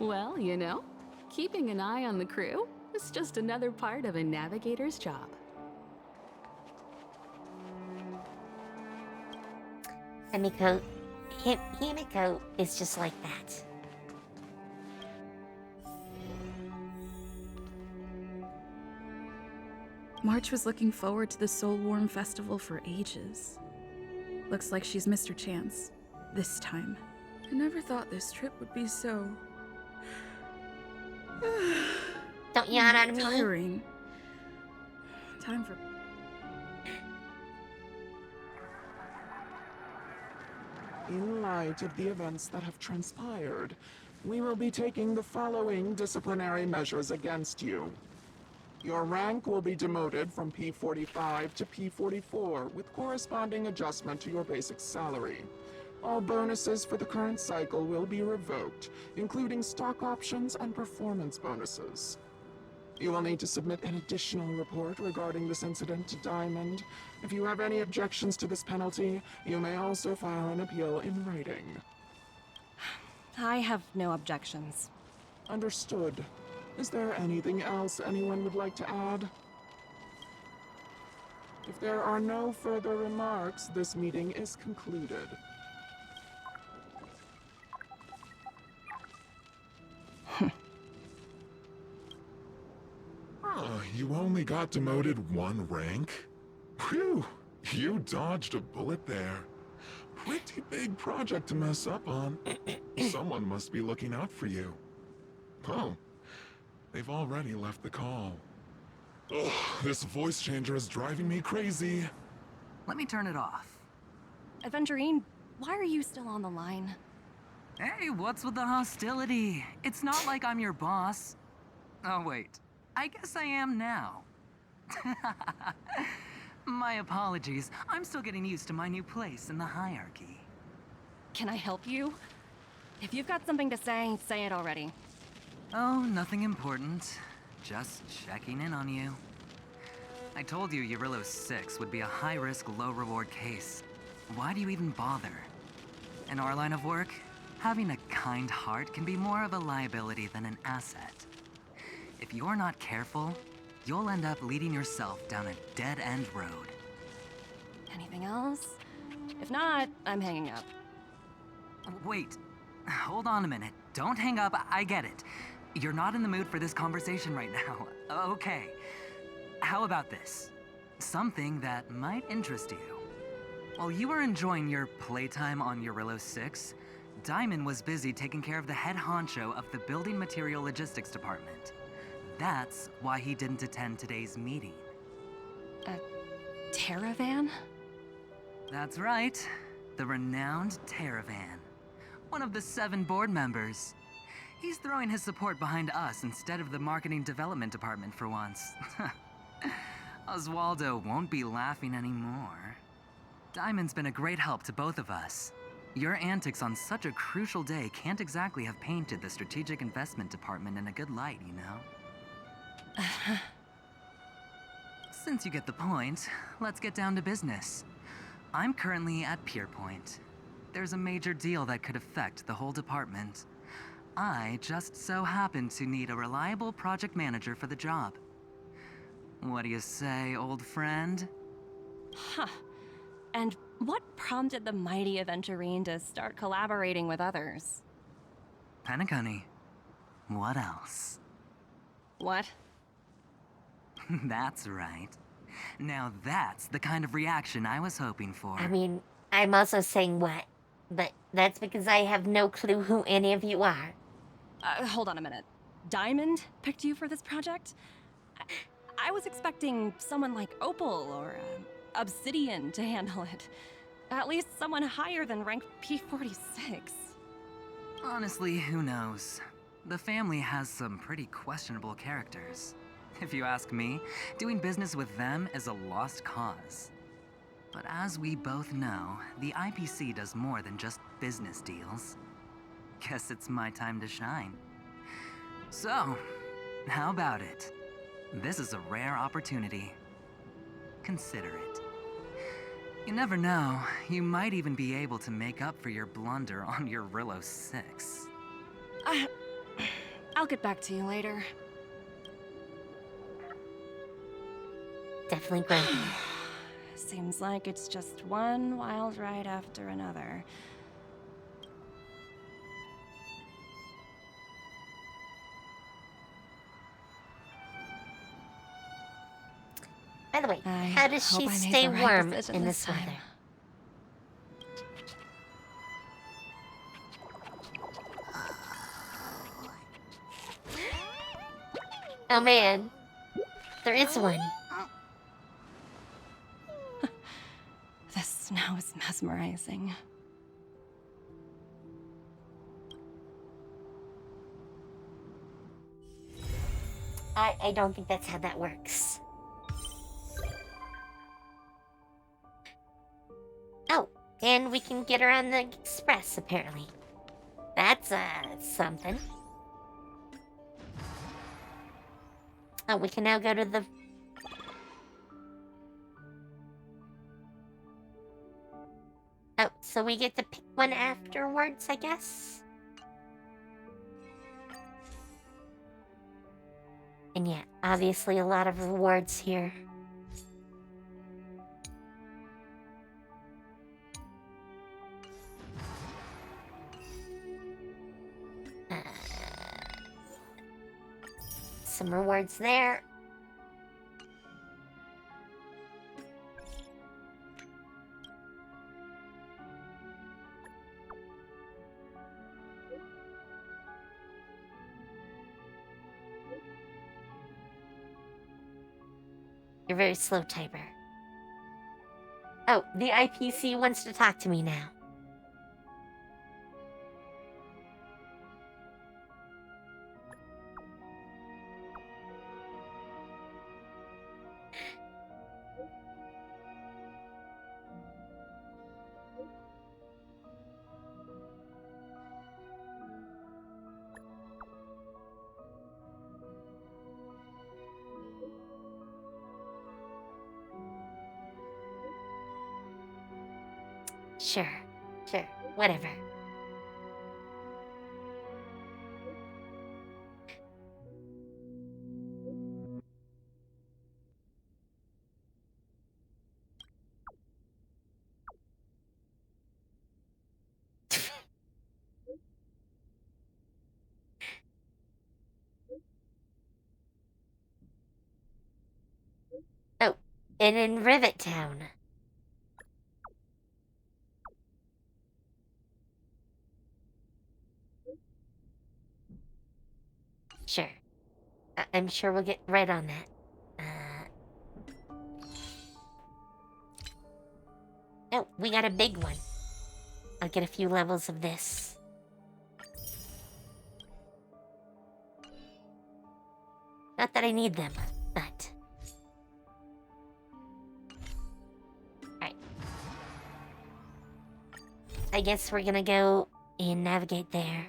Well, you know, keeping an eye on the crew is just another part of a navigator's job. Himeko is just like that. March was looking forward to the Soulworm Festival for ages. Looks like she's missed her chance. This time. I never thought this trip would be so... Don't yawn on me. Tiring. Time for... In light of the events that have transpired, we will be taking the following disciplinary measures against you. Your rank will be demoted from P45 to P44 with corresponding adjustment to your basic salary. All bonuses for the current cycle will be revoked, including stock options and performance bonuses. You will need to submit an additional report regarding this incident to Diamond. If you have any objections to this penalty, you may also file an appeal in writing. I have no objections. Understood. Is there anything else anyone would like to add? If there are no further remarks, this meeting is concluded. You only got demoted one rank? Phew, you dodged a bullet there. Pretty big project to mess up on. Someone must be looking out for you. Oh, they've already left the call. Ugh, this voice changer is driving me crazy. Let me turn it off. Aventurine, why are you still on the line? Hey, what's with the hostility? It's not like I'm your boss. Oh, wait. I guess I am now. My apologies. I'm still getting used to my new place in the hierarchy. Can I help you? If you've got something to say it already. Oh, nothing important. Just checking in on you. I told you Eurillo 6 would be a high-risk, low-reward case. Why do you even bother? In our line of work, having a kind heart can be more of a liability than an asset. If you're not careful, you'll end up leading yourself down a dead-end road. Anything else? If not, I'm hanging up. Wait, hold on a minute. Don't hang up, I get it. You're not in the mood for this conversation right now. Okay. How about this? Something that might interest you. While you were enjoying your playtime on Eurillo 6, Diamond was busy taking care of the head honcho of the Building Material Logistics Department. That's why he didn't attend today's meeting. A Terravan? That's right. The renowned Terravan. One of the 7 board members. He's throwing his support behind us instead of the Marketing Development Department for once. Oswaldo won't be laughing anymore. Diamond's been a great help to both of us. Your antics on such a crucial day can't exactly have painted the Strategic Investment Department in a good light, you know? Since you get the point, let's get down to business. I'm currently at Pierpoint. There's a major deal that could affect the whole department. I just so happen to need a reliable project manager for the job. What do you say, old friend? Huh. And what prompted the mighty Aventurine to start collaborating with others? Penacony. What else? What? That's right. Now that's the kind of reaction I was hoping for. I mean, I'm also saying what, but that's because I have no clue who any of you are. Hold on a minute. Diamond picked you for this project? I was expecting someone like Opal or Obsidian to handle it. At least someone higher than rank P46. Honestly, who knows? The family has some pretty questionable characters. If you ask me, doing business with them is a lost cause. But as we both know, the IPC does more than just business deals. Guess it's my time to shine. So, how about it? This is a rare opportunity. Consider it. You never know, you might even be able to make up for your blunder on your Rillo 6. I'll get back to you later. Definitely grumpy. Seems like it's just one wild ride after another. By the way, I how does she hope I made stay the right warm decision in this this time. weather? Oh man, there is one. The snow is mesmerizing. I don't think that's how that works. Oh, and we can get her on the express, apparently. That's, something. Oh, we can now go to the... Oh, so we get to pick one afterwards, I guess? And yeah, obviously a lot of rewards here. Some rewards there. You're very slow, typer. Oh, the IPC wants to talk to me now. Sure, whatever. Oh, and in Rivet Town. Sure. I'm sure we'll get right on that. Oh, we got a big one. I'll get a few levels of this. Not that I need them, but... Alright. I guess we're gonna go and navigate there.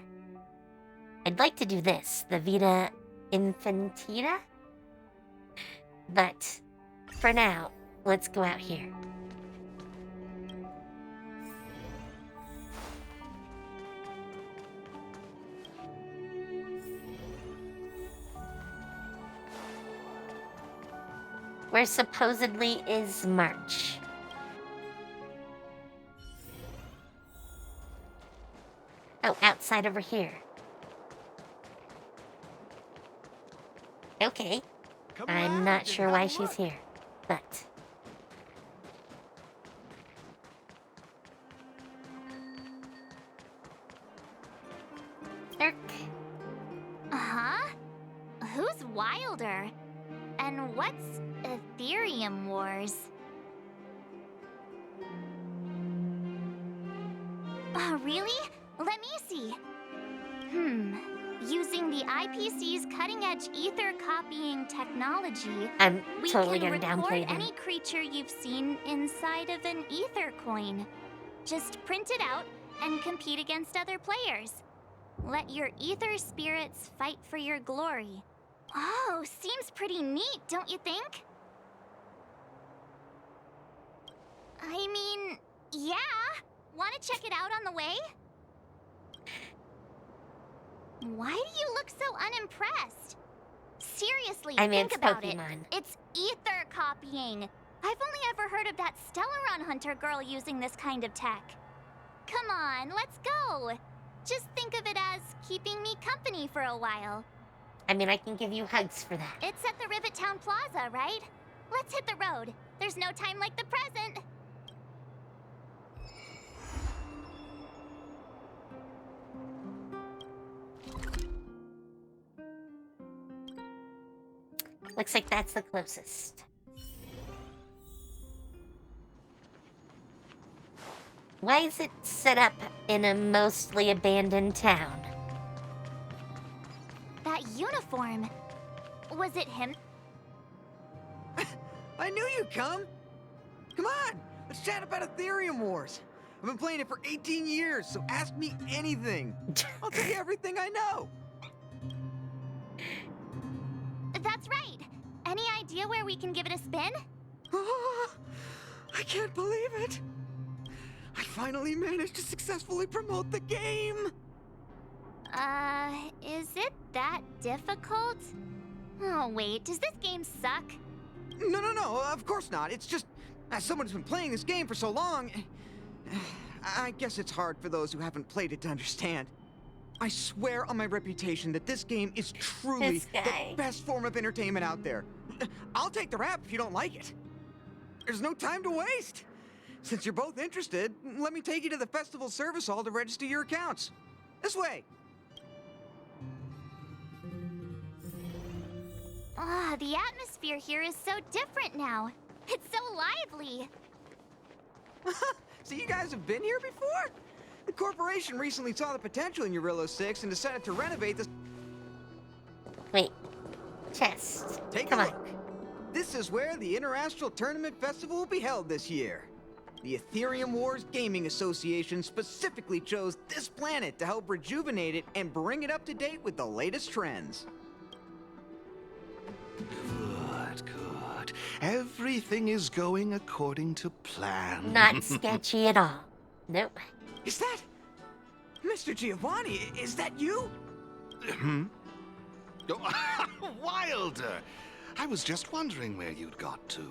I'd like to do this, the Vita Infantita. But, for now, let's go out here. Where supposedly is March. Oh, outside over here. Okay. I'm not sure why she's here, but... Erk. Huh? Who's wilder? And what's Ethereum Wars? Oh, really? Let me see. Using the IPC's cutting-edge ether copying technology, I'm we totally can gonna record downplay them. any creature you've seen inside of an ether coin. Just print it out and compete against other players. Let your ether spirits fight for your glory. Oh, seems pretty neat, don't you think? I mean, yeah. Want to check it out on the way? Why do you look so unimpressed? Seriously, I mean, think it's about Pokemon. it. It's ether copying. I've only ever heard of that Stellaron Hunter girl using this kind of tech. Come on, let's go. Just think of it as keeping me company for a while. I mean, I can give you hugs for that. It's at the Rivet Town Plaza, right? Let's hit the road. There's no time like the present. Looks like that's the closest. Why is it set up in a mostly abandoned town? That uniform. Was it him? I knew you'd come! Come on! Let's chat about Ethereum Wars! I've been playing it for 18 years, so ask me anything! I'll tell you everything I know! That's right! Any idea where we can give it a spin? I can't believe it! I finally managed to successfully promote the game! Is it that difficult? Oh, wait, does this game suck? No, of course not. It's just, as someone who's been playing this game for so long, I guess it's hard for those who haven't played it to understand. I swear on my reputation that this game is truly the best form of entertainment out there. I'll take the rap if you don't like it. There's no time to waste. Since you're both interested, let me take you to the festival service hall to register your accounts. This way. The atmosphere here is so different now. It's so lively. So you guys have been here before? The corporation recently saw the potential in Eurillo 6 and decided to renovate this. Wait. Chest. Take a look. This is where the Interastral Tournament Festival will be held this year. The Ethereum Wars Gaming Association specifically chose this planet to help rejuvenate it and bring it up to date with the latest trends. Good. Everything is going according to plan. Not sketchy at all. Nope. Is that... Mr. Giovanni, is that you? Wilder! I was just wondering where you'd got to.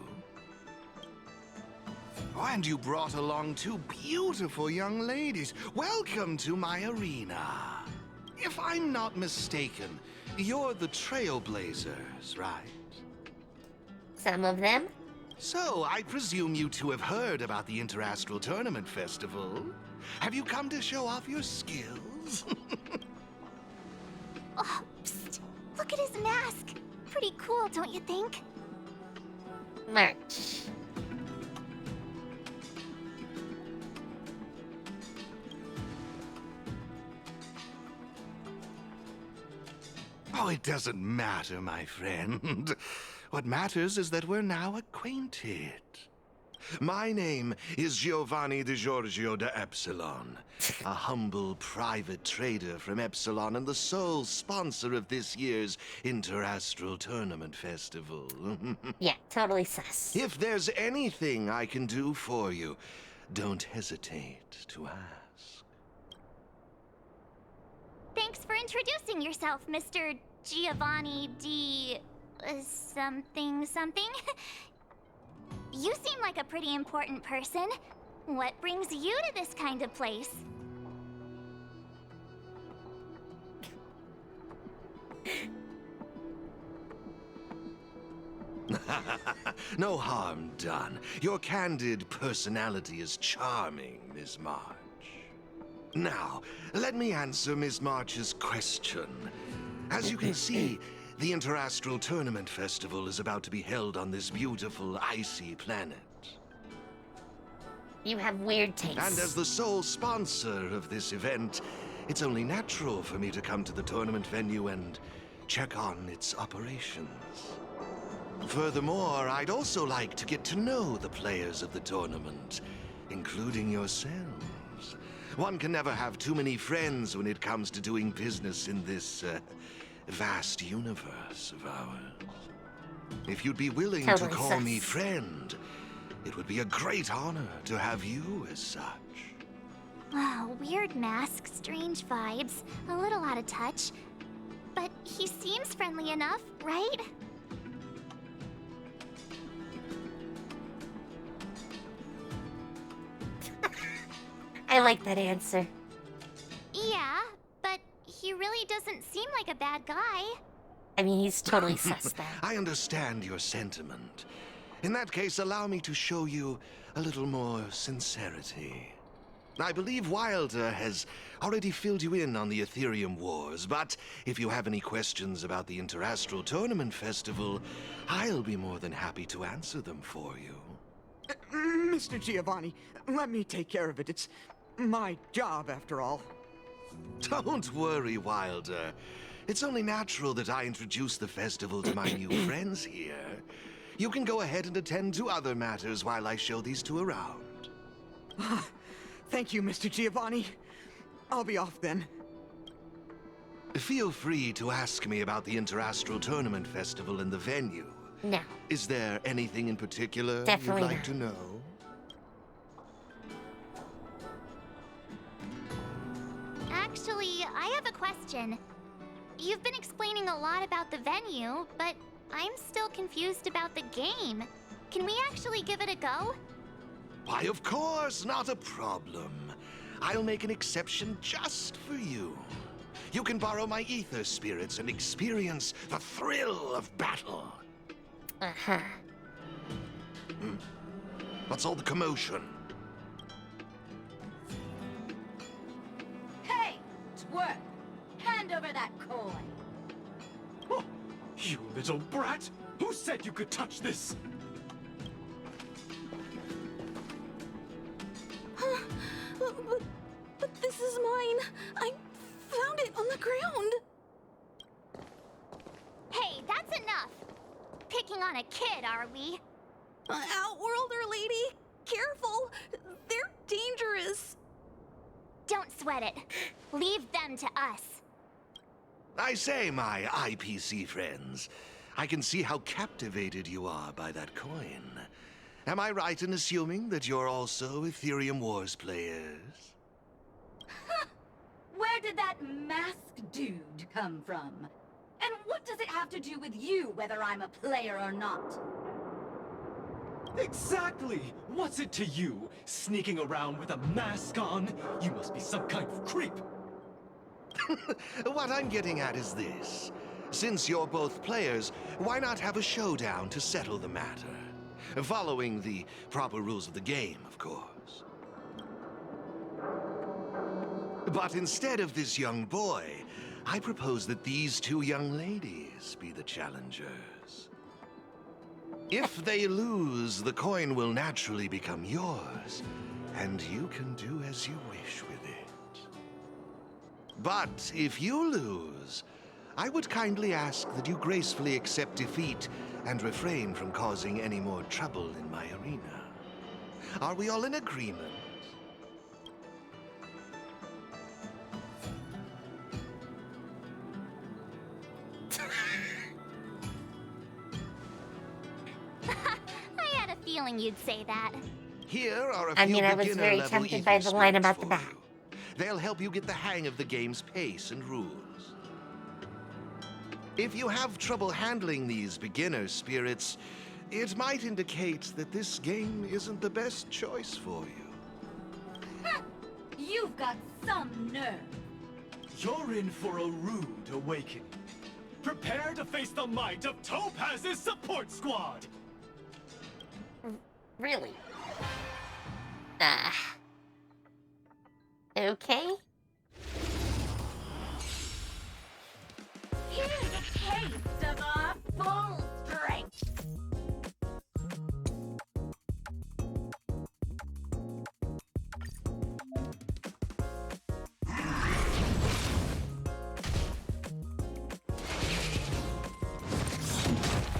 Oh, and you brought along two beautiful young ladies. Welcome to my arena. If I'm not mistaken, you're the Trailblazers, right? Some of them. So, I presume you two have heard about the Interastral Tournament Festival. Have you come to show off your skills? Oh, psst. Look at his mask. Pretty cool, don't you think? Merch. Oh, it doesn't matter, my friend. What matters is that we're now acquainted. My name is Giovanni Di Giorgio de Epsilon, a humble private trader from Epsilon and the sole sponsor of this year's Interastral Tournament Festival. Yeah, totally sus. If there's anything I can do for you, don't hesitate to ask. Thanks for introducing yourself, Mr. Giovanni D... something. You seem like a pretty important person. What brings you to this kind of place? No harm done. Your candid personality is charming, Miss March. Now, let me answer Miss March's question. As you can see, the Interastral Tournament Festival is about to be held on this beautiful, icy planet. You have weird tastes. And as the sole sponsor of this event, it's only natural for me to come to the tournament venue and check on its operations. Furthermore, I'd also like to get to know the players of the tournament, including yourselves. One can never have too many friends when it comes to doing business in this vast universe of ours. If you'd be willing to call me friend, it would be a great honor to have you as such. Wow, weird mask, strange vibes, a little out of touch. But he seems friendly enough, right? I like that answer. Yeah, but he really doesn't seem like a bad guy. I mean, he's totally sus though. I understand your sentiment. In that case, allow me to show you a little more sincerity. I believe Wilder has already filled you in on the Ethereum Wars, but if you have any questions about the Interastral Tournament Festival, I'll be more than happy to answer them for you. Mr. Giovanni, let me take care of it. It's my job, after all. Don't worry, Wilder. It's only natural that I introduce the festival to my new friends here. You can go ahead and attend to other matters while I show these two around. Thank you, Mr. Giovanni. I'll be off then. Feel free to ask me about the Interastral Tournament Festival and the venue. No. Is there anything in particular Definitely you'd like not. to know? Actually, I have a question. You've been explaining a lot about the venue, but I'm still confused about the game. Can we actually give it a go? Why, of course, not a problem. I'll make an exception just for you. You can borrow my ether spirits and experience the thrill of battle. Uh-huh. What's all the commotion? Hey, twerp! Hand over that coin! Oh, you little brat! Who said you could touch this? But this is mine. I found it on the ground. Hey, that's enough! Picking on a kid, are we? Outworlder lady, careful. They're dangerous. Don't sweat it. Leave them to us. I say, my IPC friends, I can see how captivated you are by that coin. Am I right in assuming that you're also Ethereum Wars players? Where did that masked dude come from? And what does it have to do with you, whether I'm a player or not? Exactly! What's it to you? Sneaking around with a mask on? You must be some kind of creep. What I'm getting at is this. Since you're both players, why not have a showdown to settle the matter? Following the proper rules of the game, of course. But instead of this young boy, I propose that these two young ladies be the challengers. If they lose, the coin will naturally become yours, and you can do as you wish with it. But if you lose, I would kindly ask that you gracefully accept defeat and refrain from causing any more trouble in my arena. Are we all in agreement? I had a feeling you'd say that. Here are a I few mean, I was beginner very level tempted by ether the line spirits about the for bat. you. They'll help you get the hang of the game's pace and rules. If you have trouble handling these beginner spirits, it might indicate that this game isn't the best choice for you. You've got some nerve. You're in for a rude awakening. Prepare to face the might of Topaz's support squad! Really? Okay. Here's a taste of our full strength.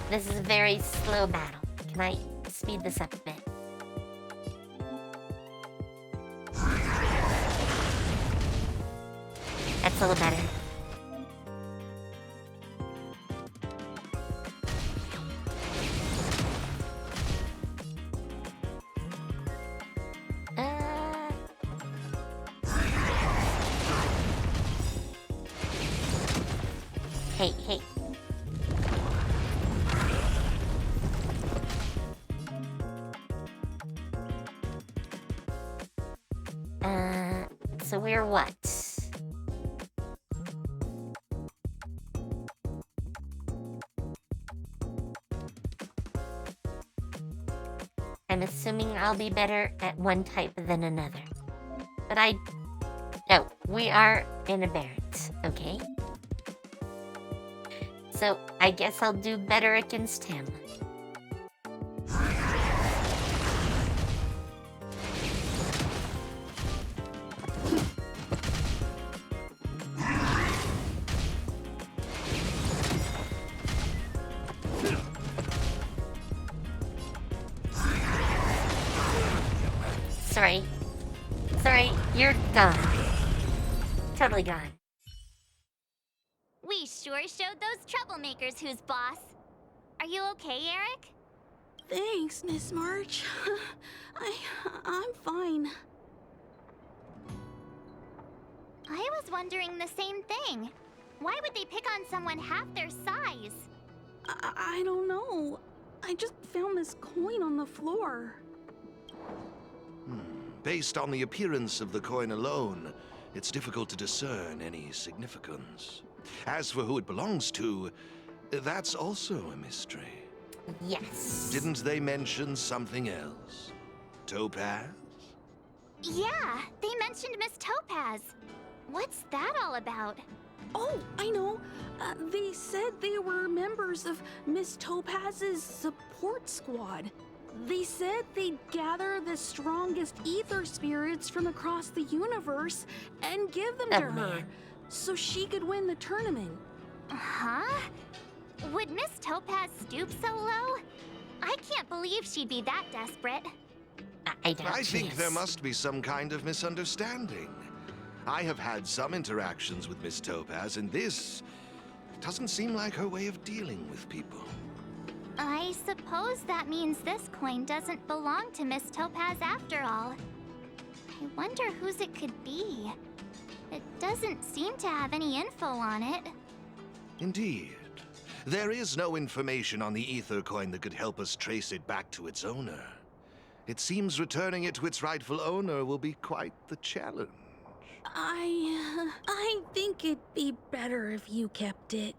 This is a very slow battle. Can I speed this up a bit? That's a little better. Hey, hey. So we're what? I'm assuming I'll be better at one type than another. But no, we are in a barracks, okay? So I guess I'll do better against him. Sorry, you're gone. Totally gone. We sure showed those troublemakers who's boss. Are you okay, Eric? Thanks, Miss March. I'm fine. I was wondering the same thing. Why would they pick on someone half their size? I don't know. I just found this coin on the floor. Based on the appearance of the coin alone, it's difficult to discern any significance. As for who it belongs to, that's also a mystery. Yes. Didn't they mention something else? Topaz? Yeah, they mentioned Miss Topaz. What's that all about? Oh, I know. They said they were members of Miss Topaz's support squad. They said they'd gather the strongest ether spirits from across the universe and give them to her, so she could win the tournament. Huh? Would Miss Topaz stoop so low? I can't believe she'd be that desperate. I think there must be some kind of misunderstanding. I have had some interactions with Miss Topaz, and this doesn't seem like her way of dealing with people. I suppose that means this coin doesn't belong to Miss Topaz after all. I wonder whose it could be. It doesn't seem to have any info on it. Indeed. There is no information on the ether coin that could help us trace it back to its owner. It seems returning it to its rightful owner will be quite the challenge. I think it'd be better if you kept it.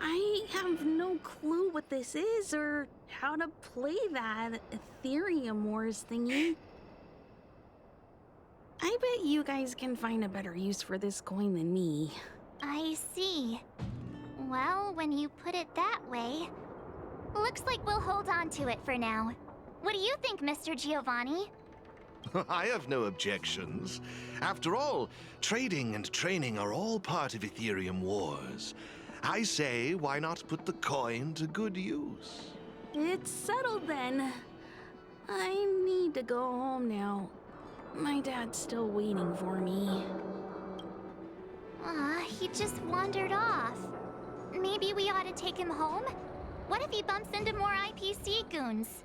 I have no clue what this is or how to play that Ethereum Wars thingy. I bet you guys can find a better use for this coin than me. I see. Well, when you put it that way, looks like we'll hold on to it for now. What do you think, Mr. Giovanni? I have no objections. After all, trading and training are all part of Ethereum Wars. I say, why not put the coin to good use? It's settled then. I need to go home now. My dad's still waiting for me. He just wandered off. Maybe we ought to take him home? What if he bumps into more IPC goons?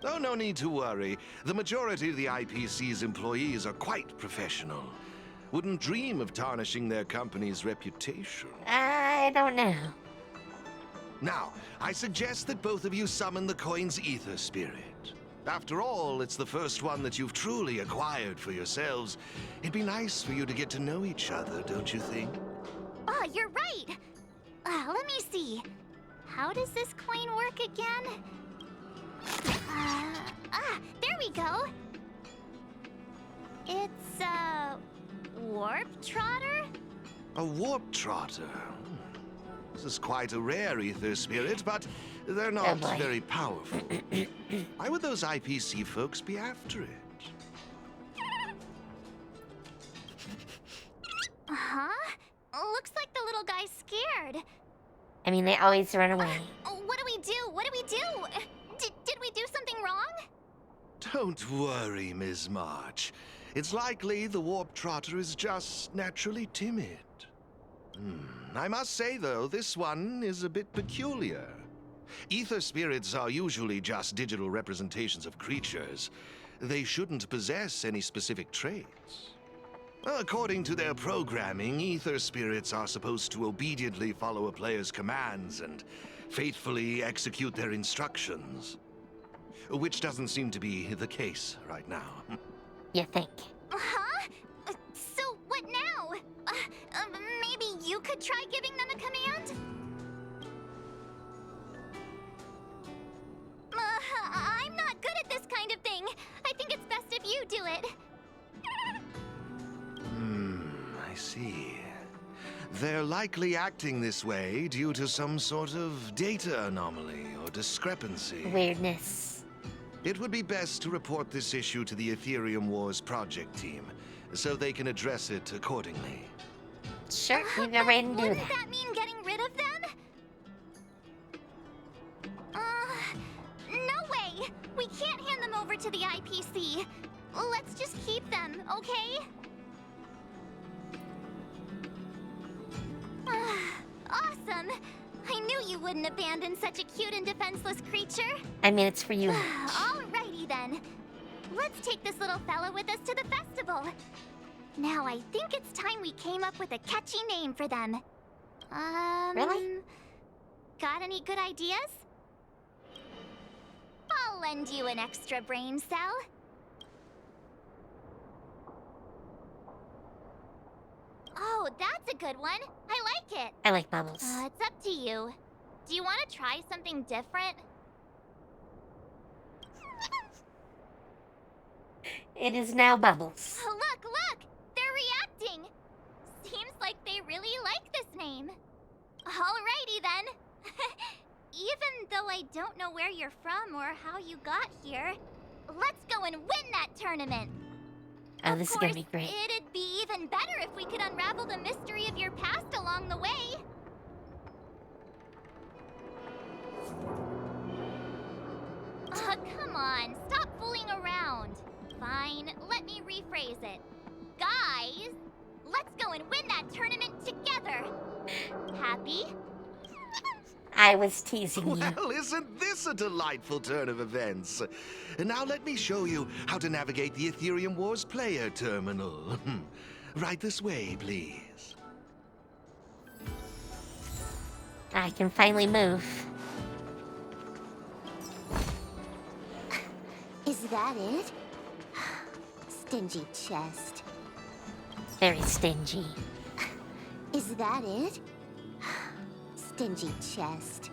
Oh, no need to worry. The majority of the IPC's employees are quite professional. Wouldn't dream of tarnishing their company's reputation. I don't know. Now, I suggest that both of you summon the coin's ether spirit. After all, it's the first one that you've truly acquired for yourselves. It'd be nice for you to get to know each other, don't you think? Oh, you're right! Let me see. How does this coin work again? There we go! It's a warp trotter? A warp trotter? This is quite a rare ether spirit, but they're not very powerful. Why would those IPC folks be after it? Huh? Looks like the little guy's scared. I mean, they always run away. What do we do? What do we do? Did we do something wrong? Don't worry, Ms. March. It's likely the Warp Trotter is just naturally timid. I must say, though, this one is a bit peculiar. Ether spirits are usually just digital representations of creatures. They shouldn't possess any specific traits. According to their programming, ether spirits are supposed to obediently follow a player's commands and faithfully execute their instructions. Which doesn't seem to be the case right now. You think? Huh? So what now? Maybe you could try giving them a command? I'm not good at this kind of thing. I think it's best if you do it. I see. They're likely acting this way due to some sort of data anomaly or discrepancy. Weirdness. It would be best to report this issue to the Ethereum Wars project team, so they can address it accordingly. Sure, you go right and do Wouldn't that. that mean getting rid of them? No way! We can't hand them over to the IPC. Let's just keep them, okay? Awesome! I knew you wouldn't abandon such a cute and defenseless creature. I mean, it's for you. Alrighty then. Let's take this little fella with us to the festival. Now I think it's time we came up with a catchy name for them. Really? Got any good ideas? I'll lend you an extra brain cell. Oh, that's a good one. I like it. I like Bubbles. It's up to you. Do you want to try something different? It is now Bubbles. Look! They're reacting! Seems like they really like this name. Alrighty then. Even though I don't know where you're from or how you got here, let's go and win that tournament. Oh, this is gonna be great. It'd be even better if we could unravel the mystery of your past along the way. Come on, stop fooling around. Fine, let me rephrase it. Guys, let's go and win that tournament together. Happy? I was teasing you. Well, isn't this a delightful turn of events? Now let me show you how to navigate the Ethereum Wars player terminal. Right this way, please. I can finally move. Is that it? Stingy chest. Very stingy. Is that it? Stingy chest.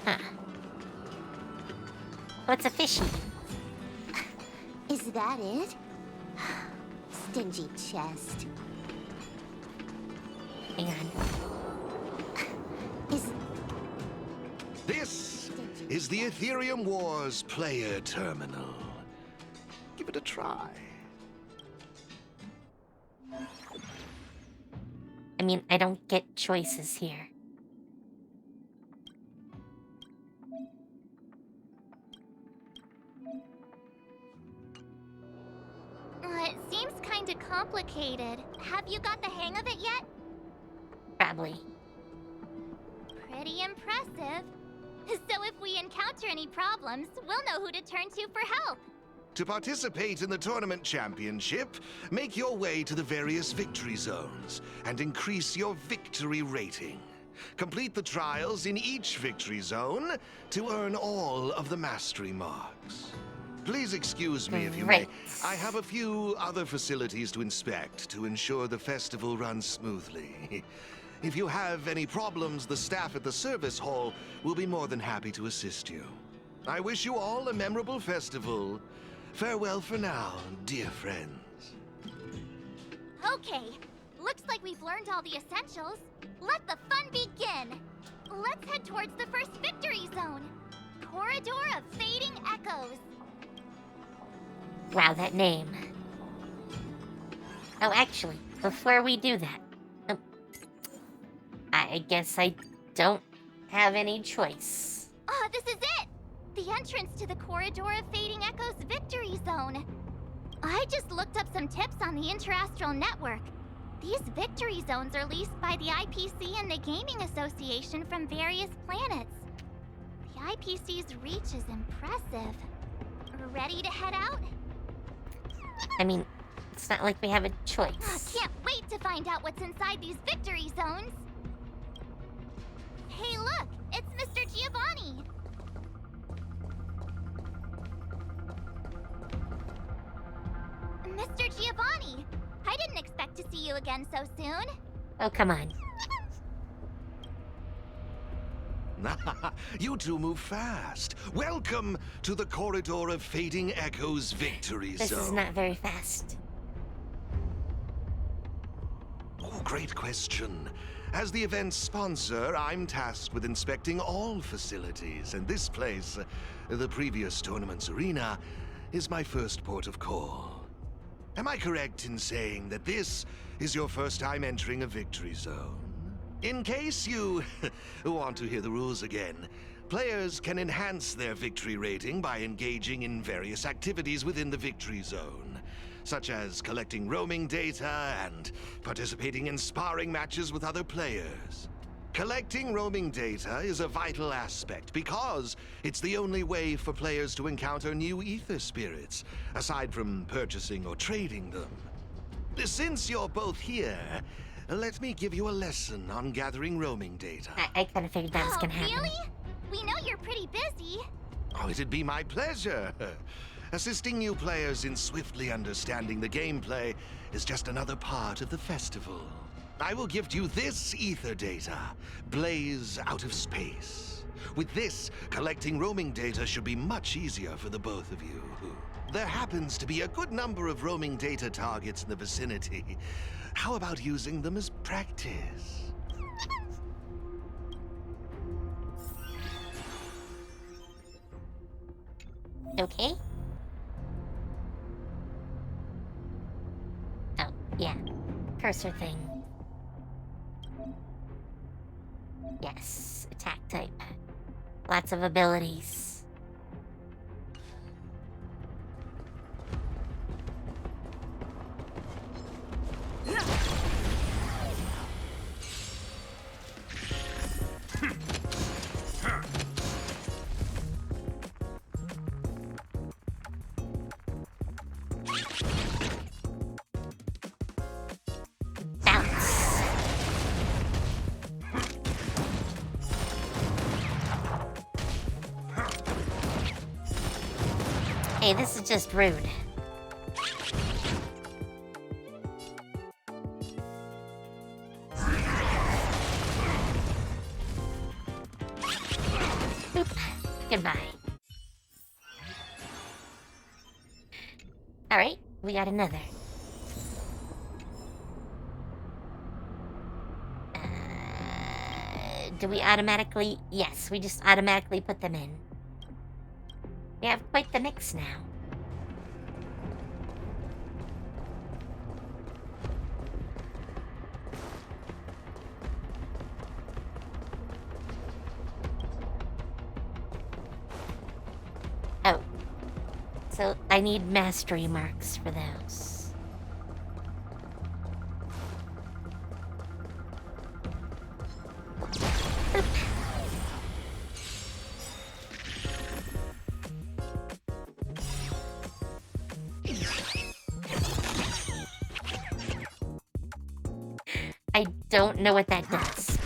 Huh. What's a fishy? Is that it? Stingy chest. Hang on. This is the Ethereum Wars player terminal. Give it a try. I mean, I don't get choices here. It seems kinda complicated. Have you got the hang of it yet? Probably. Pretty impressive. So if we encounter any problems, we'll know who to turn to for help. To participate in the tournament championship, make your way to the various victory zones and increase your victory rating. Complete the trials in each victory zone to earn all of the mastery marks. Please excuse me if you may. I have a few other facilities to inspect to ensure the festival runs smoothly. If you have any problems, the staff at the service hall will be more than happy to assist you. I wish you all a memorable festival. Farewell for now, dear friends. Okay, looks like we've learned all the essentials. Let the fun begin. Let's head towards the first victory zone. Corridor of Fading Echoes. Wow, that name. Oh, actually, before we do that, I guess I don't have any choice. Ah, this is it! The entrance to the Corridor of Fading Echoes Victory Zone. I just looked up some tips on the Interastral Network. These victory zones are leased by the IPC and the Gaming Association from various planets. The IPC's reach is impressive. Ready to head out? I mean, it's not like we have a choice. Can't wait to find out what's inside these victory zones. Hey, look! It's Mr. Giovanni! Mr. Giovanni! I didn't expect to see you again so soon. Oh, come on. You two move fast. Welcome to the Corridor of Fading Echoes Victory Zone. This is not very fast. Oh, great question. As the event's sponsor, I'm tasked with inspecting all facilities, and this place, the previous tournament's arena, is my first port of call. Am I correct in saying that this is your first time entering a victory zone? In case you want to hear the rules again, players can enhance their victory rating by engaging in various activities within the victory zone, such as collecting roaming data and participating in sparring matches with other players. Collecting roaming data is a vital aspect because it's the only way for players to encounter new ether spirits, aside from purchasing or trading them. Since you're both here, let me give you a lesson on gathering roaming data. I kind of figured that was gonna happen. Really? We know you're pretty busy. Oh, it'd be my pleasure. Assisting new players in swiftly understanding the gameplay is just another part of the festival. I will gift you this ether data, Blaze Out of Space. With this, collecting roaming data should be much easier for the both of you. There happens to be a good number of roaming data targets in the vicinity. How about using them as practice? Okay. Oh, yeah. Cursor thing. Yes, attack type. Lots of abilities. Hey, this is just rude. Oop. Goodbye. Alright, we got another. Do we automatically... Yes, we just automatically put them in. We have quite the mix now. Oh. So I need mastery marks for those. Oop. I don't know what that does.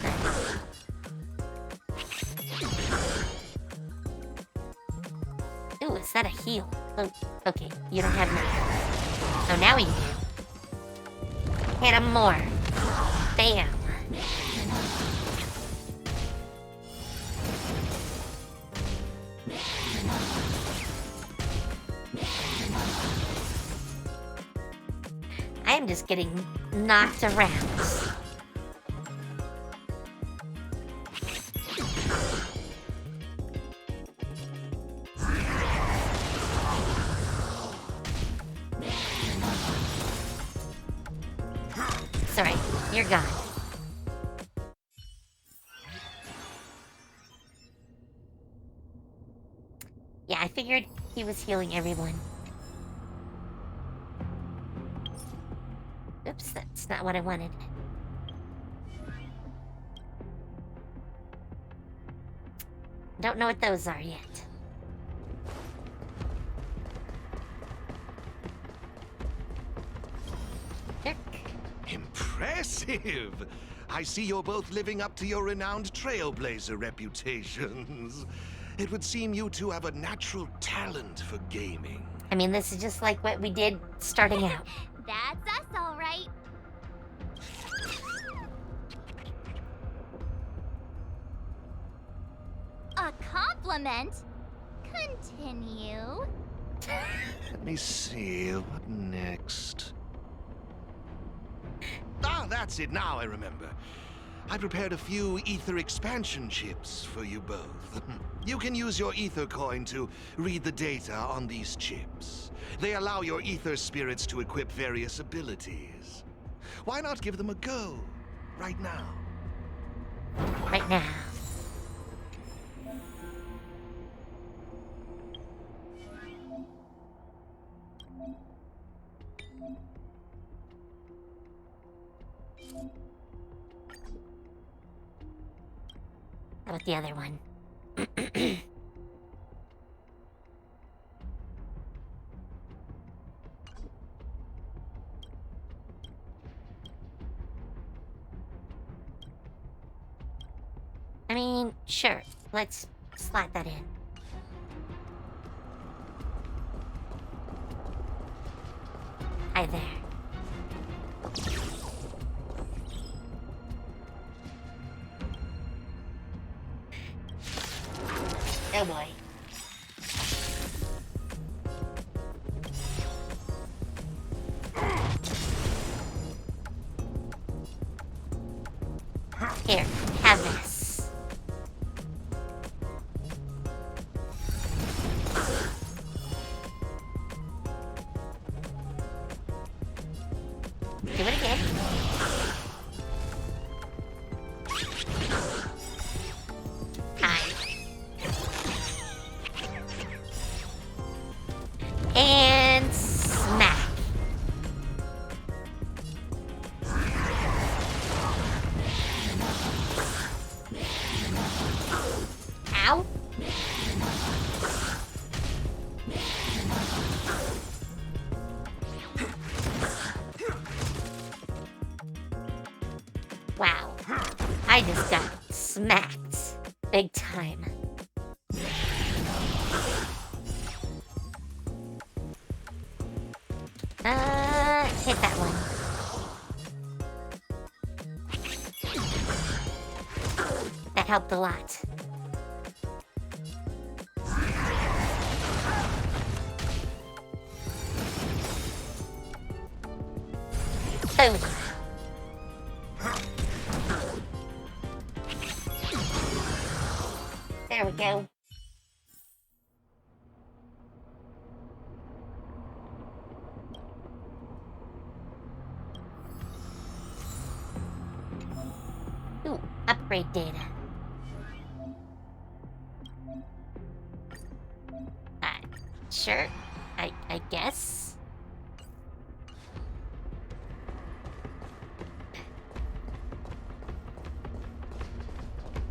Ooh, is that a heal? Oh, okay, you don't have nothing. Oh, now you do. Hit him more. Bam. I am just getting knocked around. It's alright. You're gone. Yeah, I figured he was healing everyone. Oops, that's not what I wanted. Don't know what those are yet. Impressive! I see you're both living up to your renowned trailblazer reputations. It would seem you two have a natural talent for gaming. I mean, this is just like what we did starting out. That's us, all right. A compliment? Continue. Let me see, what next? Ah, that's it, now I remember. I prepared a few ether expansion chips for you both. You can use your ether coin to read the data on these chips. They allow your ether spirits to equip various abilities. Why not give them a go, right now? Right now. How about the other one? I mean, sure. Let's slide that in. Hi there. Oh boy. Here, have this. Do it again. And smack. Ow. Wow. I just got smacked. Big time. Hit that one. That helped a lot. Boom. There we go. Ooh, upgrade data. Sure, I guess.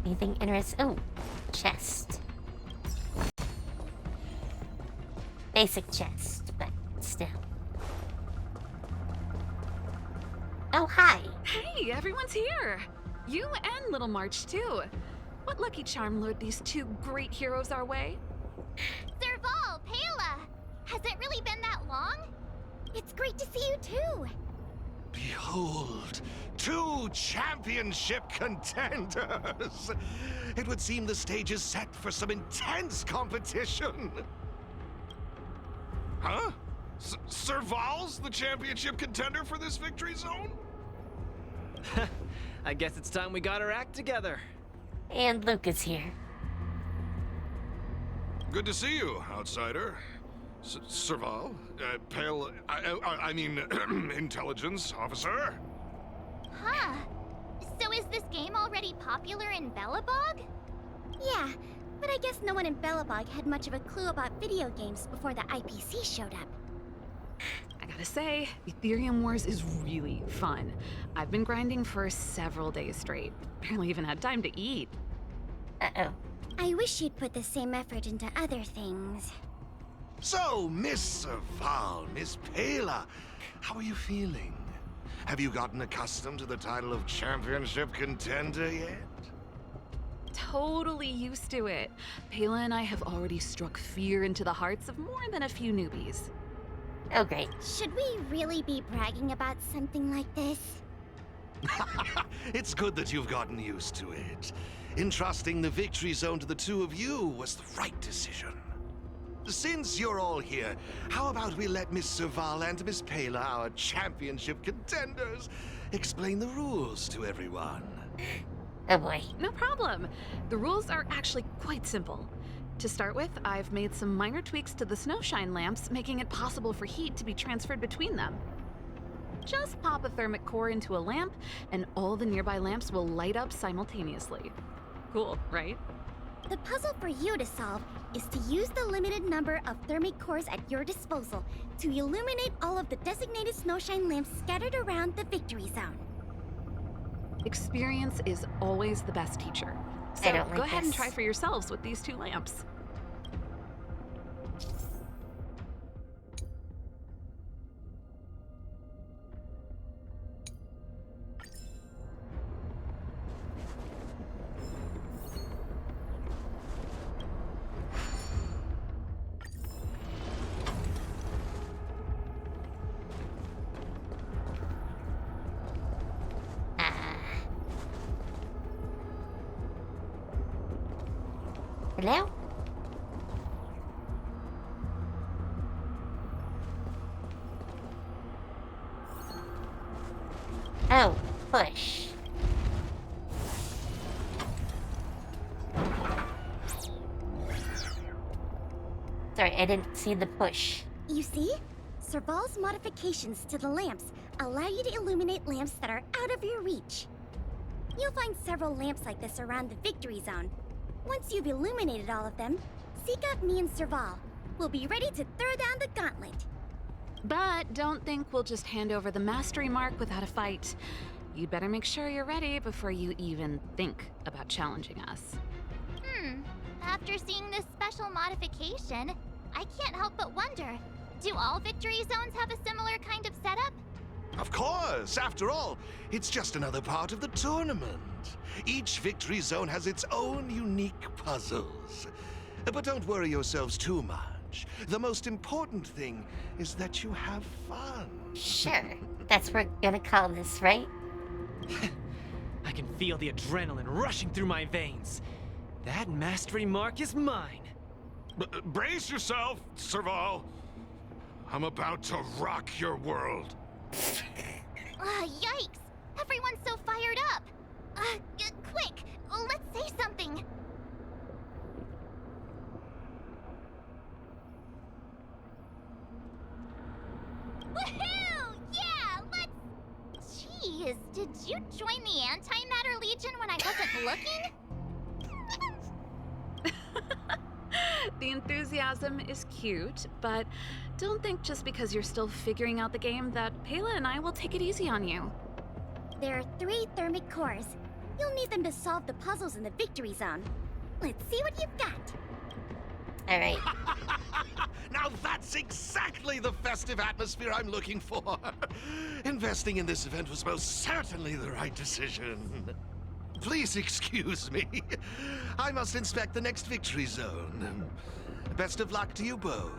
Anything interesting? Oh, chest. Basic chest, but still. Oh, hi. Hey, everyone's here. You and Little March, too. What lucky charm lured these two great heroes our way? Serval, Pela! Has it really been that long? It's great to see you, too. Behold, two championship contenders! It would seem the stage is set for some intense competition. Huh? Serval's the championship contender for this victory zone? I guess it's time we got our act together. And Luke is here. Good to see you, outsider. Serval, pale, I mean, intelligence officer. Huh. So is this game already popular in Belobog? Yeah, but I guess no one in Belobog had much of a clue about video games before the IPC showed up. I gotta say, Ethereum Wars is really fun. I've been grinding for several days straight. Barely even had time to eat. Uh-oh. I wish you'd put the same effort into other things. So, Miss Serval, Miss Pela, how are you feeling? Have you gotten accustomed to the title of championship contender yet? Totally used to it. Pela and I have already struck fear into the hearts of more than a few newbies. Oh, great. Should we really be bragging about something like this? It's good that you've gotten used to it. Entrusting the victory zone to the two of you was the right decision. Since you're all here, how about we let Miss Serval and Miss Pela, our championship contenders, explain the rules to everyone? Oh boy. No problem. The rules are actually quite simple. To start with, I've made some minor tweaks to the snowshine lamps, making it possible for heat to be transferred between them. Just pop a thermic core into a lamp, and all the nearby lamps will light up simultaneously. Cool, right? The puzzle for you to solve is to use the limited number of thermic cores at your disposal to illuminate all of the designated snowshine lamps scattered around the victory zone. Experience is always the best teacher. So go ahead and try for yourselves with these two lamps. Hello? Oh, push. Sorry, I didn't see the push. You see? Serval's modifications to the lamps allow you to illuminate lamps that are out of your reach. You'll find several lamps like this around the victory zone. Once you've illuminated all of them, seek out me and Serval. We'll be ready to throw down the gauntlet. But don't think we'll just hand over the mastery mark without a fight. You'd better make sure you're ready before you even think about challenging us. After seeing this special modification, I can't help but wonder, do all victory zones have a similar kind of setup? Of course! After all, it's just another part of the tournament. Each victory zone has its own unique puzzles. But don't worry yourselves too much. The most important thing is that you have fun. Sure. That's what we're gonna call this, right? I can feel the adrenaline rushing through my veins. That mastery mark is mine. Brace yourself, Serval. I'm about to rock your world. Yikes! Everyone's so fired up! Quick! Let's say something! Woohoo! Yeah, let's... Jeez, did you join the Antimatter Legion when I wasn't looking? The enthusiasm is cute, but don't think just because you're still figuring out the game that Pela and I will take it easy on you. There are 3 thermic cores. You'll need them to solve the puzzles in the victory zone. Let's see what you've got. All right. Now that's exactly the festive atmosphere I'm looking for. Investing in this event was most certainly the right decision. Please excuse me. I must inspect the next victory zone. Best of luck to you both.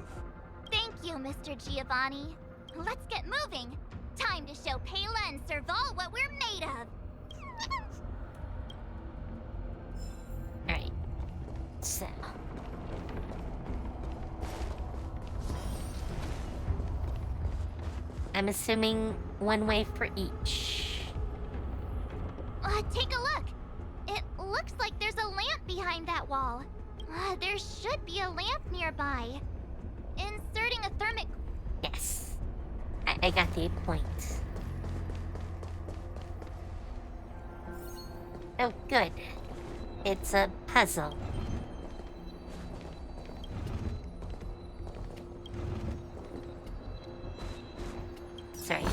Thank you, Mr. Giovanni. Let's get moving. Time to show Pela and Serval what we're made of. Alright. So. I'm assuming one way for each. Take a look. It looks like there's a lamp behind that wall. There should be a lamp nearby. Inserting a thermic... Yes. I got the point. Oh, good. It's a puzzle. Sorry.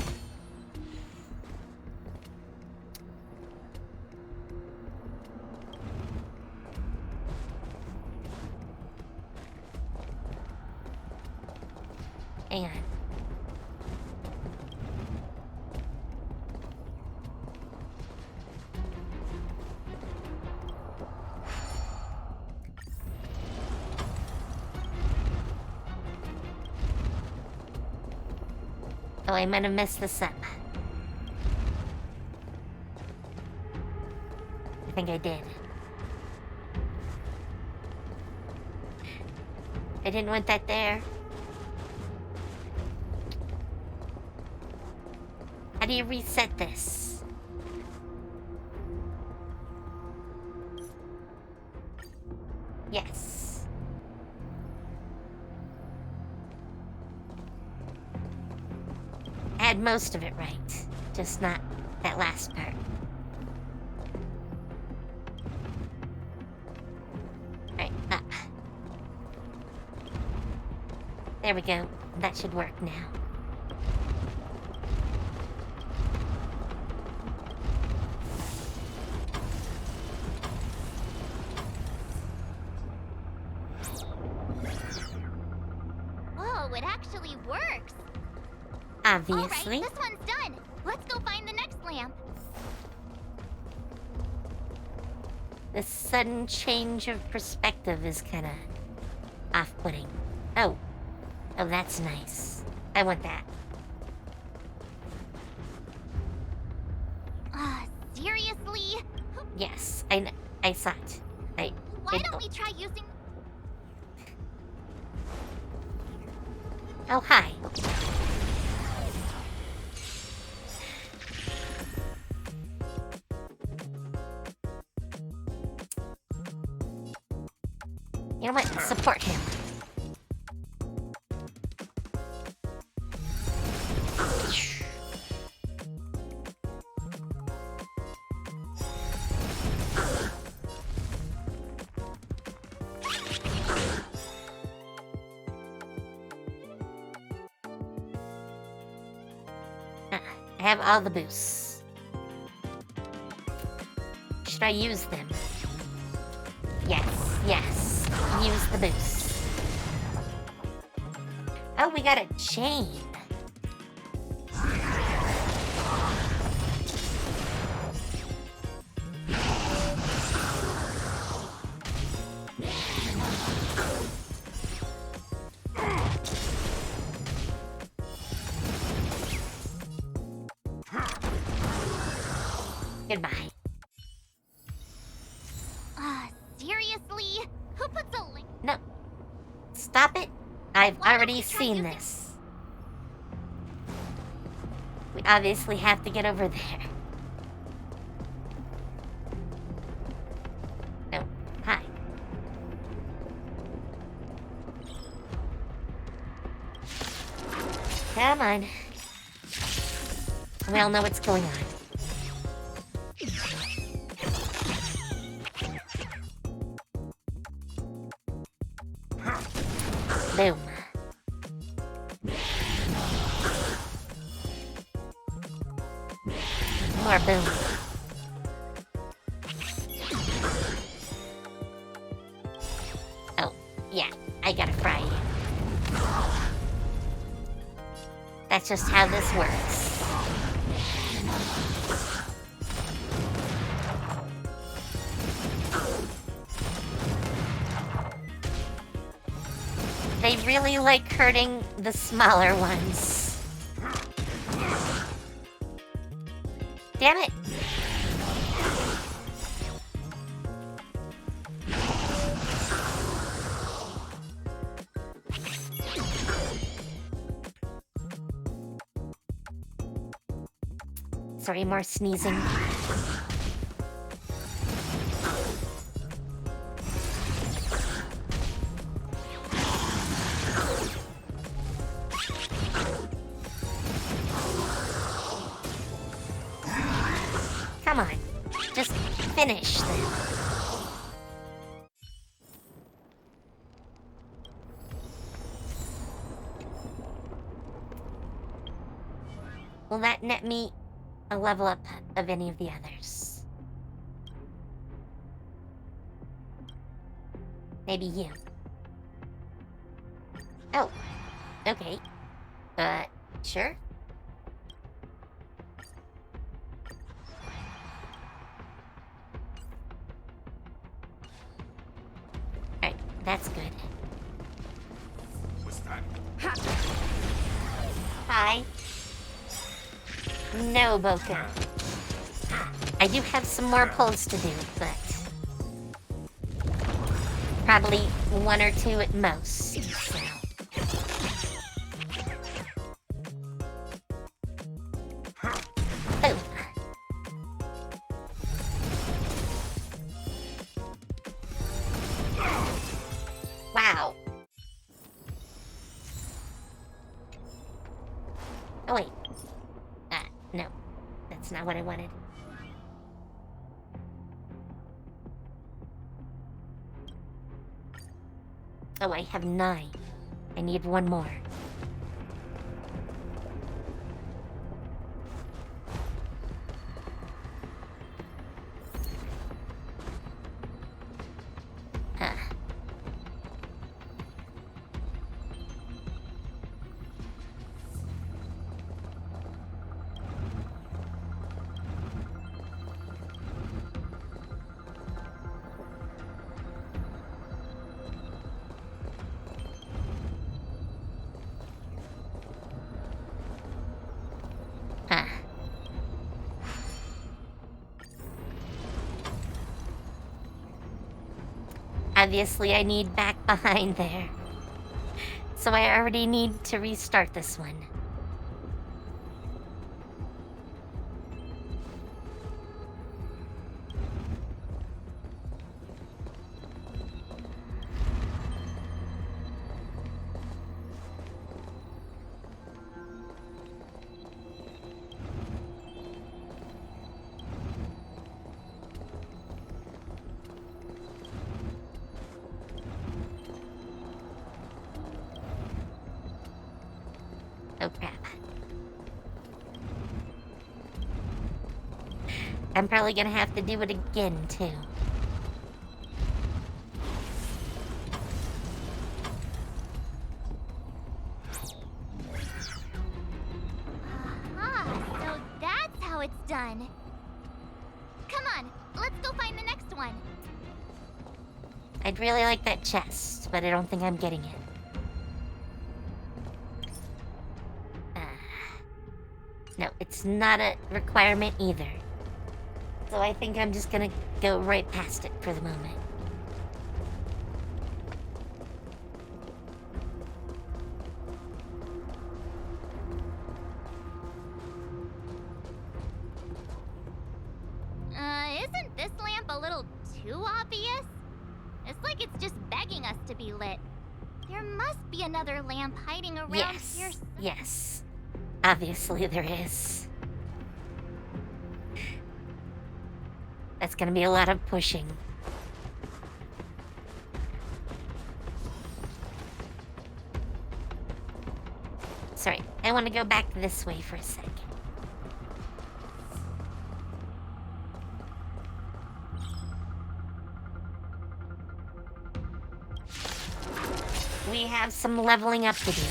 Hang on. Oh, I might have messed this up. I think I did. I didn't want that there. How do you reset this? Yes. I had most of it right, just not that last part. Right, up. There we go. That should work now. Whoa, it actually works. Obviously. All right, this one's done. Let's go find the next lamp. This sudden change of perspective is kind of off-putting. Oh. Oh, that's nice. I want that. Seriously? Yes, I saw it. Why don't we try using... Oh, hi. You know what? Support him. I have all the boosts. Should I use them? Yes, yes. Use the boost. Oh, we got a chain. Goodbye. Seriously? Who puts a link? No. Stop it. I've already seen this. We obviously have to get over there. No. Hi. Come on. We all know what's going on. Boom. More boom. Oh, yeah, I gotta fry you. That's just how this works. They really like hurting the smaller ones. Damn it! Sorry, more sneezing. Come on, just finish then. Will that net me a level up of any of the others? Maybe you. Oh, okay. Sure. Alright, that's good. What's that? Hi. No, Boka. I do have some more pulls to do, but probably one or two at most. So. Oh. Wow. Oh wait. No. That's not what I wanted. Oh, I have 9. I need one more. Huh. Huh. Obviously, I need back behind there. So I already need to restart this one. Oh crap. I'm probably gonna have to do it again, too. So that's how it's done. Come on, let's go find the next one. I'd really like that chest, but I don't think I'm getting it. No, it's not a requirement either. So I think I'm just gonna go right past it for the moment. Isn't this lamp a little too obvious? It's like it's just begging us to be lit. There must be another lamp hiding around here. Yes. Obviously there is. That's gonna be a lot of pushing. Sorry, I want to go back this way for a sec. We have some leveling up to do.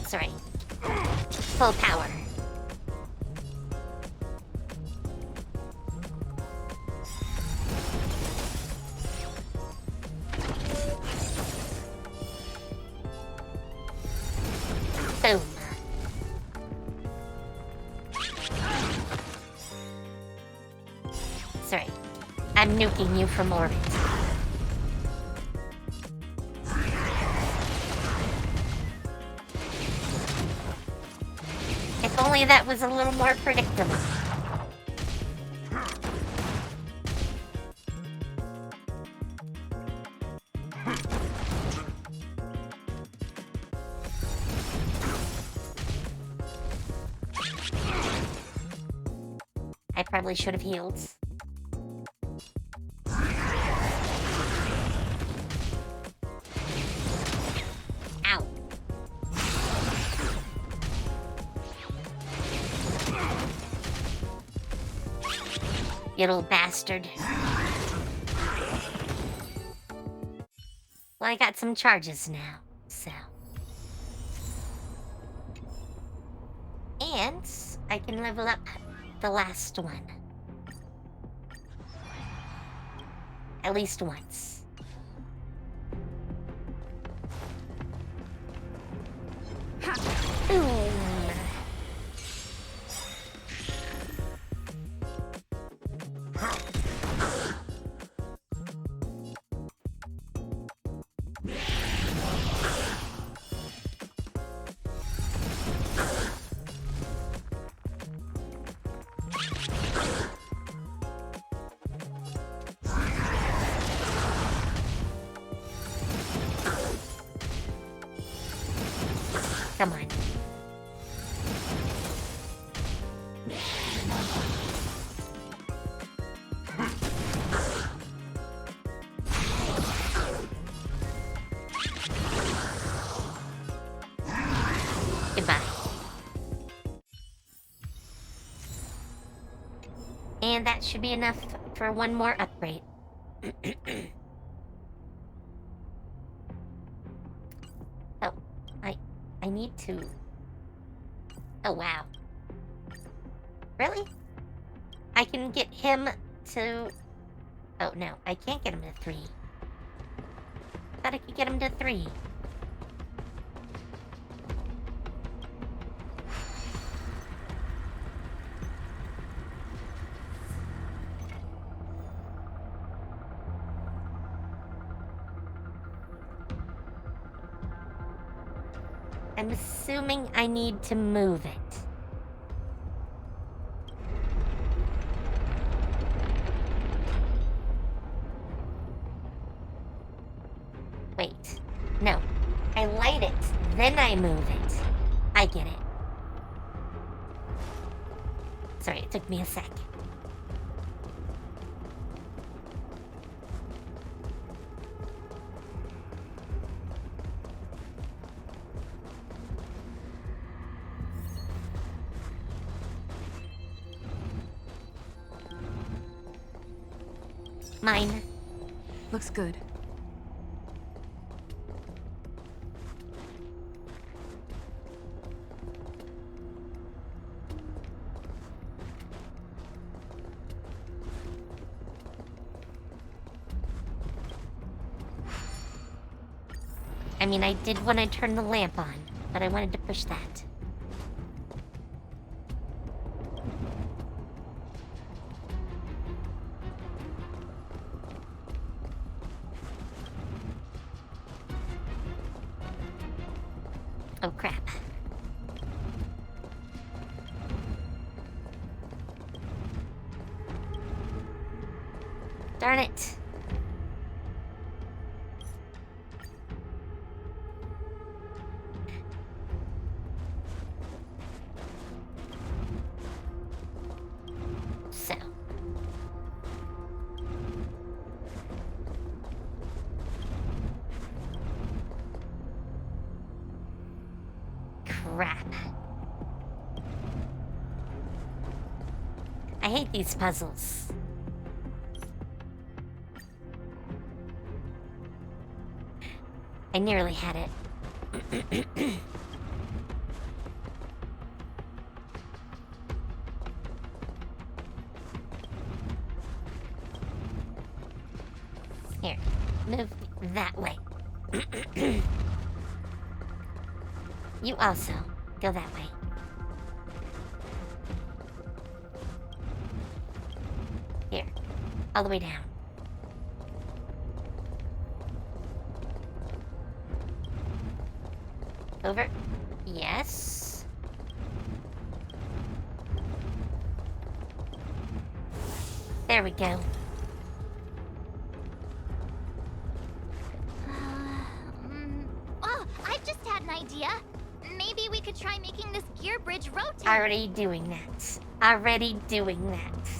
Sorry. Full power. Boom. Sorry. I'm nuking you from orbit. If only that was a little more predictable. I probably should have healed. Ow. You little bastard. Well, I got some charges now, so. And I can level up the last one. At least once. Boom. Come on. Goodbye. And that should be enough for one more upgrade. Oh, I need to... Oh, wow. Really? I can get him to... Oh, no, I can't get him to 3. Thought I could get him to 3. I'm assuming I need to move it. Wait. No. I light it, then I move it. I get it. Sorry, it took me a sec. Mine. Looks good. I mean, I did want to turn the lamp on, but I wanted to push that. Oh, crap. Darn it. So. Crap. I hate these puzzles. I nearly had it. Here, move that way. You also go that way. Here, all the way down. Over. Yes. There we go. Oh, I've just had an idea. Maybe we could try making this gear bridge rotate. Already doing that. Already doing that.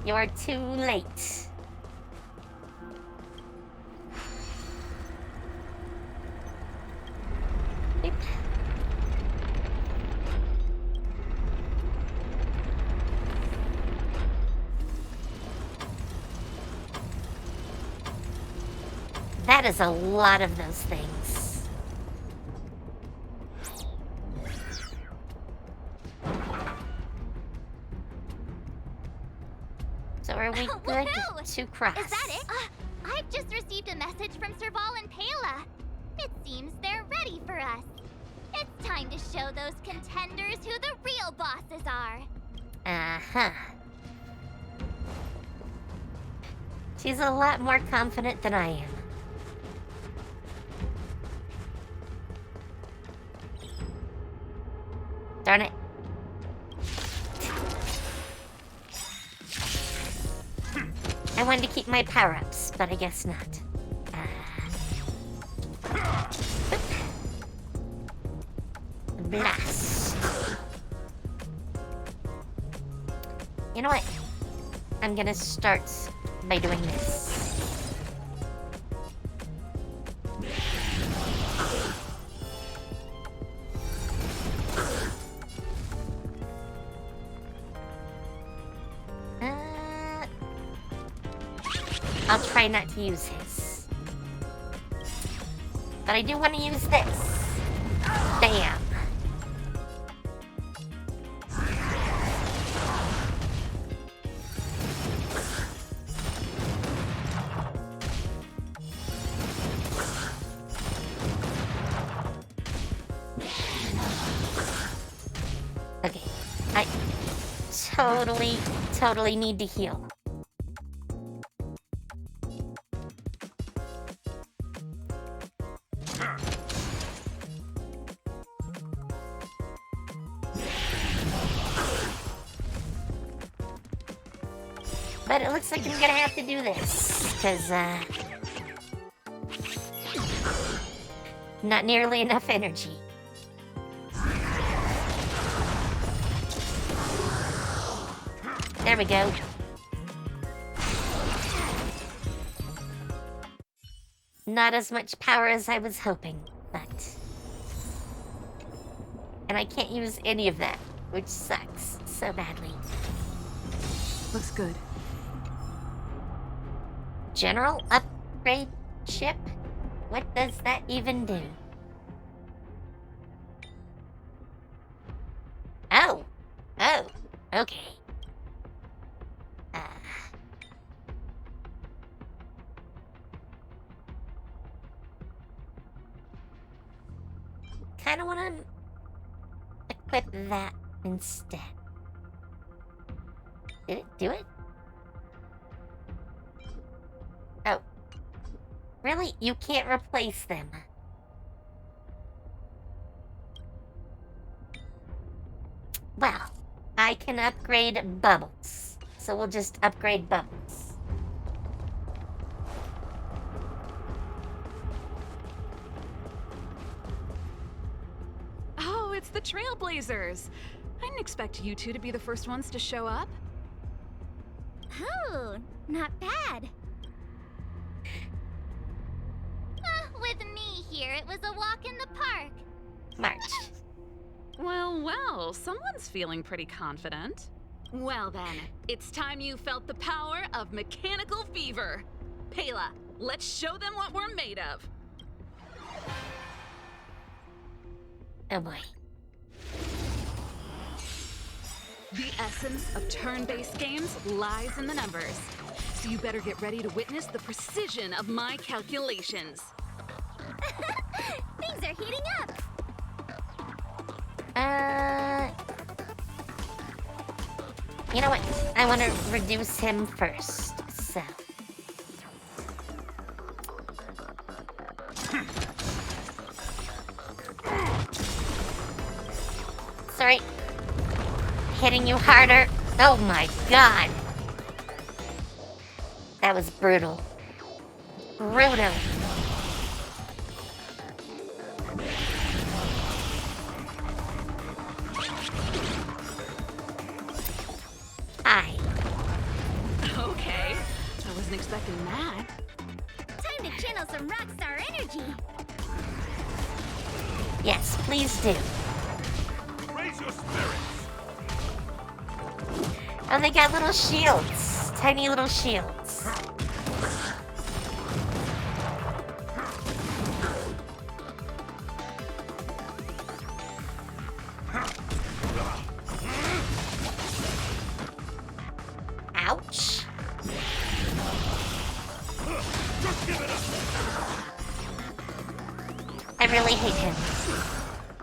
You're too late. Beep. That is a lot of those things. So are we good to cross? Is that it? I've just received a message from Serval and Pela. It seems they're ready for us. It's time to show those contenders who the real bosses are. Uh-huh. She's a lot more confident than I am. Darn it. I wanted to keep my power-ups, but I guess not. Blast. You know what? I'm gonna start by doing this. I'll try not to use his. But I do want to use this. Bam. Okay. I totally need to heal. But it looks like I'm gonna have to do this, because, not nearly enough energy. There we go. Not as much power as I was hoping, but... And I can't use any of that, which sucks so badly. Looks good. General upgrade ship? What does that even do? Oh. Oh. Okay. Kinda wanna equip that instead. Did it do it? Oh. Really? You can't replace them. Well, I can upgrade Bubbles. So we'll just upgrade Bubbles. Oh, it's the Trailblazers. I didn't expect you two to be the first ones to show up. Oh, not bad. With me here, it was a walk in the park. March. Well, someone's feeling pretty confident. Well then, it's time you felt the power of mechanical fever. Pela, let's show them what we're made of. Oh boy. The essence of turn-based games lies in the numbers. So you better get ready to witness the precision of my calculations. Things are heating up. You know what? I want to reduce him first, so. Sorry. Hitting you harder. Oh my god. That was brutal. Brutal. Hi. Okay, I wasn't expecting that. Time to channel some rockstar energy. Yes, please do. Raise your spirits. Oh, they got little shields. Tiny little shields. Ouch. Just give it up. I really hate him.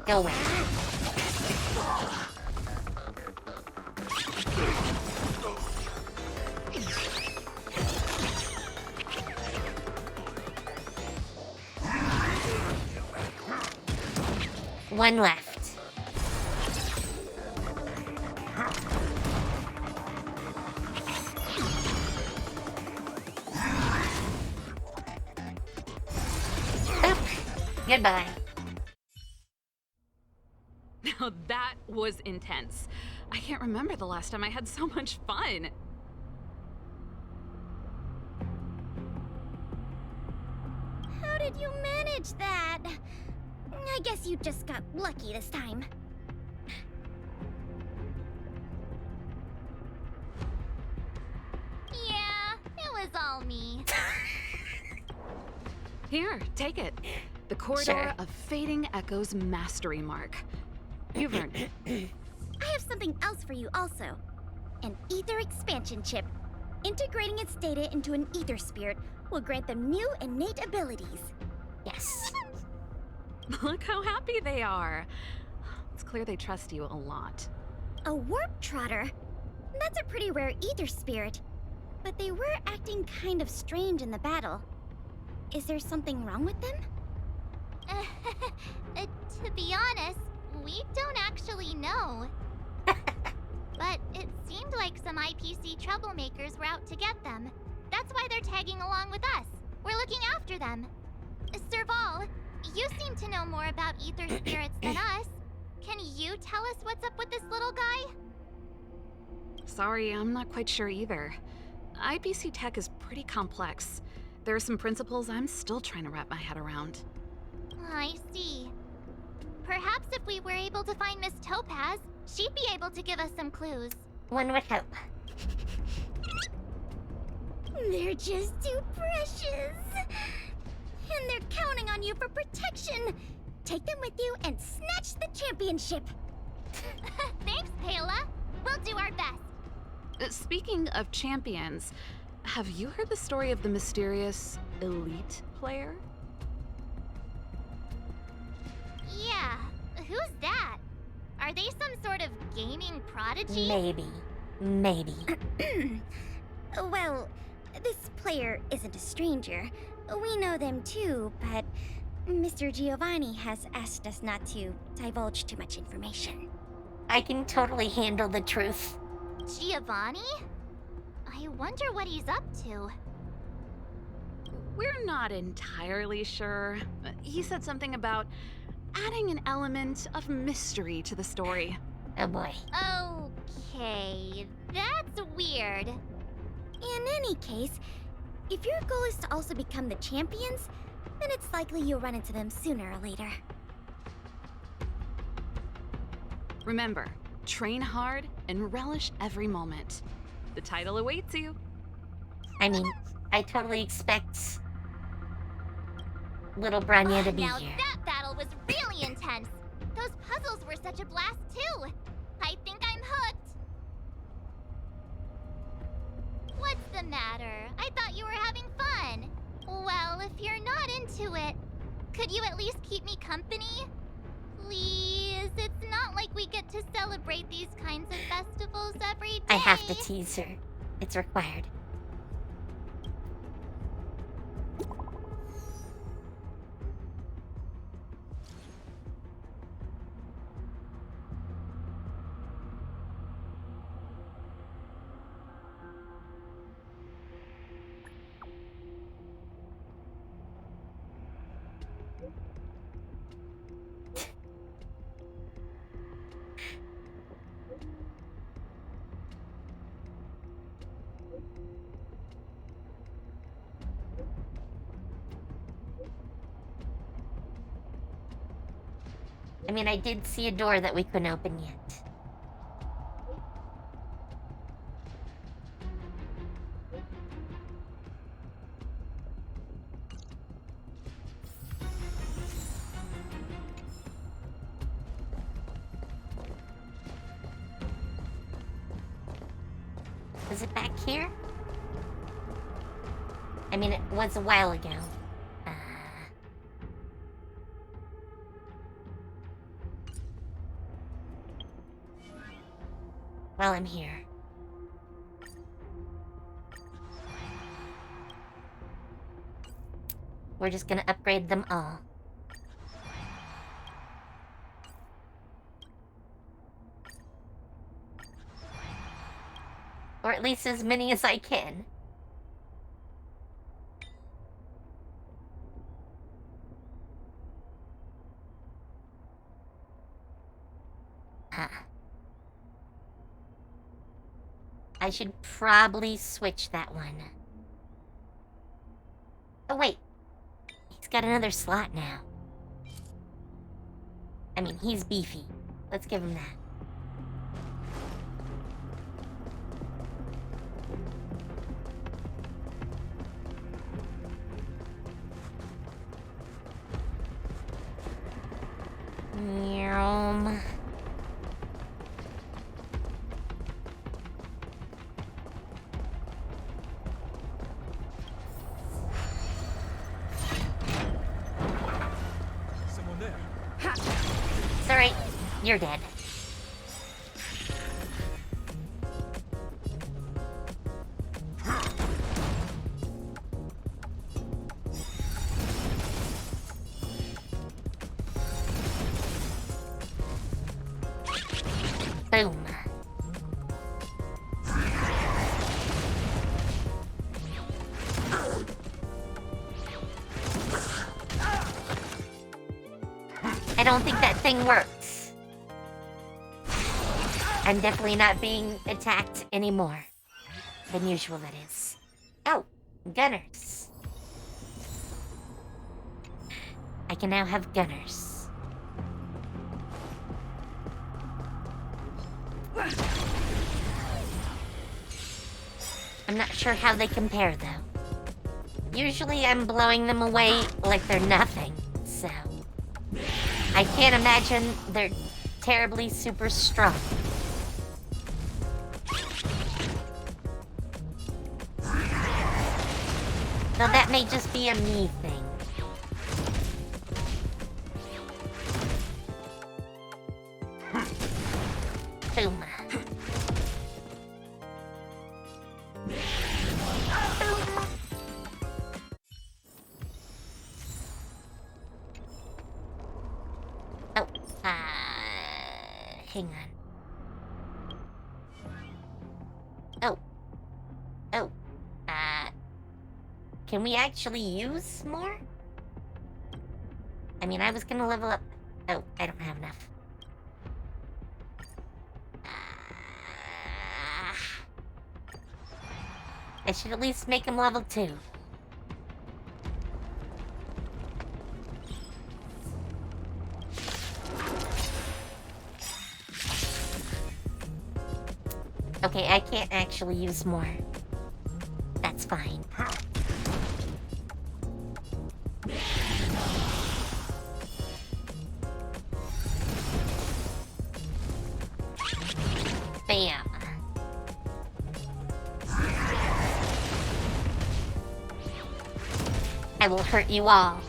Go away. One left. Oop. Goodbye. Now that was intense. I can't remember the last time I had so much fun. How did you manage that? I guess you just got lucky this time. Yeah, it was all me. Here, take it. The Corridor Sure. of Fading Echoes Mastery Mark. You've earned it. I have something else for you also. An ether expansion chip. Integrating its data into an ether spirit will grant them new innate abilities. Yes. Look how happy they are. It's clear they trust you a lot. A warp trotter? That's a pretty rare ether spirit. But they were acting kind of strange in the battle. Is there something wrong with them? To be honest, we don't actually know. But it seemed like some IPC troublemakers were out to get them. That's why they're tagging along with us. We're looking after them. Serval, you seem to know more about ether spirits than us. Can you tell us what's up with this little guy? Sorry, I'm not quite sure either. IPC tech is pretty complex. There are some principles I'm still trying to wrap my head around. I see. Perhaps if we were able to find Miss Topaz, she'd be able to give us some clues. One would hope. They're just too precious. And they're counting on you for protection. Take them with you and snatch the championship. Thanks, Paola. We'll do our best. Speaking of champions, have you heard the story of the mysterious elite player? Yeah, who's that? Are they some sort of gaming prodigy? Maybe. Well, this player isn't a stranger. We know them too, but Mr. Giovanni has asked us not to divulge too much information. I can totally handle the truth. Giovanni? I wonder what he's up to. We're not entirely sure. He said something about adding an element of mystery to the story. Oh boy. Okay, that's weird. In any case, if your goal is to also become the champions, then it's likely you'll run into them sooner or later. Remember, train hard and relish every moment. The title awaits you. I mean, I totally expect little Branya to be now here. That battle was really intense. Those puzzles were such a blast too. I think I'm hooked. What's the matter? I thought you were having fun. Well, if you're not into it, could you at least keep me company? Please, it's not like we get to celebrate these kinds of festivals every day. I have to tease her. It's required. I mean, I did see a door that we couldn't open yet. Was it back here? I mean, it was a while ago. While I'm here. We're just gonna upgrade them all. Or at least as many as I can. I should probably switch that one. Oh wait, he's got another slot now. I mean, he's beefy. Let's give him that. Meow. Someone there. It's alright, you're dead. Boom. I don't think that thing works. I'm definitely not being attacked anymore than usual, that is. Oh, gunners. I can now have gunners. I'm not sure how they compare, though. Usually I'm blowing them away like they're nothing, so... I can't imagine they're terribly super strong. Now that may just be a me thing. Boom. Oh, hang on. Oh. Oh. Can we actually use more? I mean, I was gonna level up... Oh, I don't have enough. I should at least make him level 2. Okay, I can't actually use more. That's fine. Bam. I will hurt you all.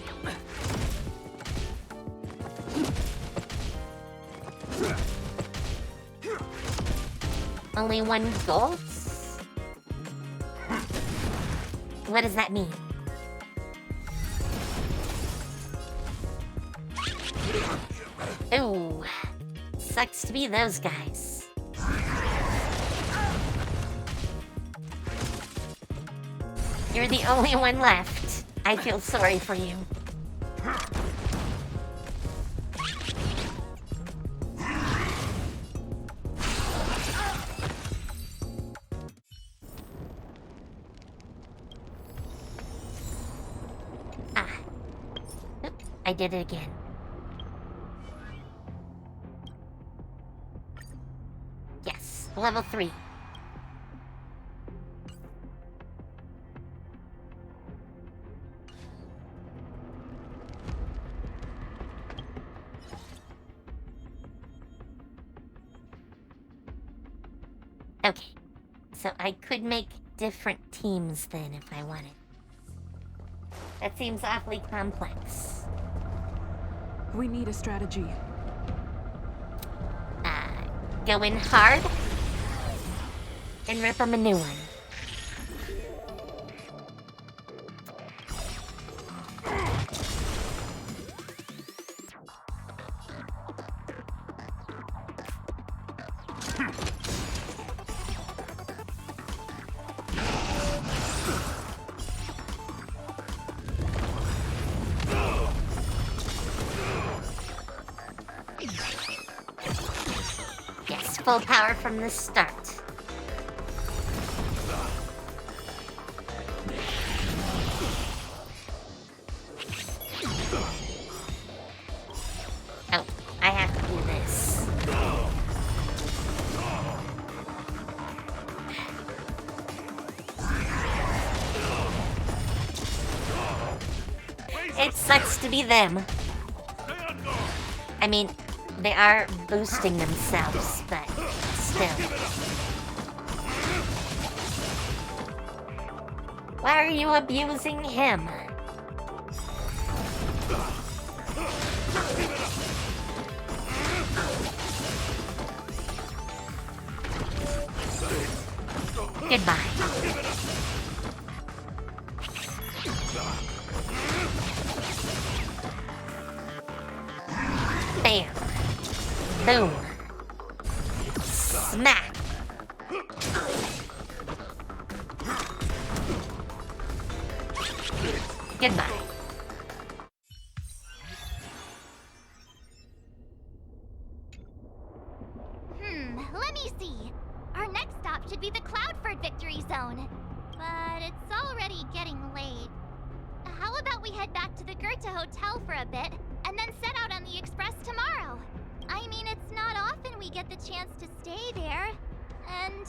Only 1 gold? What does that mean? Ooh. Sucks to be those guys. You're the only one left. I feel sorry for you. I did it again. Level 3. Okay, so I could make different teams then if I wanted. That seems awfully complex. We need a strategy. Go in hard and rip them a new one. Yes, full power from the start. Oh, I have to do this. It sucks to be them. I mean, they are boosting themselves, but still. Why are you abusing him? Goodbye. Bam. Boom. Smack. Goodbye. Let me see. Our next stop should be the Cloudford Victory Zone. But it's already getting late. How about we head back to the Goethe Hotel for a bit, and then set out on the express tomorrow? I mean, it's not often we get the chance to stay there. And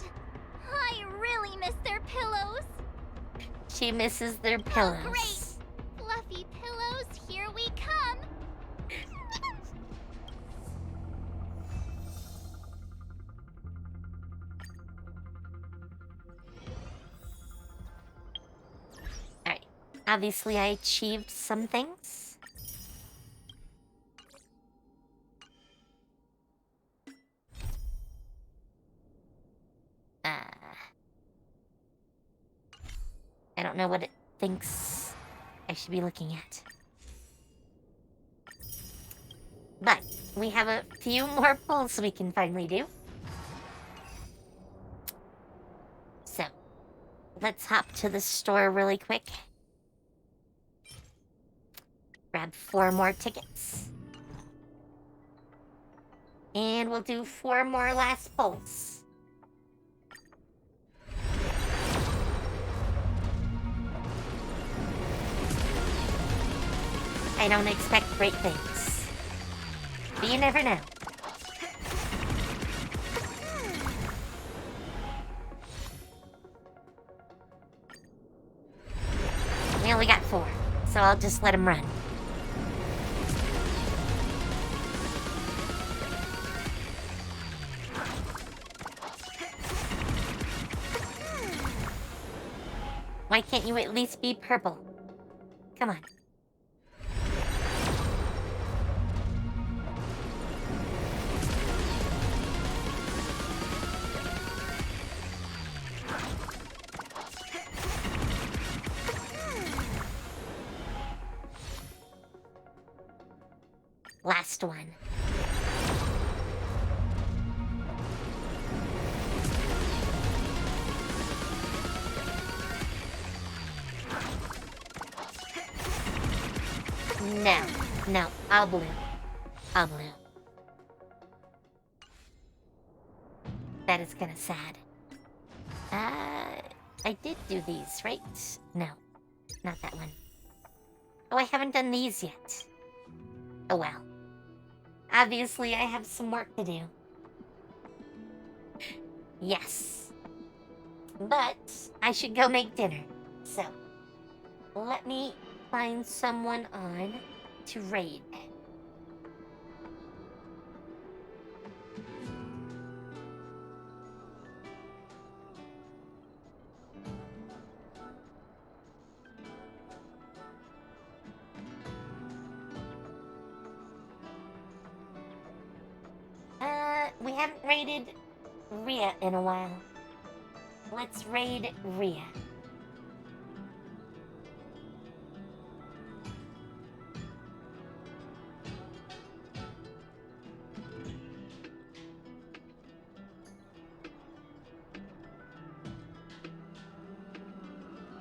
I really miss their pillows. She misses their pillows. Oh, great! Fluffy pillows, here we come! Alright. Obviously, I achieved some things. I don't know what it thinks I should be looking at. But we have a few more pulls we can finally do. So, let's hop to the store really quick. Grab 4 more tickets. And we'll do 4 more last pulls. I don't expect great things. But you never know. We only got 4, so I'll just let him run. Why can't you at least be purple? Come on. Last one. No, all blue. All blue. That is kinda sad. I did do these, right? No, not that one. Oh, I haven't done these yet. Oh well. Obviously, I have some work to do. Yes. But I should go make dinner. So, let me find someone on to raid. We haven't raided Rhea in a while. Let's raid Rhea.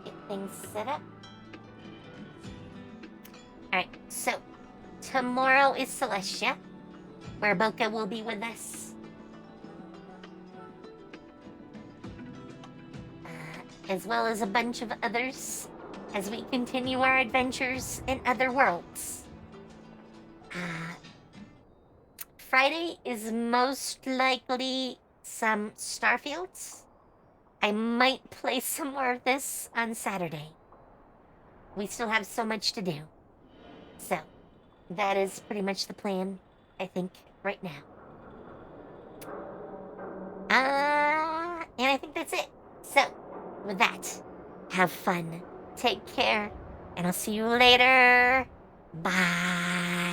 Get things set up. Alright, so tomorrow is Celestia, where Boca will be with us. As well as a bunch of others as we continue our adventures in other worlds. Friday is most likely some Starfields. I might play some more of this on Saturday. We still have so much to do. So, that is pretty much the plan, I think, right now. And I think that's it. So, with that, have fun, take care, and I'll see you later. Bye.